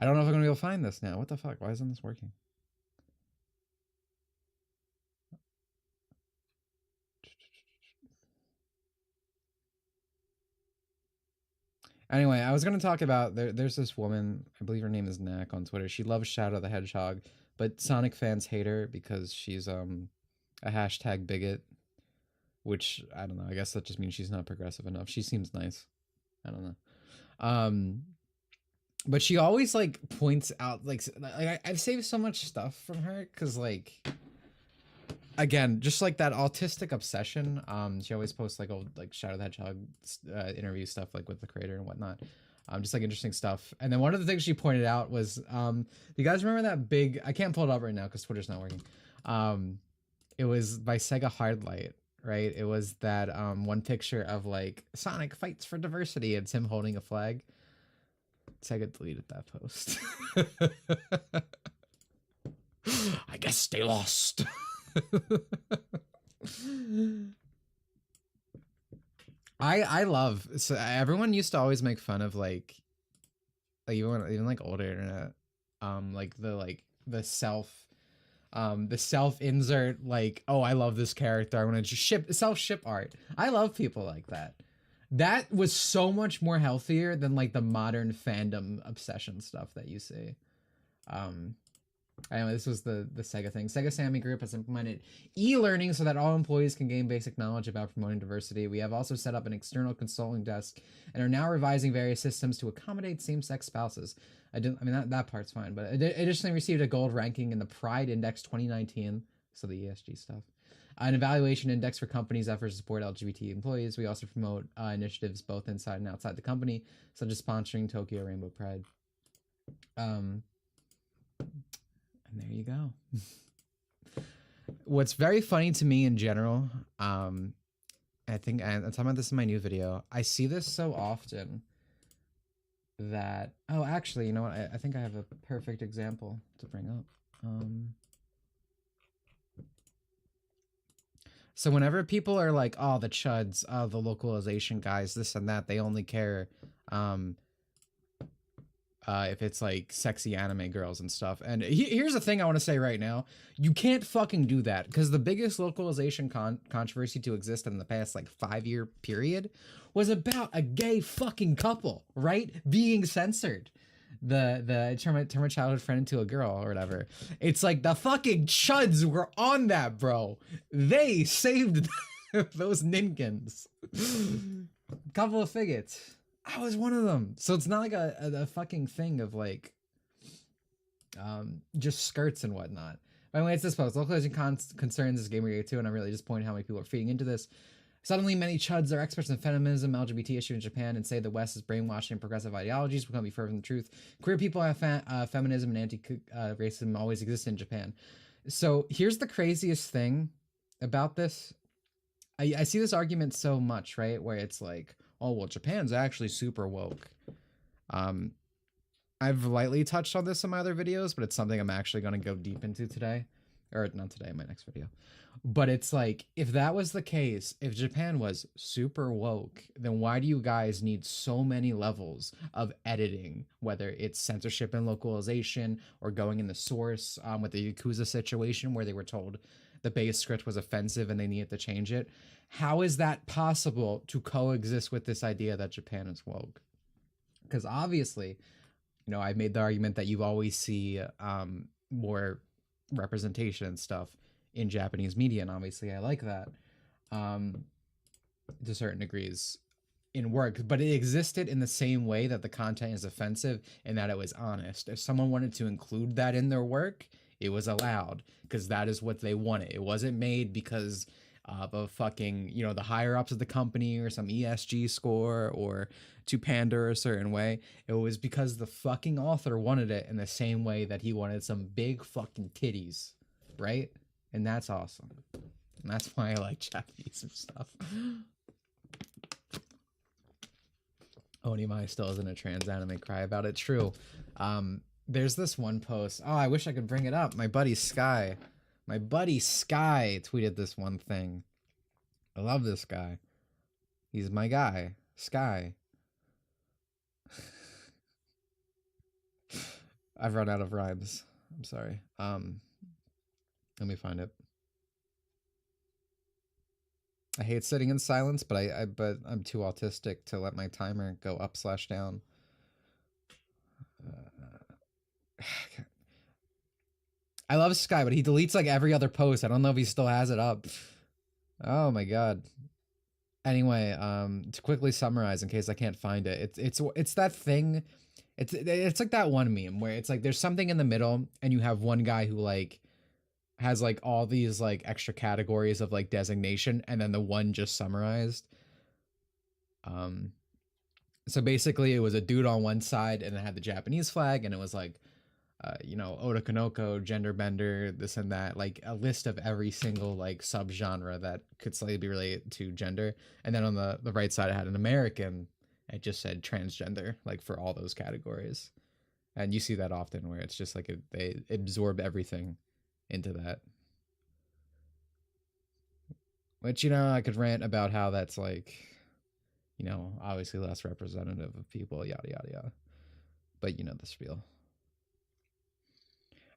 don't know if I'm gonna be able to find this now. What the fuck? Why isn't this working? Anyway, I was going to talk about, there's this woman, I believe her name is Knack on Twitter. She loves Shadow the Hedgehog, but Sonic fans hate her because she's a hashtag bigot, which, I don't know, I guess that just means she's not progressive enough. She seems nice. I don't know. But she always, like, points out, like I've saved so much stuff from her, because, like... Again, just like that autistic obsession, she always posts like old like Shadow the Hedgehog interview stuff like with the creator and whatnot, just like interesting stuff. And then one of the things she pointed out was, you guys remember that big? I can't pull it up right now because Twitter's not working. It was by Sega Hardlight, right? It was that one picture of like Sonic fights for diversity. It's him holding a flag. Sega deleted that post. I guess they lost. I love, so everyone used to always make fun of like even like older internet, like the self insert, like, oh, I love this character, I want to just self-ship art. I love people like that. That was so much more healthier than like the modern fandom obsession stuff that you see. Anyway, this was the Sega thing. Sega Sammy Group has implemented e-learning so that all employees can gain basic knowledge about promoting diversity. We have also set up an external consulting desk and are now revising various systems to accommodate same-sex spouses. I mean, that part's fine, but additionally received a gold ranking in the Pride Index 2019, so the ESG stuff. An evaluation index for companies' efforts to support LGBT employees. We also promote initiatives both inside and outside the company, such as sponsoring Tokyo Rainbow Pride. And there you go. What's very funny to me in general, I think I'm talking about this in my new video. I see this so often that, oh, actually, you know what? I think I have a perfect example to bring up. So whenever people are like, oh, the chuds, oh, the localization guys, this and that, they only care if it's like sexy anime girls and stuff. And here's the thing I want to say right now. You can't fucking do that, because the biggest localization controversy to exist in the past like 5-year period was about a gay fucking couple, right? Being censored. Turn my childhood friend into a girl or whatever. It's like the fucking chuds were on that, bro. They saved those ninkins. Couple of faggots. I was one of them. So it's not like a fucking thing of like just skirts and whatnot. By the way, it's this post. Localization concerns is Gamergate too, and I'm really disappointed how many people are feeding into this. Suddenly, many chuds are experts in feminism, LGBT issue in Japan, and say the West is brainwashing progressive ideologies. We can't be further from the truth. Queer people have feminism and anti-racism always existed in Japan. So here's the craziest thing about this. I see this argument so much, right? Where it's like, oh, well, Japan's actually super woke. I've lightly touched on this in my other videos, but it's something I'm actually going to go deep into today. Or not today, in my next video. But it's like, if that was the case, if Japan was super woke, then why do you guys need so many levels of editing, whether it's censorship and localization or going in the source with the Yakuza situation where they were told the base script was offensive and they needed to change it? How is that possible to coexist with this idea that Japan is woke? Because obviously, you know, I made the argument that you always see more representation and stuff in Japanese media, and obviously I like that to certain degrees in work, but it existed in the same way that the content is offensive and that it was honest. If someone wanted to include that in their work, it was allowed because that is what they wanted. It wasn't made because of a fucking, you know, the higher ups of the company or some ESG score or to pander a certain way. It was because the fucking author wanted it in the same way that he wanted some big fucking titties, right? And that's awesome. And that's why I like Japanese stuff. Onimai still isn't a trans anime cry about it. True. There's this one post. Oh, I wish I could bring it up. My buddy Sky tweeted this one thing. I love this guy. He's my guy, Sky. I've run out of rhymes. I'm sorry. Let me find it. I hate sitting in silence, but I'm too autistic to let my timer go up/down. I love Sky, but he deletes like every other post. I don't know if he still has it up. Oh my god. Anyway, to quickly summarize in case I can't find it, it's that thing. It's like that one meme where it's like there's something in the middle and you have one guy who like has like all these like extra categories of like designation and then the one just summarized. So basically it was a dude on one side and it had the Japanese flag and it was like you know, Otakonoko, gender bender, this and that, like a list of every single like subgenre that could slightly be related to gender. And then on the right side it had an American. It just said transgender, like for all those categories. And you see that often where it's just like they absorb everything into that. Which, you know, I could rant about how that's like, you know, obviously less representative of people, yada, yada, yada. But you know the spiel.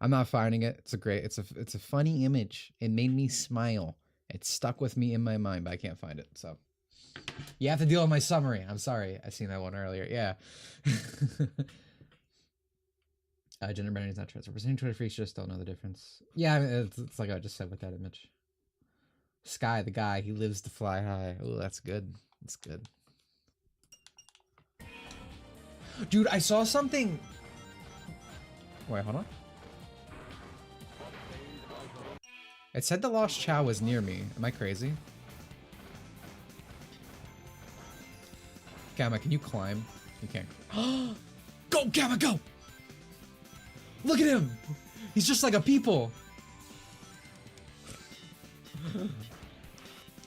I'm not finding it. It's a funny image. It made me smile. It stuck with me in my mind, but I can't find it. So you have to deal with my summary. I'm sorry. I seen that one earlier. Yeah. Gender bending is not true. So percentage Twitter freaks just don't know the difference. Yeah, I mean, it's like I just said with that image. Sky, the guy, he lives to fly high. Oh, that's good. That's good. Dude, I saw something. Wait, hold on. It said the lost Chow was near me. Am I crazy? Gamma, can you climb? You can't. Go, Gamma, go! Look at him! He's just like a people.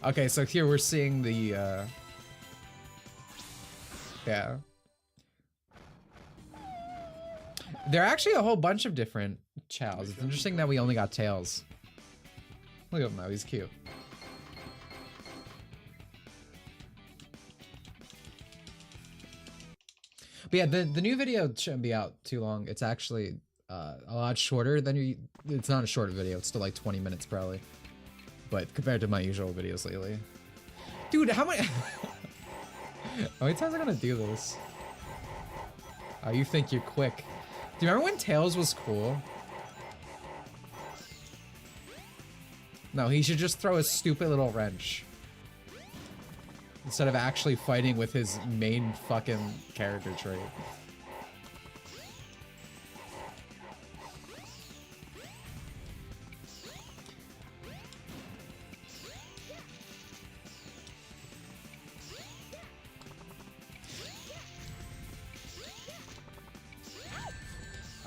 Okay, so here we're seeing the, yeah. There are actually a whole bunch of different Chows. It's interesting that we only got Tails. Look at him now, he's cute. But yeah, the new video shouldn't be out too long. It's actually a lot shorter than you. It's not a short video. It's still like 20 minutes probably. But compared to my usual videos lately, dude, how many? How many times am I gonna do this? Oh, you think you're quick? Do you remember when Tails was cool? No, he should just throw a stupid little wrench. Instead of actually fighting with his main fucking character trait.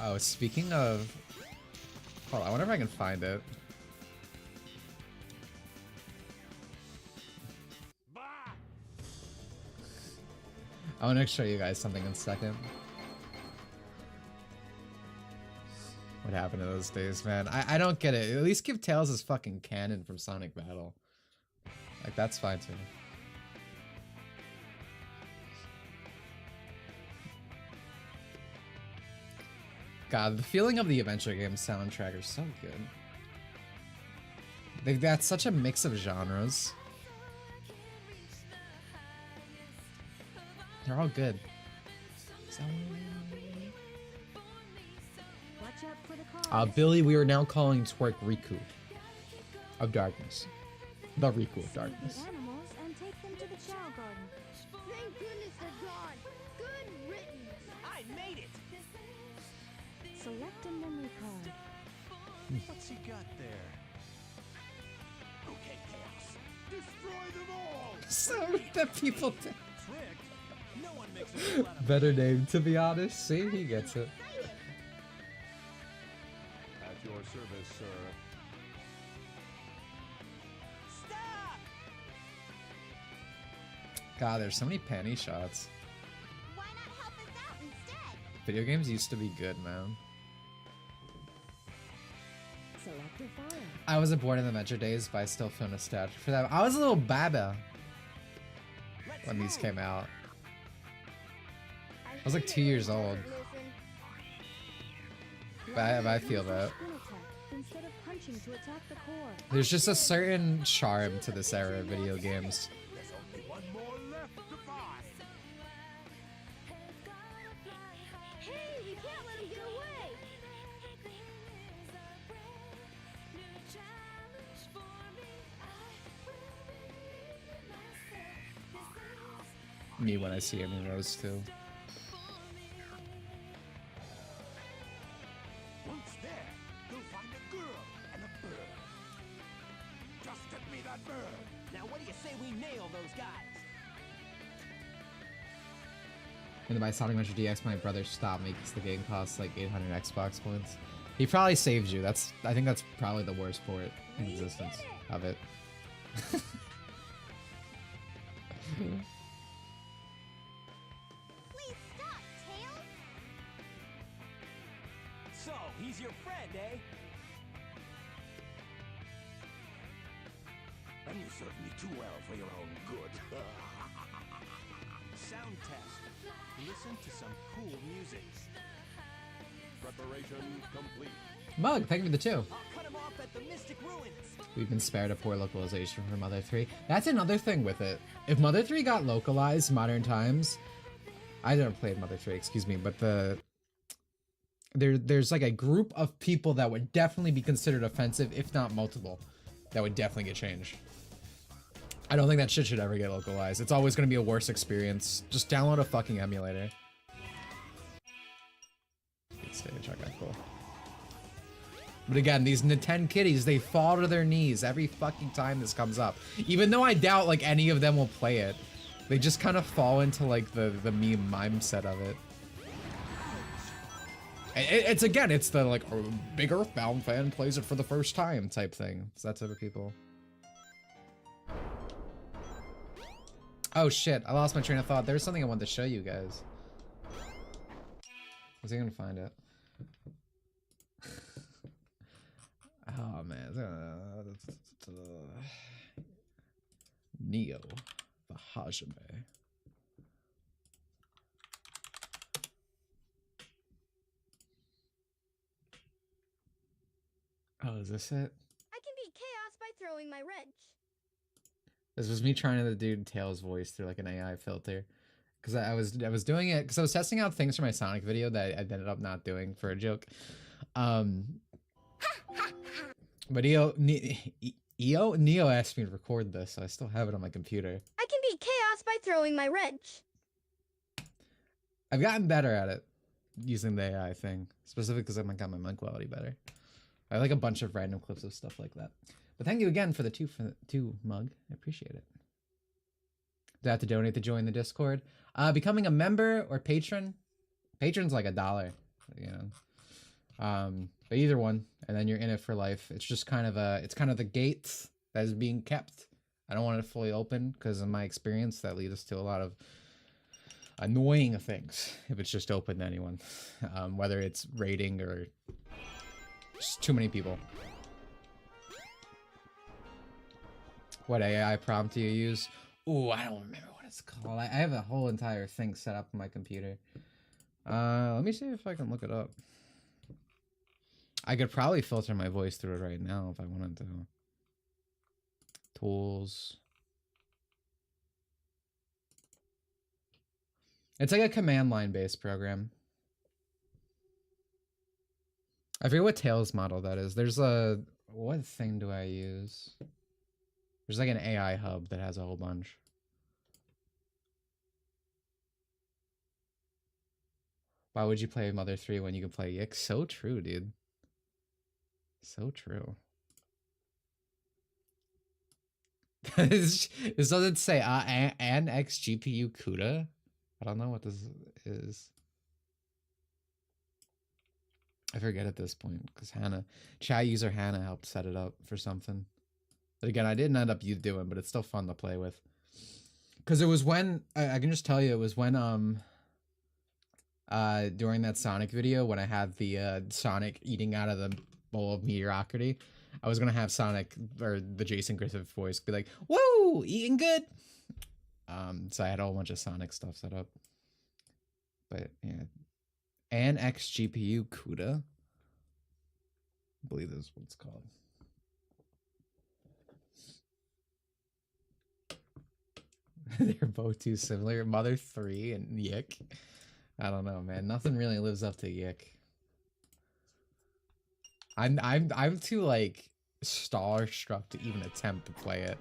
Oh, speaking of... Hold on, I wonder if I can find it. I want to show you guys something in a second. What happened to those days, man? I don't get it. At least give Tails his fucking cannon from Sonic Battle. Like, that's fine too. God, the feeling of the adventure game soundtrack are so good. They've got such a mix of genres. They're all good. Billy, we are now calling Twerk Riku of Darkness. The Riku of Darkness. Animals and take them to the Chow Garden. Thank goodness they're gone. Good riddance. I made it. Select a memory card. What's he got there? Okay, Chaos. Destroy them all! So that people Tricked? No one makes a fool out of better name, to be honest. See, he gets it. At your service, sir. Stop! God, there's so many panty shots. Why not help us out instead? Video games used to be good, man. Select a file. I wasn't born in the Metro days, but I still feel nostalgic for that. I was a little baba when these came out. I was like 2 years old. But I feel that. Instead of punching to attack the core. There's just a certain charm to this era of video games. There's only one more left to find. Hey, you can't let him get away. Me when I see him in Rose too. Once there, you'll find a girl and a bird. Just get me that bird. Now what do you say we nail those guys? When I buy Sonic Adventure DX, my brother stopped me because the game costs like 800 Xbox points. He probably saved you. I think that's probably the worst port in existence of it. Please stop, Tails. So, he's your friend, eh? And you serve me too well for your own good. Sound test. Listen to some cool music. Preparation complete. Mug, thank you for the 2. I'll cut him off at the Mystic Ruins. We've been spared a poor localization for Mother 3. That's another thing with it. If Mother 3 got localized modern times, I never played Mother 3, excuse me, but there's like a group of people that would definitely be considered offensive, if not multiple, that would definitely get changed. I don't think that shit should ever get localized. It's always going to be a worse experience. Just download a fucking emulator. Good stage, okay, cool. But again, these Nintendo kitties, they fall to their knees every fucking time this comes up. Even though I doubt like any of them will play it. They just kind of fall into like the meme mindset of it. It's again, it's the like big Earthbound fan plays it for the first time type thing. It's that type of people. Oh shit, I lost my train of thought. There's something I wanted to show you guys. Was I gonna find it? Oh man. Neo, the Hajime. Oh, is this it? I can beat chaos by throwing my wrench. This was me trying to do Tails' voice through like an AI filter, because I was doing it because I was testing out things for my Sonic video that I ended up not doing for a joke. But Neo asked me to record this, so I still have it on my computer. I can beat chaos by throwing my wrench. I've gotten better at it using the AI thing, specifically because I got my mic quality better. I like a bunch of random clips of stuff like that. But thank you again for the two mug. I appreciate it. Do I have to donate to join the Discord? Becoming a member or patron? Patron's like $1, you know. But either one, and then you're in it for life. It's just kind of it's kind of the gate that is being kept. I don't want it fully open because in my experience that leads to a lot of annoying things if it's just open to anyone, whether it's raiding or just too many people. What AI prompt do you use? Ooh, I don't remember what it's called. I have a whole entire thing set up on my computer. Let me see if I can look it up. I could probably filter my voice through it right now if I wanted to. Tools. It's like a command line based program. I forget what Tails model that is. There's a... What thing do I use? There's like an AI hub that has a whole bunch. Why would you play Mother 3 when you can play Yik? So true, dude. So true. This doesn't say an X GPU CUDA. I don't know what this is. I forget at this point because chat user Hannah helped set it up for something. But again, I didn't end up doing, but it's still fun to play with. Because it was when I can just tell you, it was when during that Sonic video when I had the Sonic eating out of the bowl of mediocrity, I was gonna have Sonic or the Jason Griffith voice be like, "Whoa, eating good." So I had a whole bunch of Sonic stuff set up. But yeah, an X GPU CUDA. I believe this is what it's called. They're both too similar. Mother 3 and Yik. I don't know, man. Nothing really lives up to Yik. I'm too like starstruck to even attempt to play it.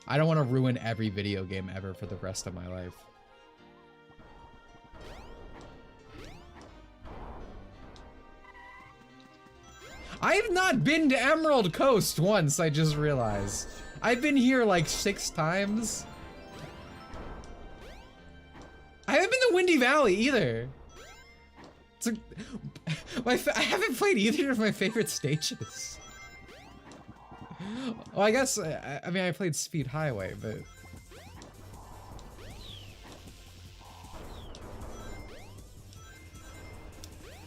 I don't want to ruin every video game ever for the rest of my life. I have not been to Emerald Coast once, I just realized. I've been here like 6 times. I haven't been to Windy Valley either. It's I haven't played either of my favorite stages. Well, I guess, I mean, I played Speed Highway, but...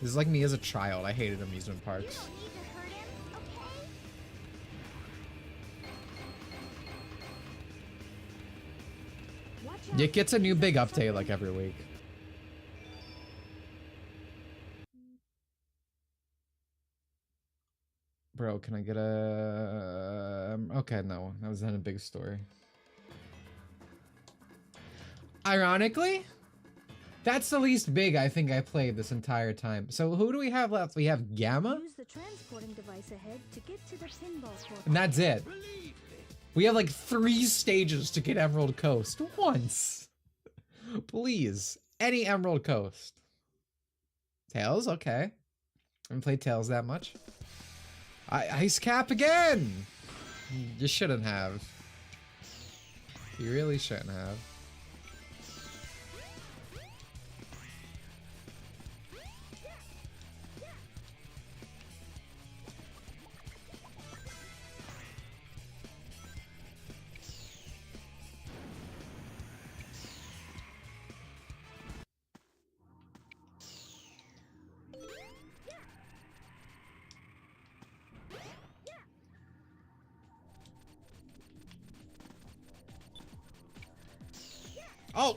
This is like me as a child. I hated amusement parks. It gets a new big update like every week. Bro, can I get a... Okay, no. That was not a big story. Ironically, That's the least big I think I played this entire time. So who do we have left? We have Gamma, Use the transporting device ahead to get to the pinball court. and that's it. We have like 3 stages to get Emerald Coast once. Please, any Emerald Coast. Tails, okay. I haven't played Tails that much. Ice Cap again. You shouldn't have. You really shouldn't have.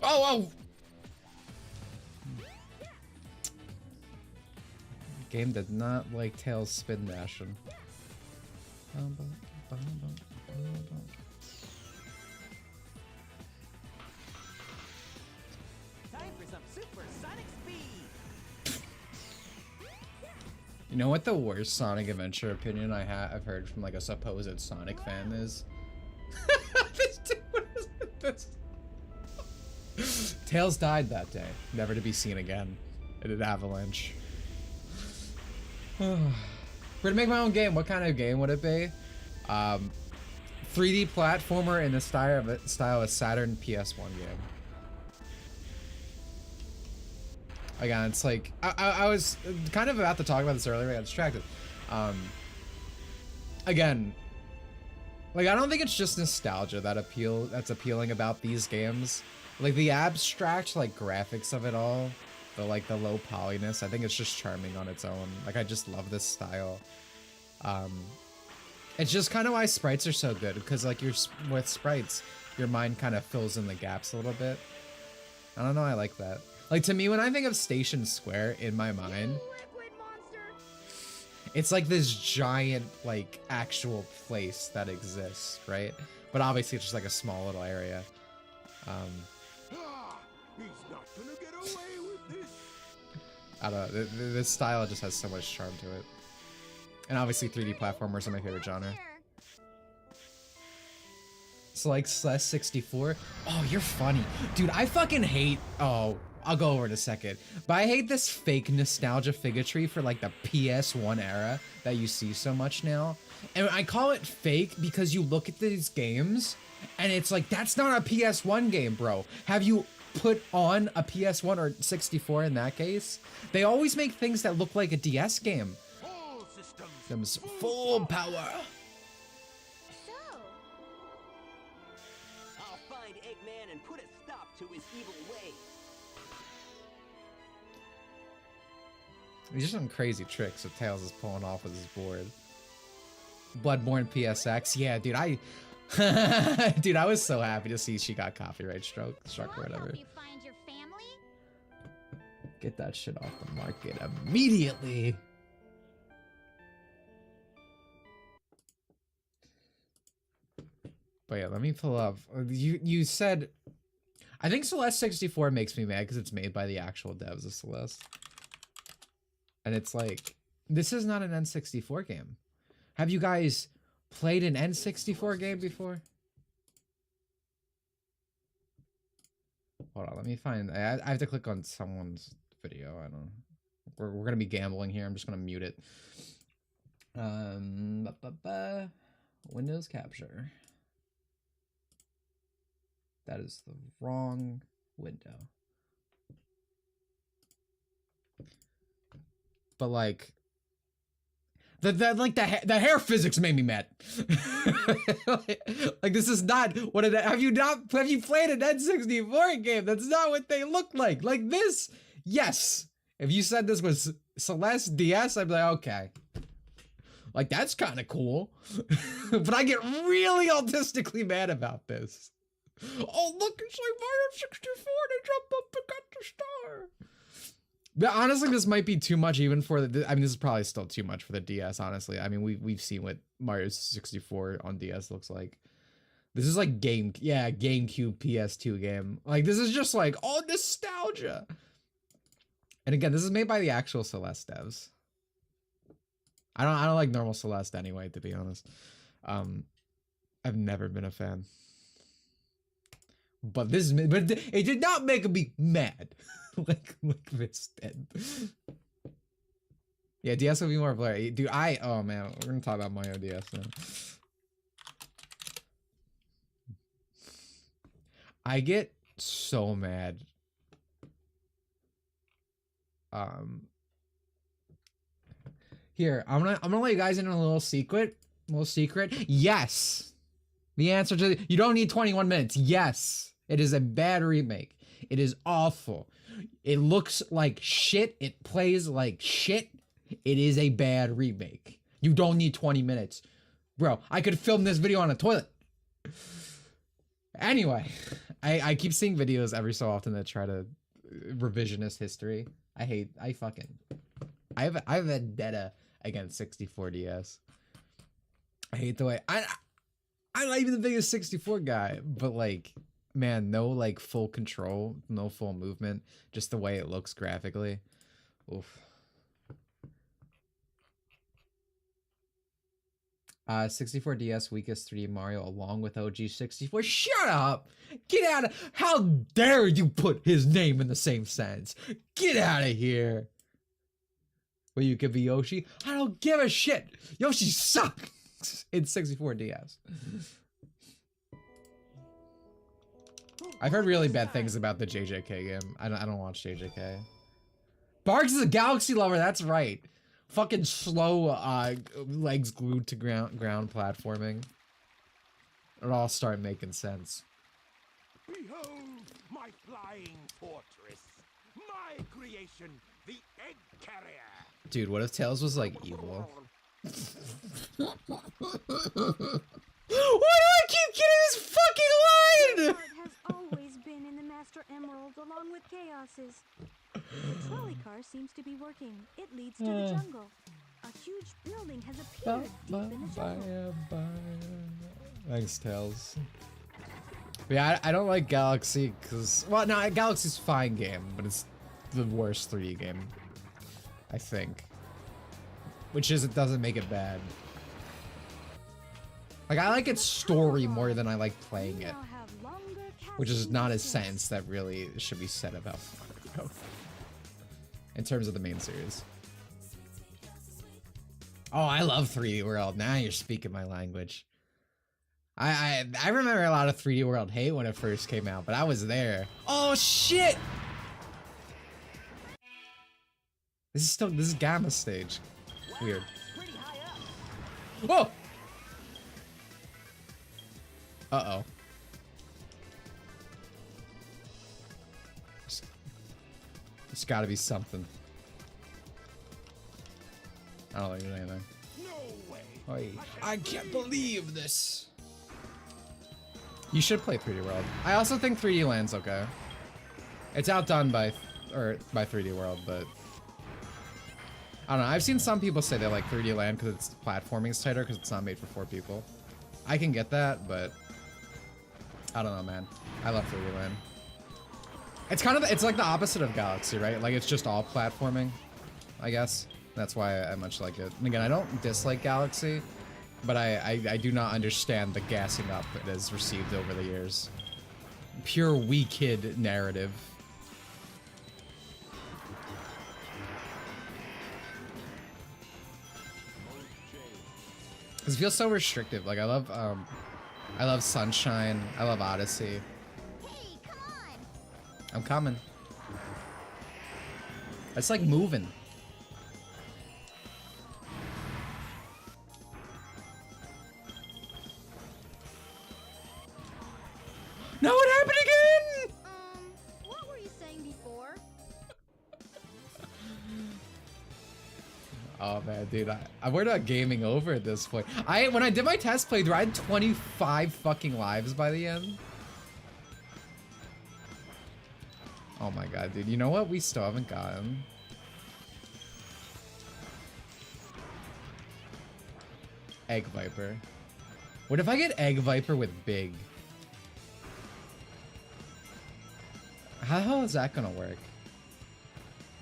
Oh! Game did not like Tails spin dashing. Time for some supersonic speed. You know what the worst Sonic Adventure opinion I've heard from like a supposed Sonic fan is? This dude, what is this? Tails died that day, never to be seen again in an avalanche. We're gonna make my own game. What kind of game would it be? 3D platformer in the style of a Saturn PS1 game. Again, it's like I was kind of about to talk about this earlier. I got distracted. Again, like I don't think it's just nostalgia that's appealing about these games. Like the abstract like graphics of it all, the like the low polyness, I think it's just charming on its own. Like I just love this style. It's just kind of why sprites are so good, because like with sprites, your mind kind of fills in the gaps a little bit. I don't know, I like that. Like to me, when I think of Station Square in my mind, it's like this giant like actual place that exists, right? But obviously it's just like a small little area. He's not gonna get away with this. I don't know, this style just has so much charm to it. And obviously 3D platformers are my favorite genre. So like Celeste 64. Oh, you're funny. Dude, I fucking hate, oh, I'll go over in a second. But I hate this fake nostalgia figotry for like the PS1 era that you see so much now. And I call it fake because you look at these games and it's like, that's not a PS1 game, bro. Have you put on a PS1 or 64 in that case? They always make things that look like a DS game. All systems Systems full power. So, I'll find Eggman and put a stop to his evil ways. These are some crazy tricks that Tails is pulling off with his board. Bloodborne PSX. Yeah, dude, dude, I was so happy to see she got copyright struck or I'll whatever. help you find your family. Get that shit off the market immediately. But yeah, let me pull up. You said, I think Celeste 64 makes me mad because it's made by the actual devs of Celeste. And it's like, this is not an N64 game. Have you guys played an N64 game before? Hold on, let me find, I have to click on someone's video. I don't, we're gonna be gambling here. I'm just gonna mute it. Windows capture. That is the wrong window. But like, the hair physics made me mad. like this is not what it, have you played an N64 game? That's not what they look like. Like this, yes. If you said this was Celeste DS, I'd be like, okay. Like that's kind of cool. But I get really autistically mad about this. Oh look, it's like Mario 64. They jumped up and got the star. But honestly, this might be too much even for the, I mean, this is probably still too much for the DS, honestly. I mean, we've seen what Mario 64 on DS looks like. This is like GameCube PS2 game. Like, this is just like, all nostalgia. And again, this is made by the actual Celeste devs. I don't like normal Celeste anyway, to be honest. I've never been a fan. But it did not make me mad like this did. Yeah, DS will be more blurry. Dude, oh man, we're gonna talk about my ODS now. I get so mad. Here, I'm gonna let you guys in on a little secret. Yes. The answer to you don't need 21 minutes. Yes. It is a bad remake. It is awful. It looks like shit. It plays like shit. It is a bad remake. You don't need 20 minutes. Bro, I could film this video on a toilet. Anyway, I keep seeing videos every so often that try to revisionist history. I have a vendetta against 64 DS. I hate the way I'm not even the biggest 64 guy, but like, man, no like full control, no full movement, just the way it looks graphically. Oof. 64 DS weakest 3D Mario along with OG 64. Shut up! Get out of, how dare you put his name in the same sentence? Get out of here. Well, you could be Yoshi. I don't give a shit. Yoshi sucks in 64 DS. I've heard really bad things about the JJK game. I don't watch JJK. Barks is a Galaxy lover, that's right. Fucking slow legs glued to ground platforming. It all start making sense. Behold my flying fortress, my creation, the egg carrier. Dude, what if Tails was like evil? Why do I keep getting this fucking line? Art has always been in the Master Emerald along with Chaos's. The trolley car seems to be working. It leads to the jungle. A huge building has appeared deep in the jungle. Thanks, Tails. But yeah, I don't like Galaxy because, well, no, Galaxy's a fine game, but it's the worst 3D game, I think. Which is, it doesn't make it bad. Like, I like its story more than I like playing it. Which is not a sentence that really should be said about Mario. In terms of the main series. Oh, I love 3D World. Now you're speaking my language. I remember a lot of 3D World hate when it first came out, but I was there. Oh shit! This is Gamma stage. Weird. Whoa! Uh-oh. There's gotta be something. I don't think there's anything. No way. I can't believe this. You should play 3D World. I also think 3D Land's okay. It's outdone by 3D World, but I don't know. I've seen some people say they like 3D Land because its platforming's tighter because it's not made for 4 people. I can get that, but I don't know, man. I love 3D Land. It's like the opposite of Galaxy, right? Like it's just all platforming, I guess. That's why I much like it. And again, I don't dislike Galaxy, but I do not understand the gassing up it has received over the years. Pure wee kid narrative. It feels so restrictive. Like I love Sunshine. I love Odyssey. Hey, come on! I'm coming. It's like moving. No, what happened again? What were you saying before? Oh man, dude, we're not gaming over at this point. When I did my test playthrough, I had 25 fucking lives by the end. Oh my god, dude, you know what we still haven't gotten? Egg Viper. What if I get Egg Viper with Big? How the hell is that gonna work?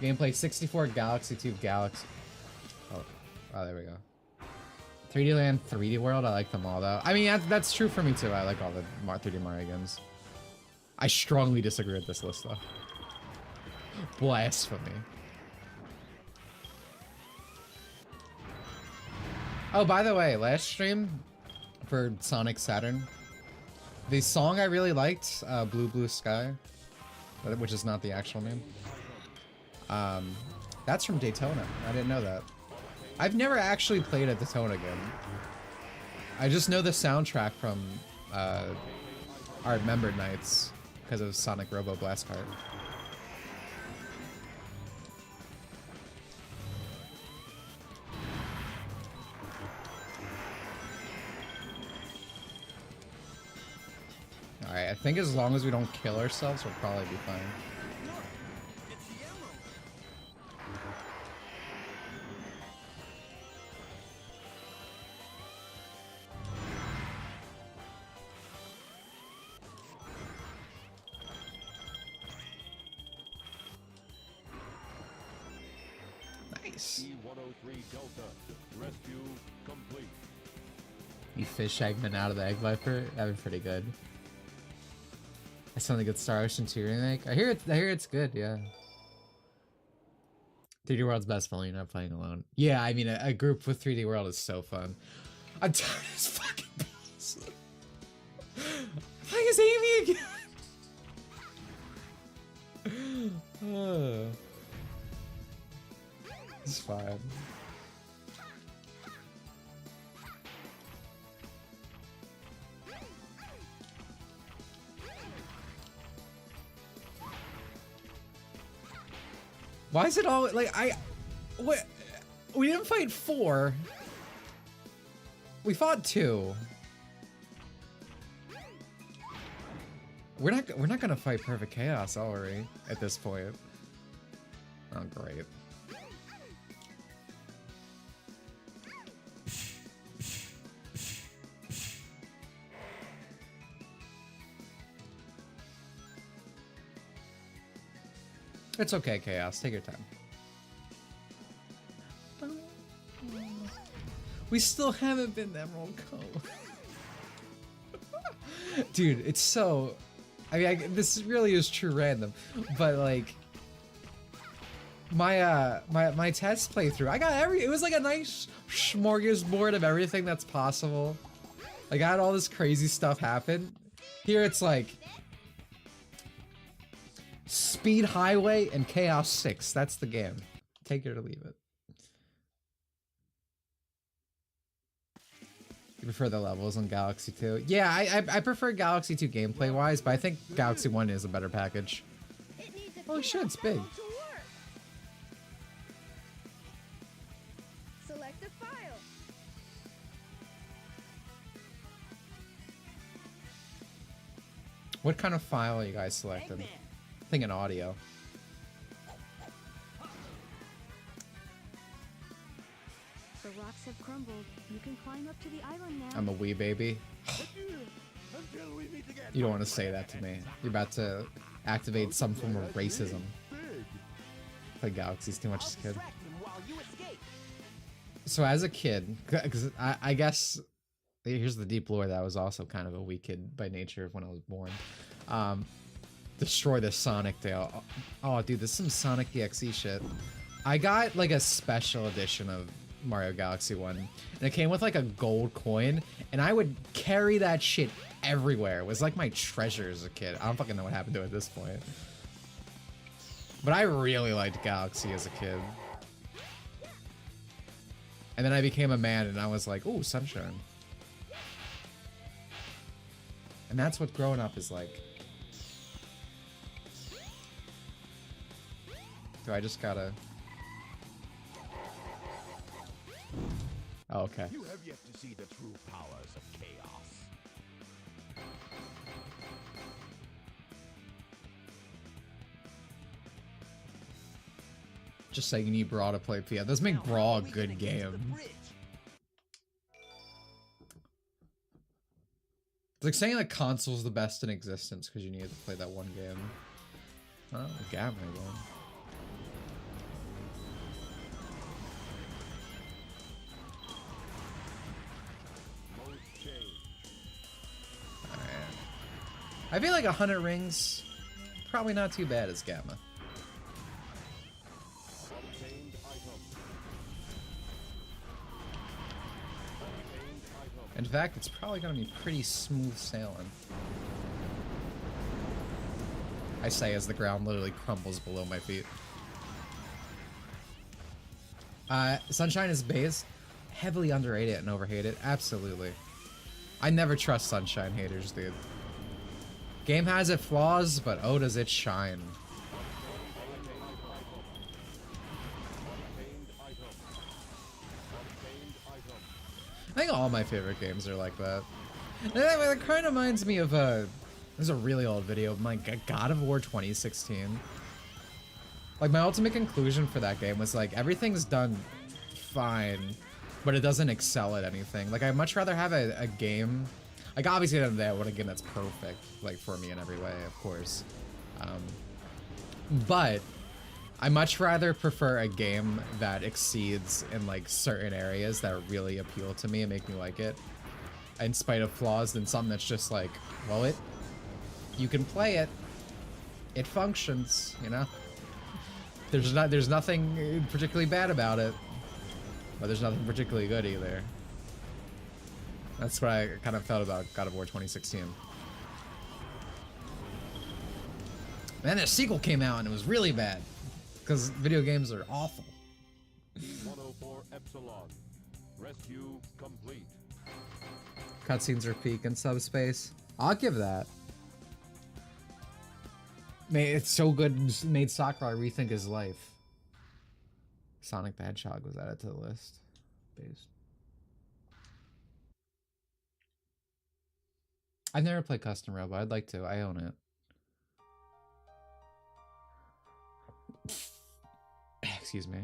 Gameplay 64, Galaxy 2, Galaxy. Oh, there we go. 3D Land, 3D World. I like them all though. I mean, that's true for me too. I like all the 3D Mario games. I strongly disagree with this list though. Blasphemy. Oh, by the way, last stream for Sonic Saturn, the song I really liked, Blue Blue Sky, which is not the actual name. That's from Daytona. I didn't know that. I've never actually played a Daytona game. I just know the soundtrack from our Remembered Nights because of Sonic Robo Blast Kart. Alright, I think as long as we don't kill ourselves, we'll probably be fine. It's the emerald. Nice. E-103 Delta. Rescue complete. You fish Eggman out of the Egg Viper? That'd be pretty good. That's something good. Star Ocean 2 remake. I hear it's good, yeah. 3D World's best fun when you're not playing alone. Yeah, I mean a group with 3D World is so fun. I'm tired of this fucking boss. Playing as Amy again. It's fine. Why is it all like what? We didn't fight 4. We fought 2. We're not gonna fight Perfect Chaos, are we? At this point. Oh great. It's okay, Chaos. Take your time. We still haven't been Emerald Cove. Dude, it's so... I mean, this really is true random, but like... My test playthrough, I got it was like a nice smorgasbord of everything that's possible. Like, I had all this crazy stuff happen. Here it's like... Speed Highway and Chaos 6. That's the game. Take it or leave it. You prefer the levels on Galaxy 2? Yeah, I prefer Galaxy 2 gameplay-wise, but I think Galaxy 1 is a better package. Holy shit, it's big. Select a file. What kind of file are you guys selecting? Thinking audio. The rocks have crumbled. You can climb up to the island now. I'm a wee baby. Until we meet again. You don't want to say that to me. You're about to activate some form of racism. Big. Played Galaxies too much as a kid. Distract him while you escape. So as a kid, because I guess here's the deep lore that I was also kind of a wee kid by nature when I was born. Destroy the Sonic Dale. Oh, dude, this is some Sonic EXE shit. I got like a special edition of Mario Galaxy 1, and it came with like a gold coin, and I would carry that shit everywhere. It was like my treasure as a kid. I don't fucking know what happened to it at this point. But I really liked Galaxy as a kid. And then I became a man, and I was like, ooh, sunshine. And that's what growing up is like. Do I just gotta... Oh, okay. You have yet to see the true powers of chaos. Just saying you need Brawl to play PF. Those make Brawl a good game. It's like saying like console's the best in existence because you need to play that one game. Oh, Gamma again. I feel like 100 rings, probably not too bad as Gamma. In fact, it's probably gonna be pretty smooth sailing. I say as the ground literally crumbles below my feet. Sunshine is base. Heavily underrated and overhated. Absolutely. I never trust Sunshine haters, dude. Game has its flaws, but oh does it shine. I think all my favorite games are like that. And that kind of reminds me of there's a really old video of my God of War 2016. Like my ultimate conclusion for that game was like everything's done fine, but it doesn't excel at anything. Like I'd much rather have a game, like obviously at the end of the day I want a game that's perfect, like for me in every way, of course. But I much rather prefer a game that exceeds in like certain areas that really appeal to me and make me like it, in spite of flaws, than something that's just like, well, you can play it, it functions, you know. There's nothing particularly bad about it, but there's nothing particularly good either. That's what I kind of felt about God of War 2016. And then the sequel came out and it was really bad, because video games are awful. 104 Epsilon. Rescue complete. Cutscenes are peak in subspace. I'll give that. Man, it's so good. It made Sakurai rethink his life. Sonic the Hedgehog was added to the list. Based. I've never played Custom Robo. I'd like to. I own it. Excuse me.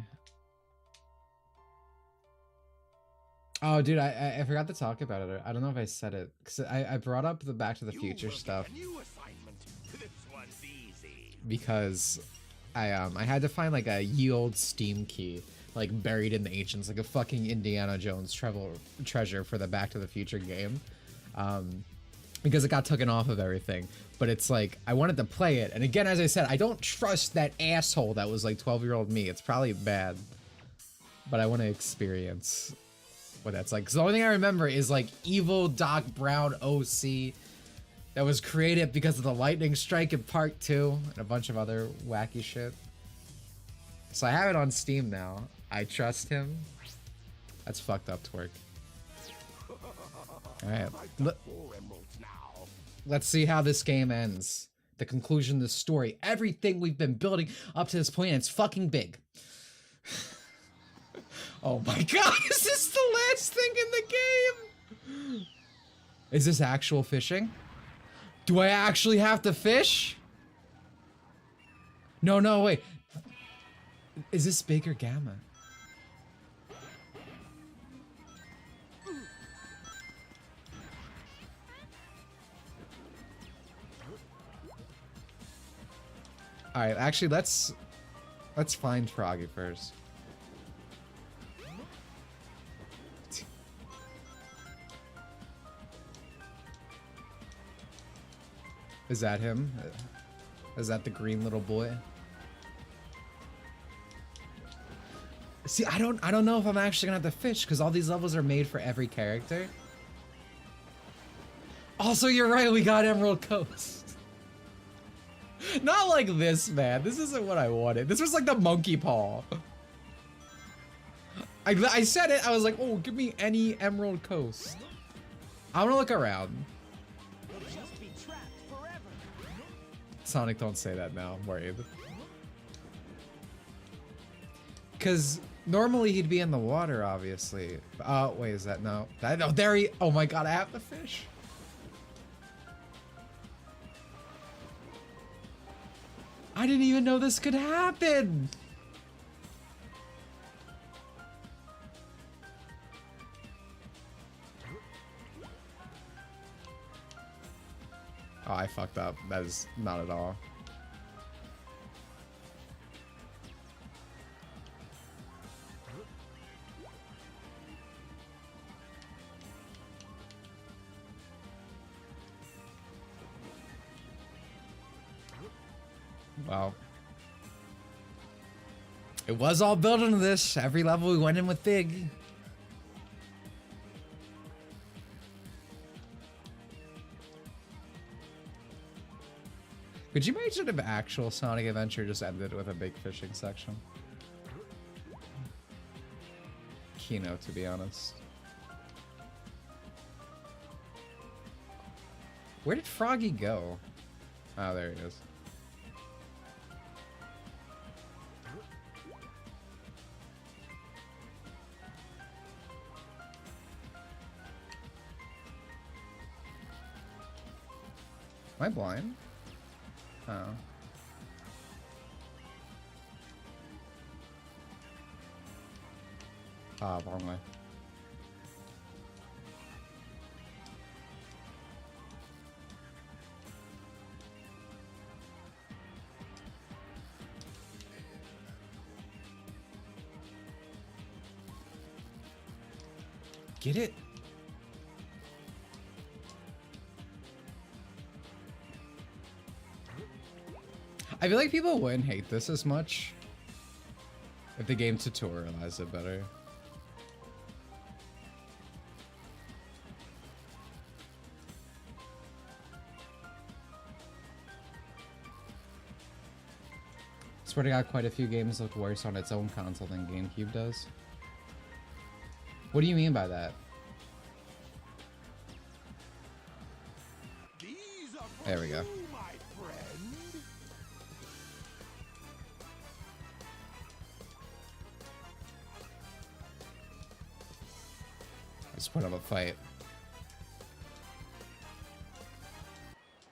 Oh, dude, I forgot to talk about it. I don't know if I said it, because I brought up the Back to the Future stuff because I had to find like a ye old Steam key like buried in the ancients, like a fucking Indiana Jones treasure for the Back to the Future game, because it got taken off of everything. But it's like I wanted to play it, and again, as I said, I don't trust that asshole that was like 12-year-old me. It's probably bad, but I want to experience what that's like. Because the only thing I remember is like evil Doc Brown OC that was created because of the lightning strike in Part 2 and a bunch of other wacky shit. So I have it on Steam now. I trust him. That's fucked up twerk. Alright. Let's see how this game ends. The conclusion of the story. Everything we've been building up to this point, and it's fucking big. Oh my god, is this the last thing in the game? Is this actual fishing? Do I actually have to fish? No, wait. Is this big or Gamma? Alright, actually, let's find Froggy first. Is that him? Is that the green little boy? See, I don't know if I'm actually gonna have to fish, because all these levels are made for every character. Also, you're right, we got Emerald Coast. Not like this, man. This isn't what I wanted. This was like the monkey paw. I said it, I was like, oh, give me any Emerald Coast. I wanna look around. Sonic, don't say that now. I'm worried. Because normally he'd be in the water, obviously. Oh, wait, is that no? Oh, there he. Oh my god, I have to fish. I didn't even know this could happen. Oh, I fucked up. That is not at all. Well, it was all built into this. Every level we went in with big. Could you imagine if actual Sonic Adventure just ended with a big fishing section? Keynote, to be honest. Where did Froggy go? Oh, there he is. Am I blind? Oh. Ah, wrong way. Get it? I feel like people wouldn't hate this as much if the game tutorialized it better. Swear to God, quite a few games look worse on its own console than GameCube does. What do you mean by that? There we go. Let's put up a fight.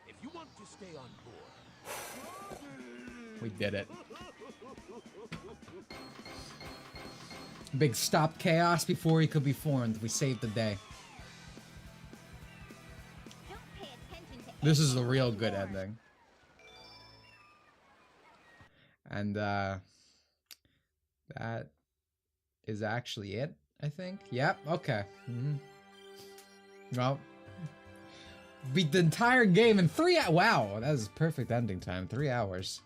If you want to stay on board, We did it. Big stopped chaos before he could be formed. We saved the day. Don't pay attention to This is the real good ending. And that is actually it, I think. Yep, okay. Well, beat the entire game in 3 hours. Wow, that was perfect ending time. 3 hours.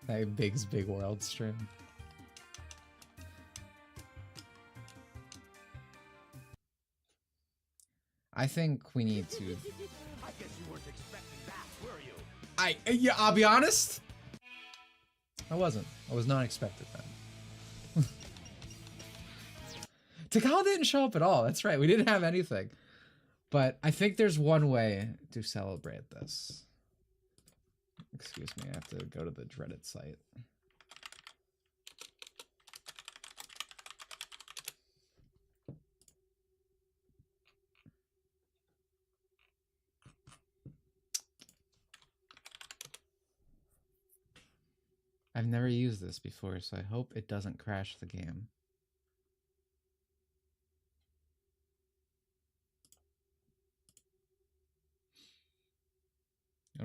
That Big's Big World stream. I think we need to. I guess you weren't expecting that, were you? Yeah, I'll be honest. I wasn't. I was not expected that. Takal didn't show up at all. That's right. We didn't have anything. But I think there's one way to celebrate this. Excuse me, I have to go to the dreaded site. I've never used this before, so I hope it doesn't crash the game. I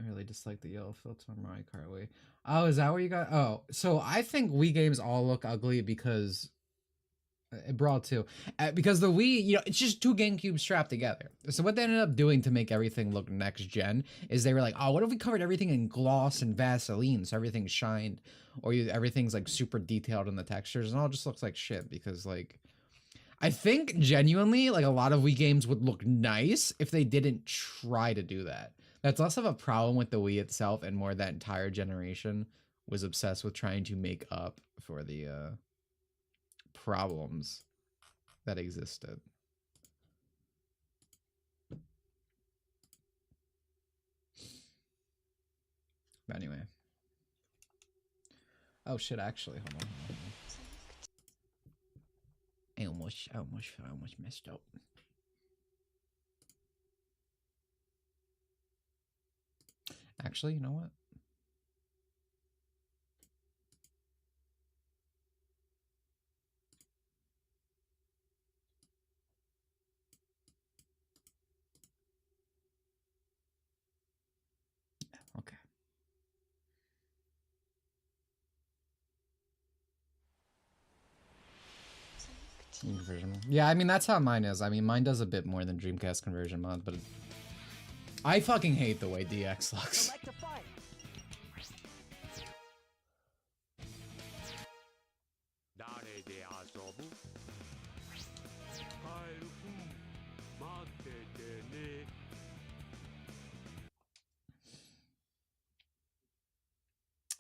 really dislike the yellow filter on Mario Kart Wii. Oh, is that where you got? Oh, so I think Wii games all look ugly because Brawl 2, because the Wii, you know, it's just two GameCubes strapped together. So what they ended up doing to make everything look next gen is they were like, oh, what if we covered everything in gloss and Vaseline so everything shined, or everything's like super detailed in the textures, and all just looks like shit because like. I think genuinely, like a lot of Wii games would look nice if they didn't try to do that. That's less of a problem with the Wii itself and more that entire generation was obsessed with trying to make up for the problems that existed. But anyway. Oh shit, actually, hold on. I almost messed up. Actually, you know what? Okay. Conversion mod. Yeah, I mean, that's how mine is. I mean, mine does a bit more than Dreamcast conversion mod, but I fucking hate the way DX looks. Select a fight.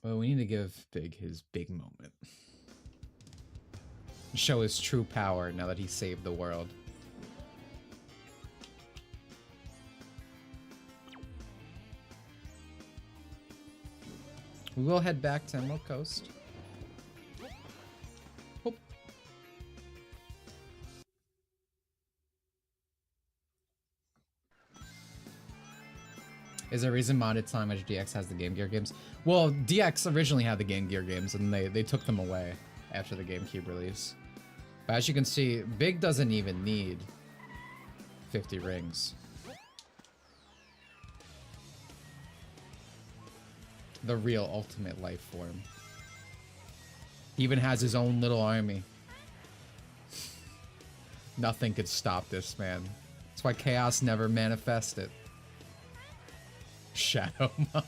Well, we need to give Big his big moment. Show his true power now that he saved the world. We will head back to Emerald Coast. Oop. Is there a reason modded time as DX has the Game Gear games? Well, DX originally had the Game Gear games, and they took them away after the GameCube release. But as you can see, Big doesn't even need 50 rings. The real ultimate life form. He even has his own little army. Nothing could stop this man. That's why chaos never manifested. Shadow mod.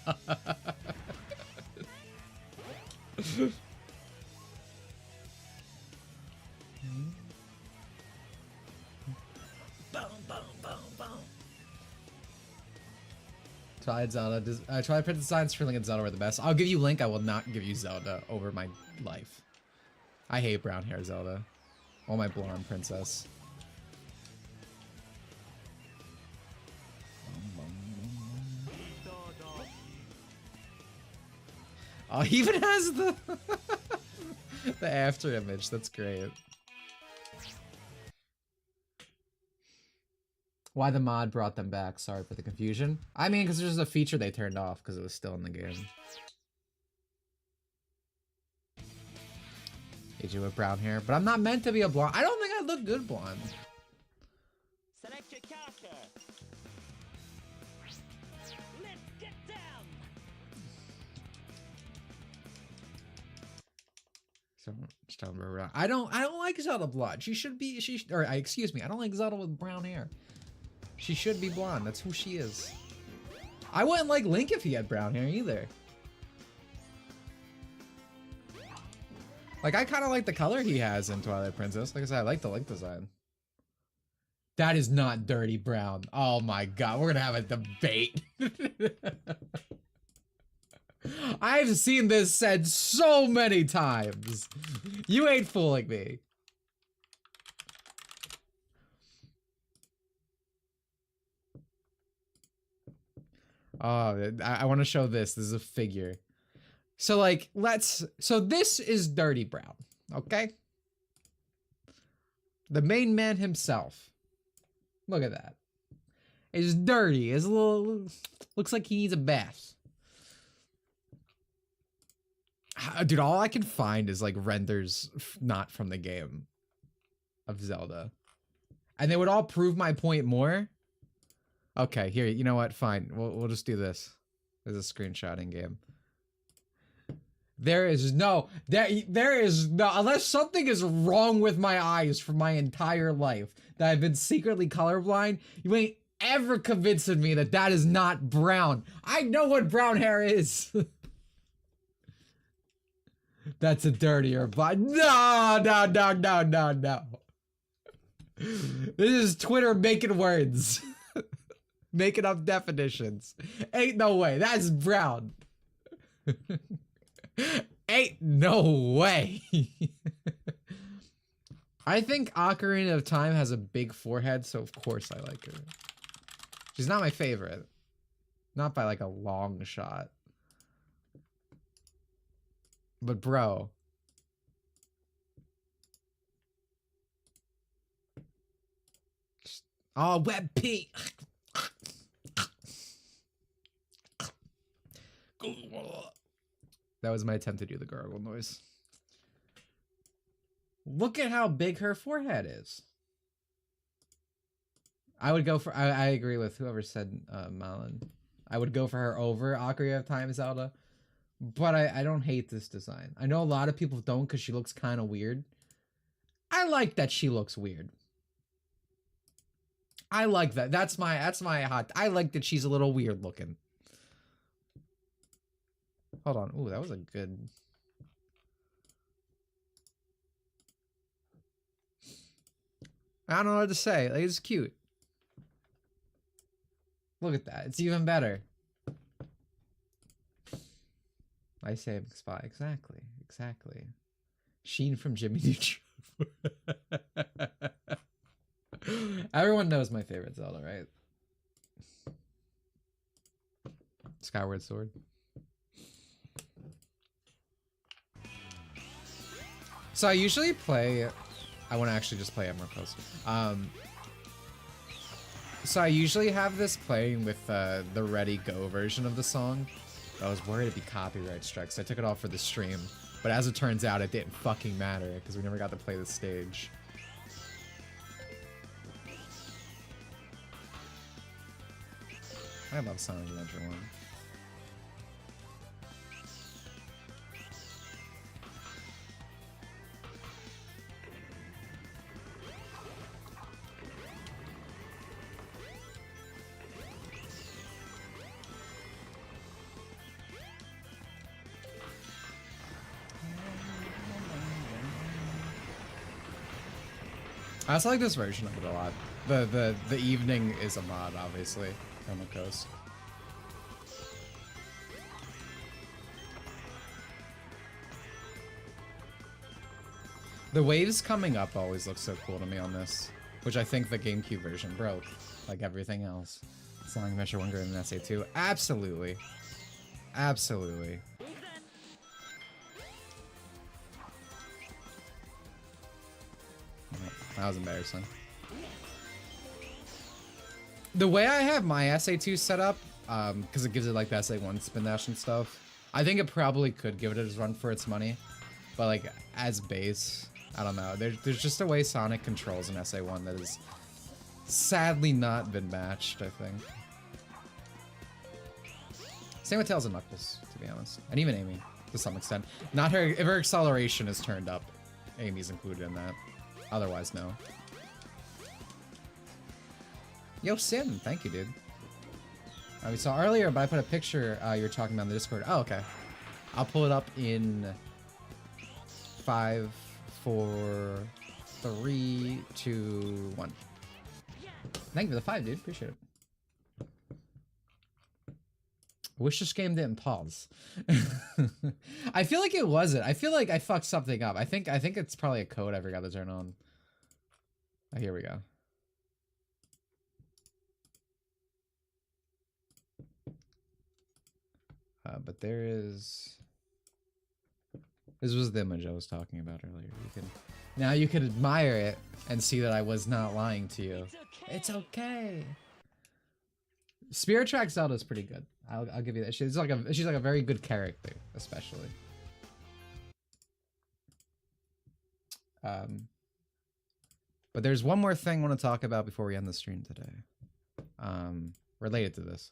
Twilight Zelda. Twilight Princess Designs for Link and Zelda were the best. I'll give you Link. I will not give you Zelda over my life. I hate brown hair Zelda. Oh, my blonde princess. Oh, he even has the the after image. That's great. Why the mod brought them back? Sorry for the confusion. I mean, because there's a feature they turned off because it was still in the game. AJ with brown hair, but I'm not meant to be a blonde. I don't think I look good blonde. Select your character. Let's get down. So just tell her around. I don't like Zelda blonde. She should be excuse me. I don't like Zelda with brown hair. She should be blonde. That's who she is. I wouldn't like Link if he had brown hair either. Like, I kind of like the color he has in Twilight Princess. Like I said, I like the Link design. That is not dirty brown. Oh my god, we're gonna have a debate. I've seen this said so many times. You ain't fooling me. Oh, I want to show this. This is a figure. So like, so this is dirty brown, okay? The main man himself. Look at that. It's dirty. It's a little, looks like he needs a bath. Dude, all I can find is like renders not from the game of Zelda. And they would all prove my point more. Okay, here, you know what? Fine. We'll just do this. There's a screenshotting game. There is no, unless something is wrong with my eyes for my entire life, that I've been secretly colorblind, you ain't ever convincing me that that is not brown. I know what brown hair is. That's a dirtier blonde. No. This is Twitter making words. Making up definitions. Ain't no way. That's brown. Ain't no way. I think Ocarina of Time has a big forehead, so of course I like her. She's not my favorite. Not by like a long shot. But bro. Oh, web P. That was my attempt to do the gargle noise. Look at how big her forehead is. I would go for, I agree with whoever said Malin. I would go for her over Ocarina of Time Zelda. But I don't hate this design. I know a lot of people don't because she looks kind of weird. I like that she looks weird. I like that. That's my hot. I like that she's a little weird looking. Hold on. Ooh, that was a good. I don't know what to say. Like, it's cute. Look at that. It's even better. I say spot. Exactly. Exactly. Sheen from Jimmy Neutron. Everyone knows my favorite Zelda, right? Skyward Sword. So I usually play. I want to actually just play Emotes. So I usually have this playing with the Ready Go version of the song. I was worried it'd be copyright strikes. So I took it off for the stream, but as it turns out, it didn't fucking matter because we never got to play the stage. I love Sonic Adventure 1. I also like this version of it a lot. The evening is a mod, obviously, on the coast. The waves coming up always look so cool to me on this, which I think the GameCube version broke, like everything else. Sonic Adventure 1 greater than SA2. Absolutely. Absolutely. That was embarrassing. The way I have my SA2 set up, because it gives it like the SA1 spin dash and stuff, I think it probably could give it a run for its money. But like, as base, I don't know. There's just a way Sonic controls in SA1 that has sadly not been matched, I think. Same with Tails and Knuckles, to be honest. And even Amy, to some extent. Not her, if her acceleration is turned up, Amy's included in that. Otherwise, no. Yo, Sim, thank you, dude. We saw earlier, but I put a picture you were talking about in the Discord. Oh, okay. I'll pull it up in 5, 4, 3, 2, 1. Thank you for the 5, dude. Appreciate it. I wish this game didn't pause. I feel like it wasn't. I feel like I fucked something up. I think it's probably a code I forgot to turn on. Oh, here we go. But there is. This was the image I was talking about earlier. Now you can admire it and see that I was not lying to you. It's okay. Spirit Track Zelda is pretty good. I'll give you that. She's like a very good character, especially. But there's one more thing I want to talk about before we end the stream today. Related to this.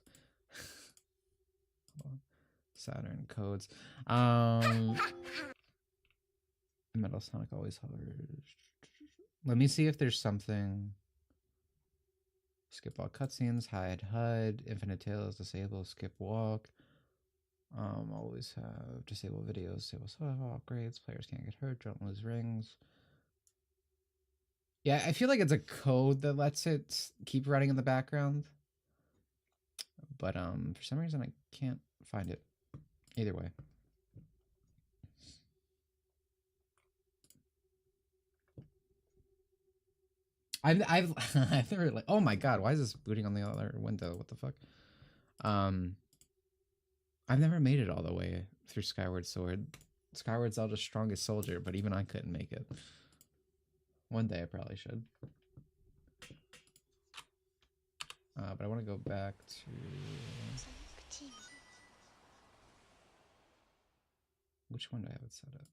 Saturn codes. Metal Sonic always hovers. Let me see if there's something. Skip all cutscenes, hide HUD, infinite tails, disable, skip walk. Always have disable videos, disable upgrades, players can't get hurt, don't lose rings. Yeah, I feel like it's a code that lets it keep running in the background. But for some reason I can't find it. Either way. I've never like, oh my god, why is this booting on the other window? What the fuck? I've never made it all the way through Skyward Sword. Skyward Zelda's strongest soldier, but even I couldn't make it. One day I probably should. But I want to go back to... Which one do I have it set up?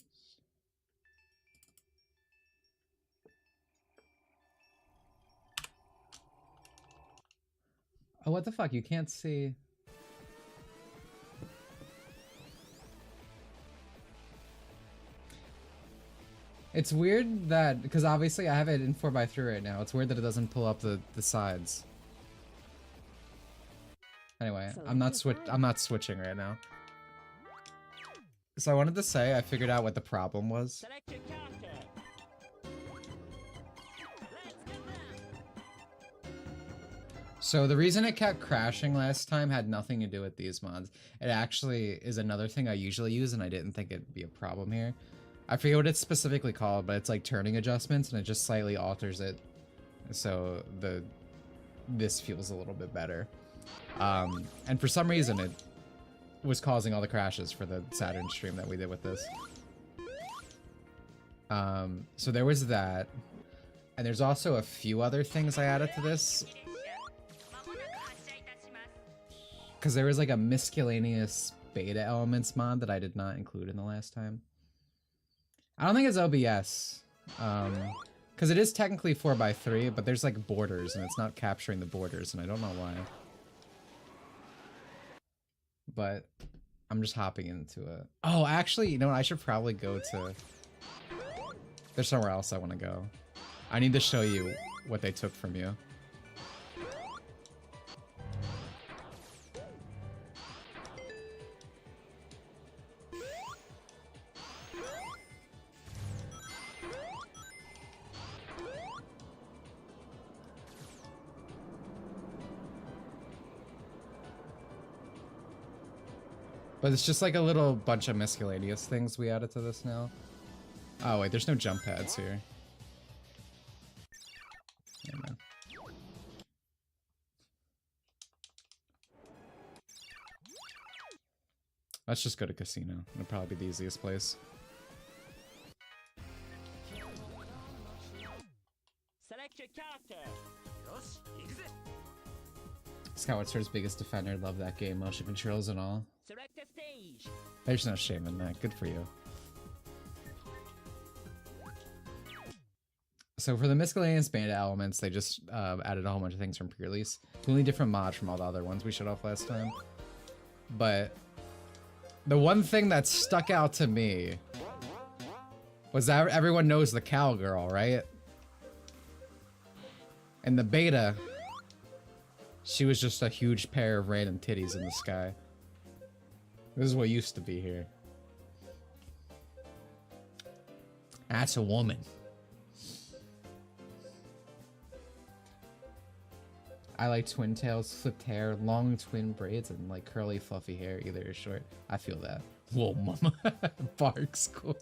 Oh, what the fuck? You can't see... It's weird that, because obviously I have it in 4x3 right now. It's weird that it doesn't pull up the sides. Anyway, I'm not switching right now. So I wanted to say I figured out what the problem was. Select your character. So the reason it kept crashing last time had nothing to do with these mods. It actually is another thing I usually use, and I didn't think it'd be a problem here. I forget what it's specifically called, but it's like turning adjustments, and it just slightly alters it. So this feels a little bit better. And for some reason it was causing all the crashes for the Saturn stream that we did with this. So there was that. And there's also a few other things I added to this. Because there was like a miscellaneous beta elements mod that I did not include in the last time. I don't think it's OBS. Because it is technically 4x3, but there's like borders and it's not capturing the borders, and I don't know why. But I'm just hopping into it. Oh, actually, you know what? I should probably go to... There's somewhere else I want to go. I need to show you what they took from you. But it's just like a little bunch of miscellaneous things we added to this now. Oh wait, there's no jump pads here. Yeah, man. Let's just go to casino. It'll probably be the easiest place. Select your character. Skyward Sword's biggest defender. Love that game. Motion controls and all. Select the stage. There's no shame in that. Good for you. So for the miscellaneous beta elements, they just added a whole bunch of things from pre-release. The only different mod from all the other ones we showed off last time. But the one thing that stuck out to me was that everyone knows the cowgirl, right? In the beta, she was just a huge pair of random titties in the sky. This is what used to be here. That's a woman. I like twin tails, flipped hair, long twin braids, and like curly fluffy hair, either or short. I feel that. Whoa, mama. Bark score.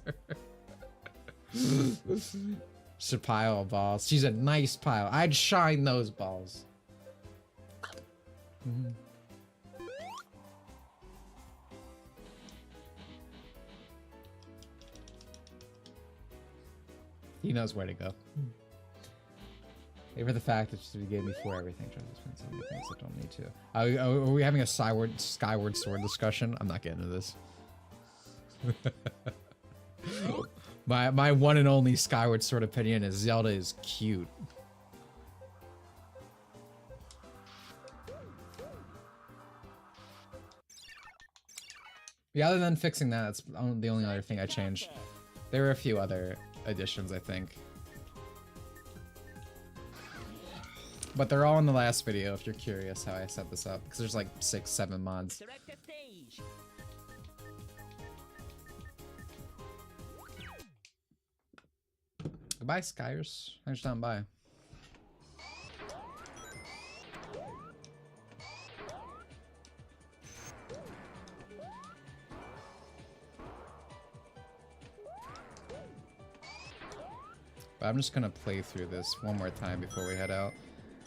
She's a pile of balls. She's a nice pile. I'd shine those balls. Mm-hmm. He knows where to go. Favor the fact that she gave me for everything. Trying to spend so many things that don't need to. Are we having a Skyward Sword discussion? I'm not getting into this. my one and only Skyward Sword opinion is Zelda is cute. Yeah, other than fixing that, that's the only other thing I changed. There were a few other additions, I think. But they're all in the last video if you're curious how I set this up. Because there's like 6, 7 mods. Select the stage. Goodbye, Skyers. Thanks for stopping by. But I'm just gonna play through this one more time before we head out.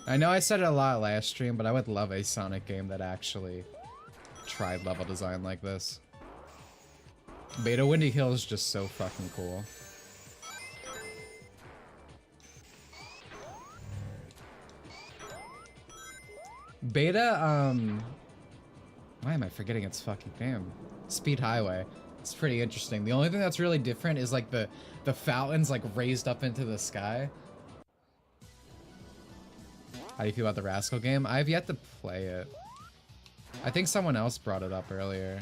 I know I said it a lot last stream, but I would love a Sonic game that actually tried level design like this. Beta Windy Hill is just so fucking cool. Beta, why am I forgetting its fucking name? Speed Highway. It's pretty interesting. The only thing that's really different is like the fountains like raised up into the sky. How do you feel about the Rascal game? I've yet to play it. I think someone else brought it up earlier.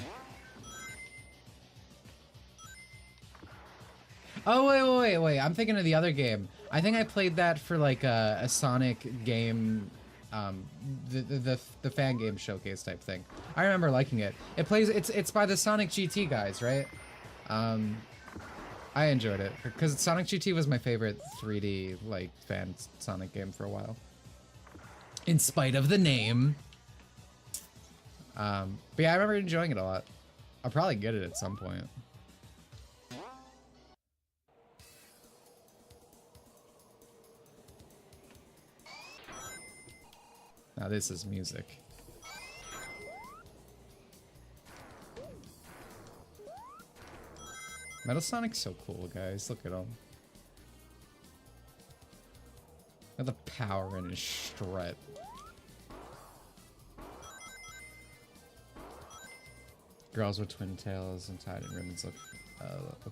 Oh wait! I'm thinking of the other game. I think I played that for like a Sonic game, the fan game showcase type thing. I remember liking it. It's by the Sonic GT guys, right? I enjoyed it because Sonic GT was my favorite 3D like fan Sonic game for a while. In spite of the name. But yeah, I remember enjoying it a lot. I'll probably get it at some point. Now this is music. Metal Sonic's so cool, guys. Look at him. Got the power in his strut. Girls with twin tails and tied in ribbons look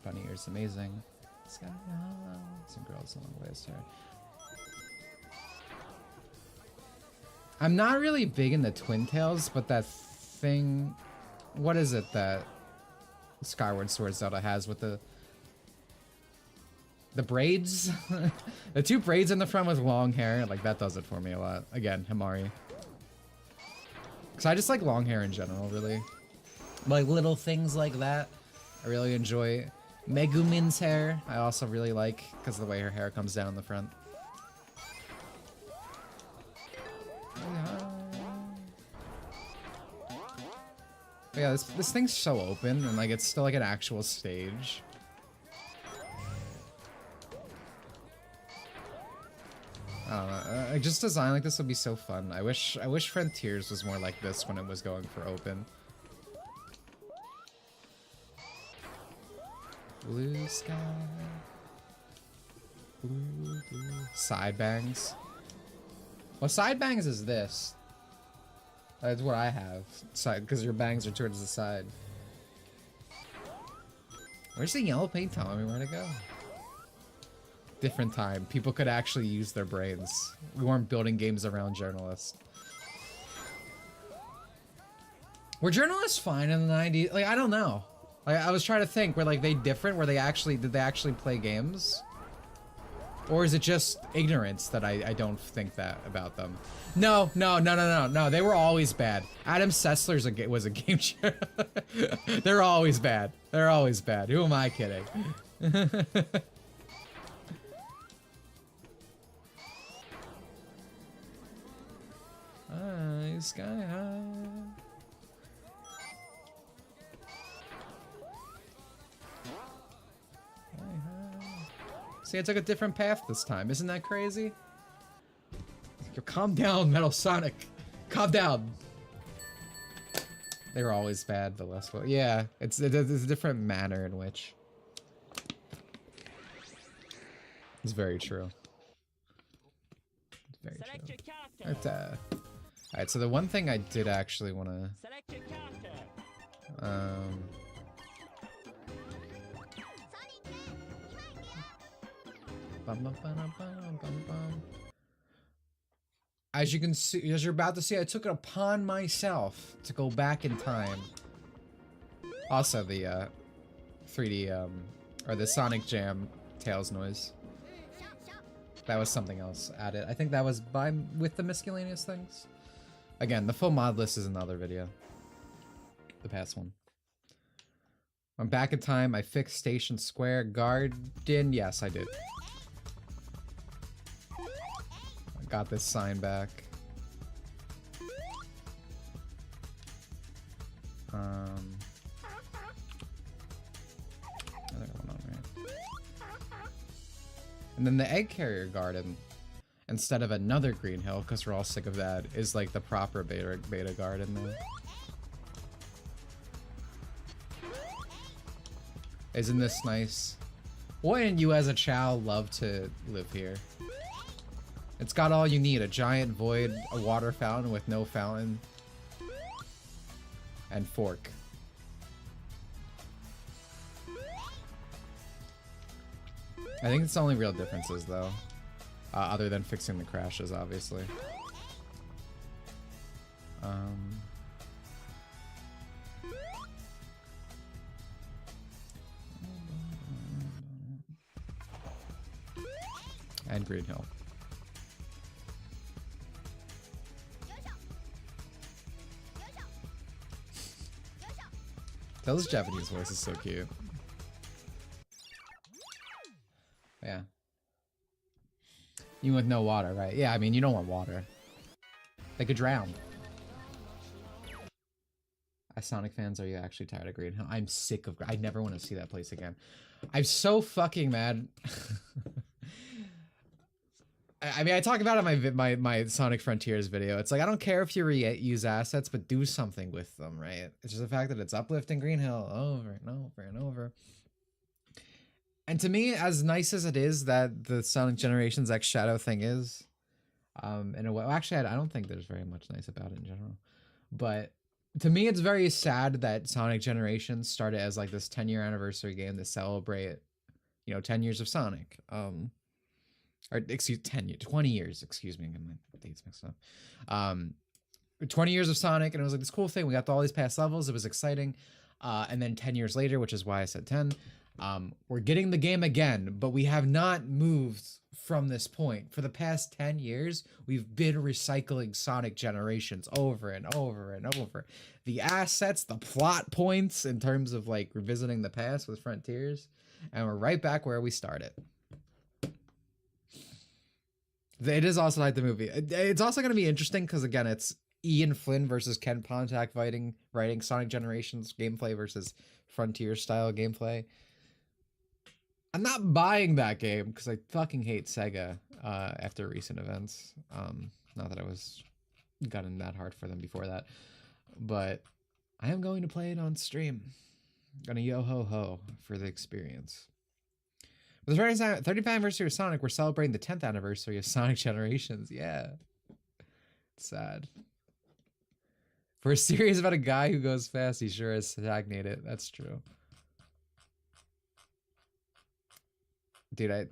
bunny ears amazing. Sky Hollow. Some girls along the way here. I'm not really big into twin tails, but that thing, what is it that Skyward Sword Zelda has with the braids? The two braids in the front with long hair, like that does it for me a lot. Again, Himari. Cause I just like long hair in general, really. Like little things like that, I really enjoy. Megumin's hair, I also really like because of the way her hair comes down in the front. But yeah, this thing's so open and like it's still like an actual stage. I don't know. Like just design like this would be so fun. I wish Frontiers was more like this when it was going for open. Blue sky. Blue. Side bangs. Well, side bangs is this. That's what I have. Side, because your bangs are towards the side. Where's the yellow paint telling me where to go? Different time. People could actually use their brains. We weren't building games around journalists. Were journalists fine in the 90s? Like, I don't know. Like, I was trying to think, were like they different? Did they actually play games? Or is it just ignorance that I don't think that about them? No, they were always bad. Adam Sessler's was a game show. They're always bad. They're always bad. Who am I kidding? Sky high. See, I took a different path this time. Isn't that crazy? Yo, calm down, Metal Sonic. Calm down. They were always bad, the less well. Yeah, it's a different manner in which. It's very true. It's very Select true. your character. Alright, so the one thing I did actually want to... Select your character. As you can see, as you're about to see, I took it upon myself to go back in time. Also, the 3D or the Sonic Jam Tails noise. That was something else added. I think that was with the miscellaneous things. Again, the full mod list is another video. The past one. I'm back in time. I fixed Station Square Garden. Yes, I did. Got this sign back. And then the egg carrier garden, instead of another green hill, because we're all sick of that, is like the proper beta garden now. Isn't this nice? Wouldn't you as a child love to live here? It's got all you need, a giant void, a water fountain with no fountain, and fork. I think it's the only real differences though, other than fixing the crashes, obviously. Green Hill. Tails' Japanese voice is so cute. Yeah. You with no water, right? Yeah, I mean, you don't want water. They could drown. As Sonic fans, are you actually tired of Green Hill? I'm sick of... I never want to see that place again. I'm so fucking mad. I mean, I talk about it in my Sonic Frontiers video. It's like, I don't care if you reuse assets, but do something with them, right? It's just the fact that it's uplifting Green Hill over and over and over. And to me, as nice as it is that the Sonic Generations X Shadow thing is, in a way, well, actually, I don't think there's very much nice about it in general. But to me, it's very sad that Sonic Generations started as like this 10-year anniversary game to celebrate, 10 years of Sonic. Or excuse 20 years, excuse me, I got my dates mixed up. 20 years of Sonic, and it was like this cool thing. We got all these past levels. It was exciting. And then 10 years later, which is why I said 10, we're getting the game again, but we have not moved from this point. For the past 10 years, we've been recycling Sonic Generations over and over and over. The assets, the plot points in terms of like revisiting the past with Frontiers, and we're right back where we started. It is also like the movie. It's also going to be interesting because, again, it's Ian Flynn versus Ken Pontac writing Sonic Generations gameplay versus Frontier-style gameplay. I'm not buying that game because I fucking hate Sega after recent events. Not that I was gotten that hard for them before that. But I am going to play it on stream. Gonna yo-ho-ho for the experience. With the 35th anniversary of Sonic, we're celebrating the 10th anniversary of Sonic Generations. Yeah. It's sad. For a series about a guy who goes fast, he sure has stagnated. That's true. Dude, I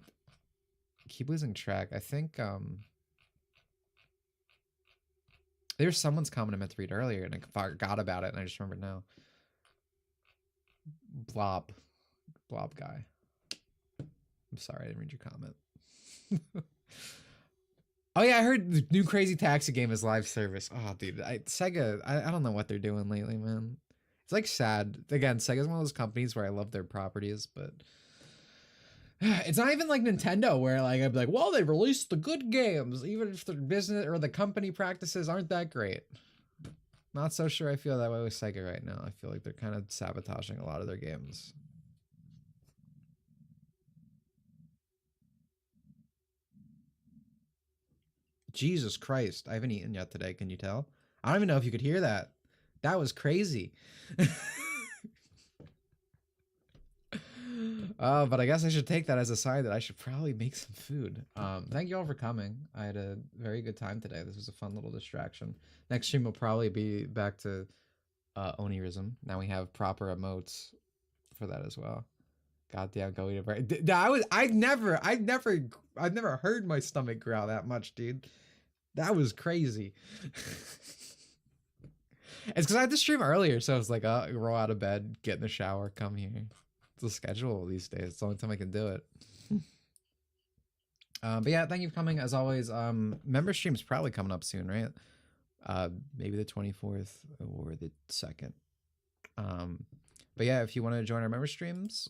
keep losing track. I think there's someone's comment I meant to read earlier and I forgot about it and I just remembered now. Blob guy. I'm sorry, I didn't read your comment. Oh yeah, I heard the new Crazy Taxi game is live service. Oh dude, Sega, I don't know what they're doing lately, man. It's like sad. Again, Sega's one of those companies where I love their properties, but it's not even like Nintendo where like I'd be like, well, they released the good games, even if the business or the company practices aren't that great. Not so sure I feel that way with Sega right now. I feel like they're kind of sabotaging a lot of their games. Jesus Christ, I haven't eaten yet today, can you tell? I don't even know if you could hear that. That was crazy. But I guess I should take that as a sign that I should probably make some food. Thank you all for coming. I had a very good time today. This was a fun little distraction. Next stream will probably be back to Onirism. Now we have proper emotes for that as well. Goddamn, go eat a break. I've never heard my stomach growl that much, dude. That was crazy. It's because I had to stream earlier, so I was like, oh, roll out of bed, get in the shower, come here. It's the schedule these days. It's the only time I can do it. But yeah, thank you for coming. As always, member stream's probably coming up soon, right? Maybe the 24th or the 2nd. But yeah, if you want to join our member streams,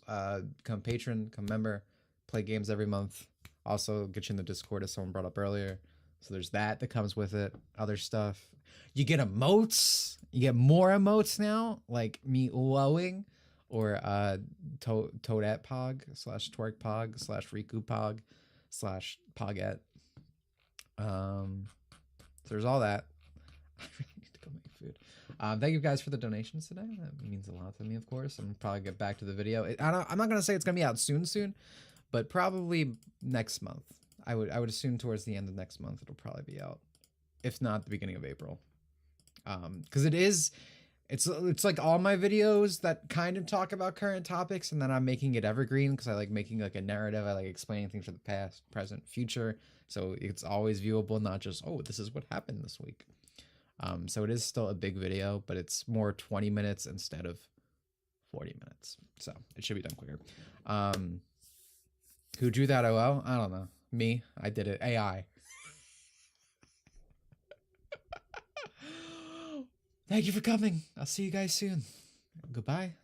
come patron, come member, play games every month. Also get you in the Discord as someone brought up earlier. So there's that comes with it. Other stuff. You get emotes. You get more emotes now, like me lowing or Toadette Pog / Twerk Pog / Riku Pog / Poggette. So there's all that. I really need to go make food. Thank you guys for the donations today. That means a lot to me, of course. I'm probably get back to the video. I'm not gonna say it's gonna be out soon, but probably next month. I would assume towards the end of next month it'll probably be out, if not the beginning of April. Because it's like all my videos that kind of talk about current topics, and then I'm making it evergreen because I like making like a narrative. I like explaining things from the past, present, future, so it's always viewable, not just, oh, this is what happened this week. So it is still a big video, but it's more 20 minutes instead of 40 minutes. So it should be done quicker. Who drew that OL? I don't know. Me, I did it. AI. Thank you for coming. I'll see you guys soon. Goodbye.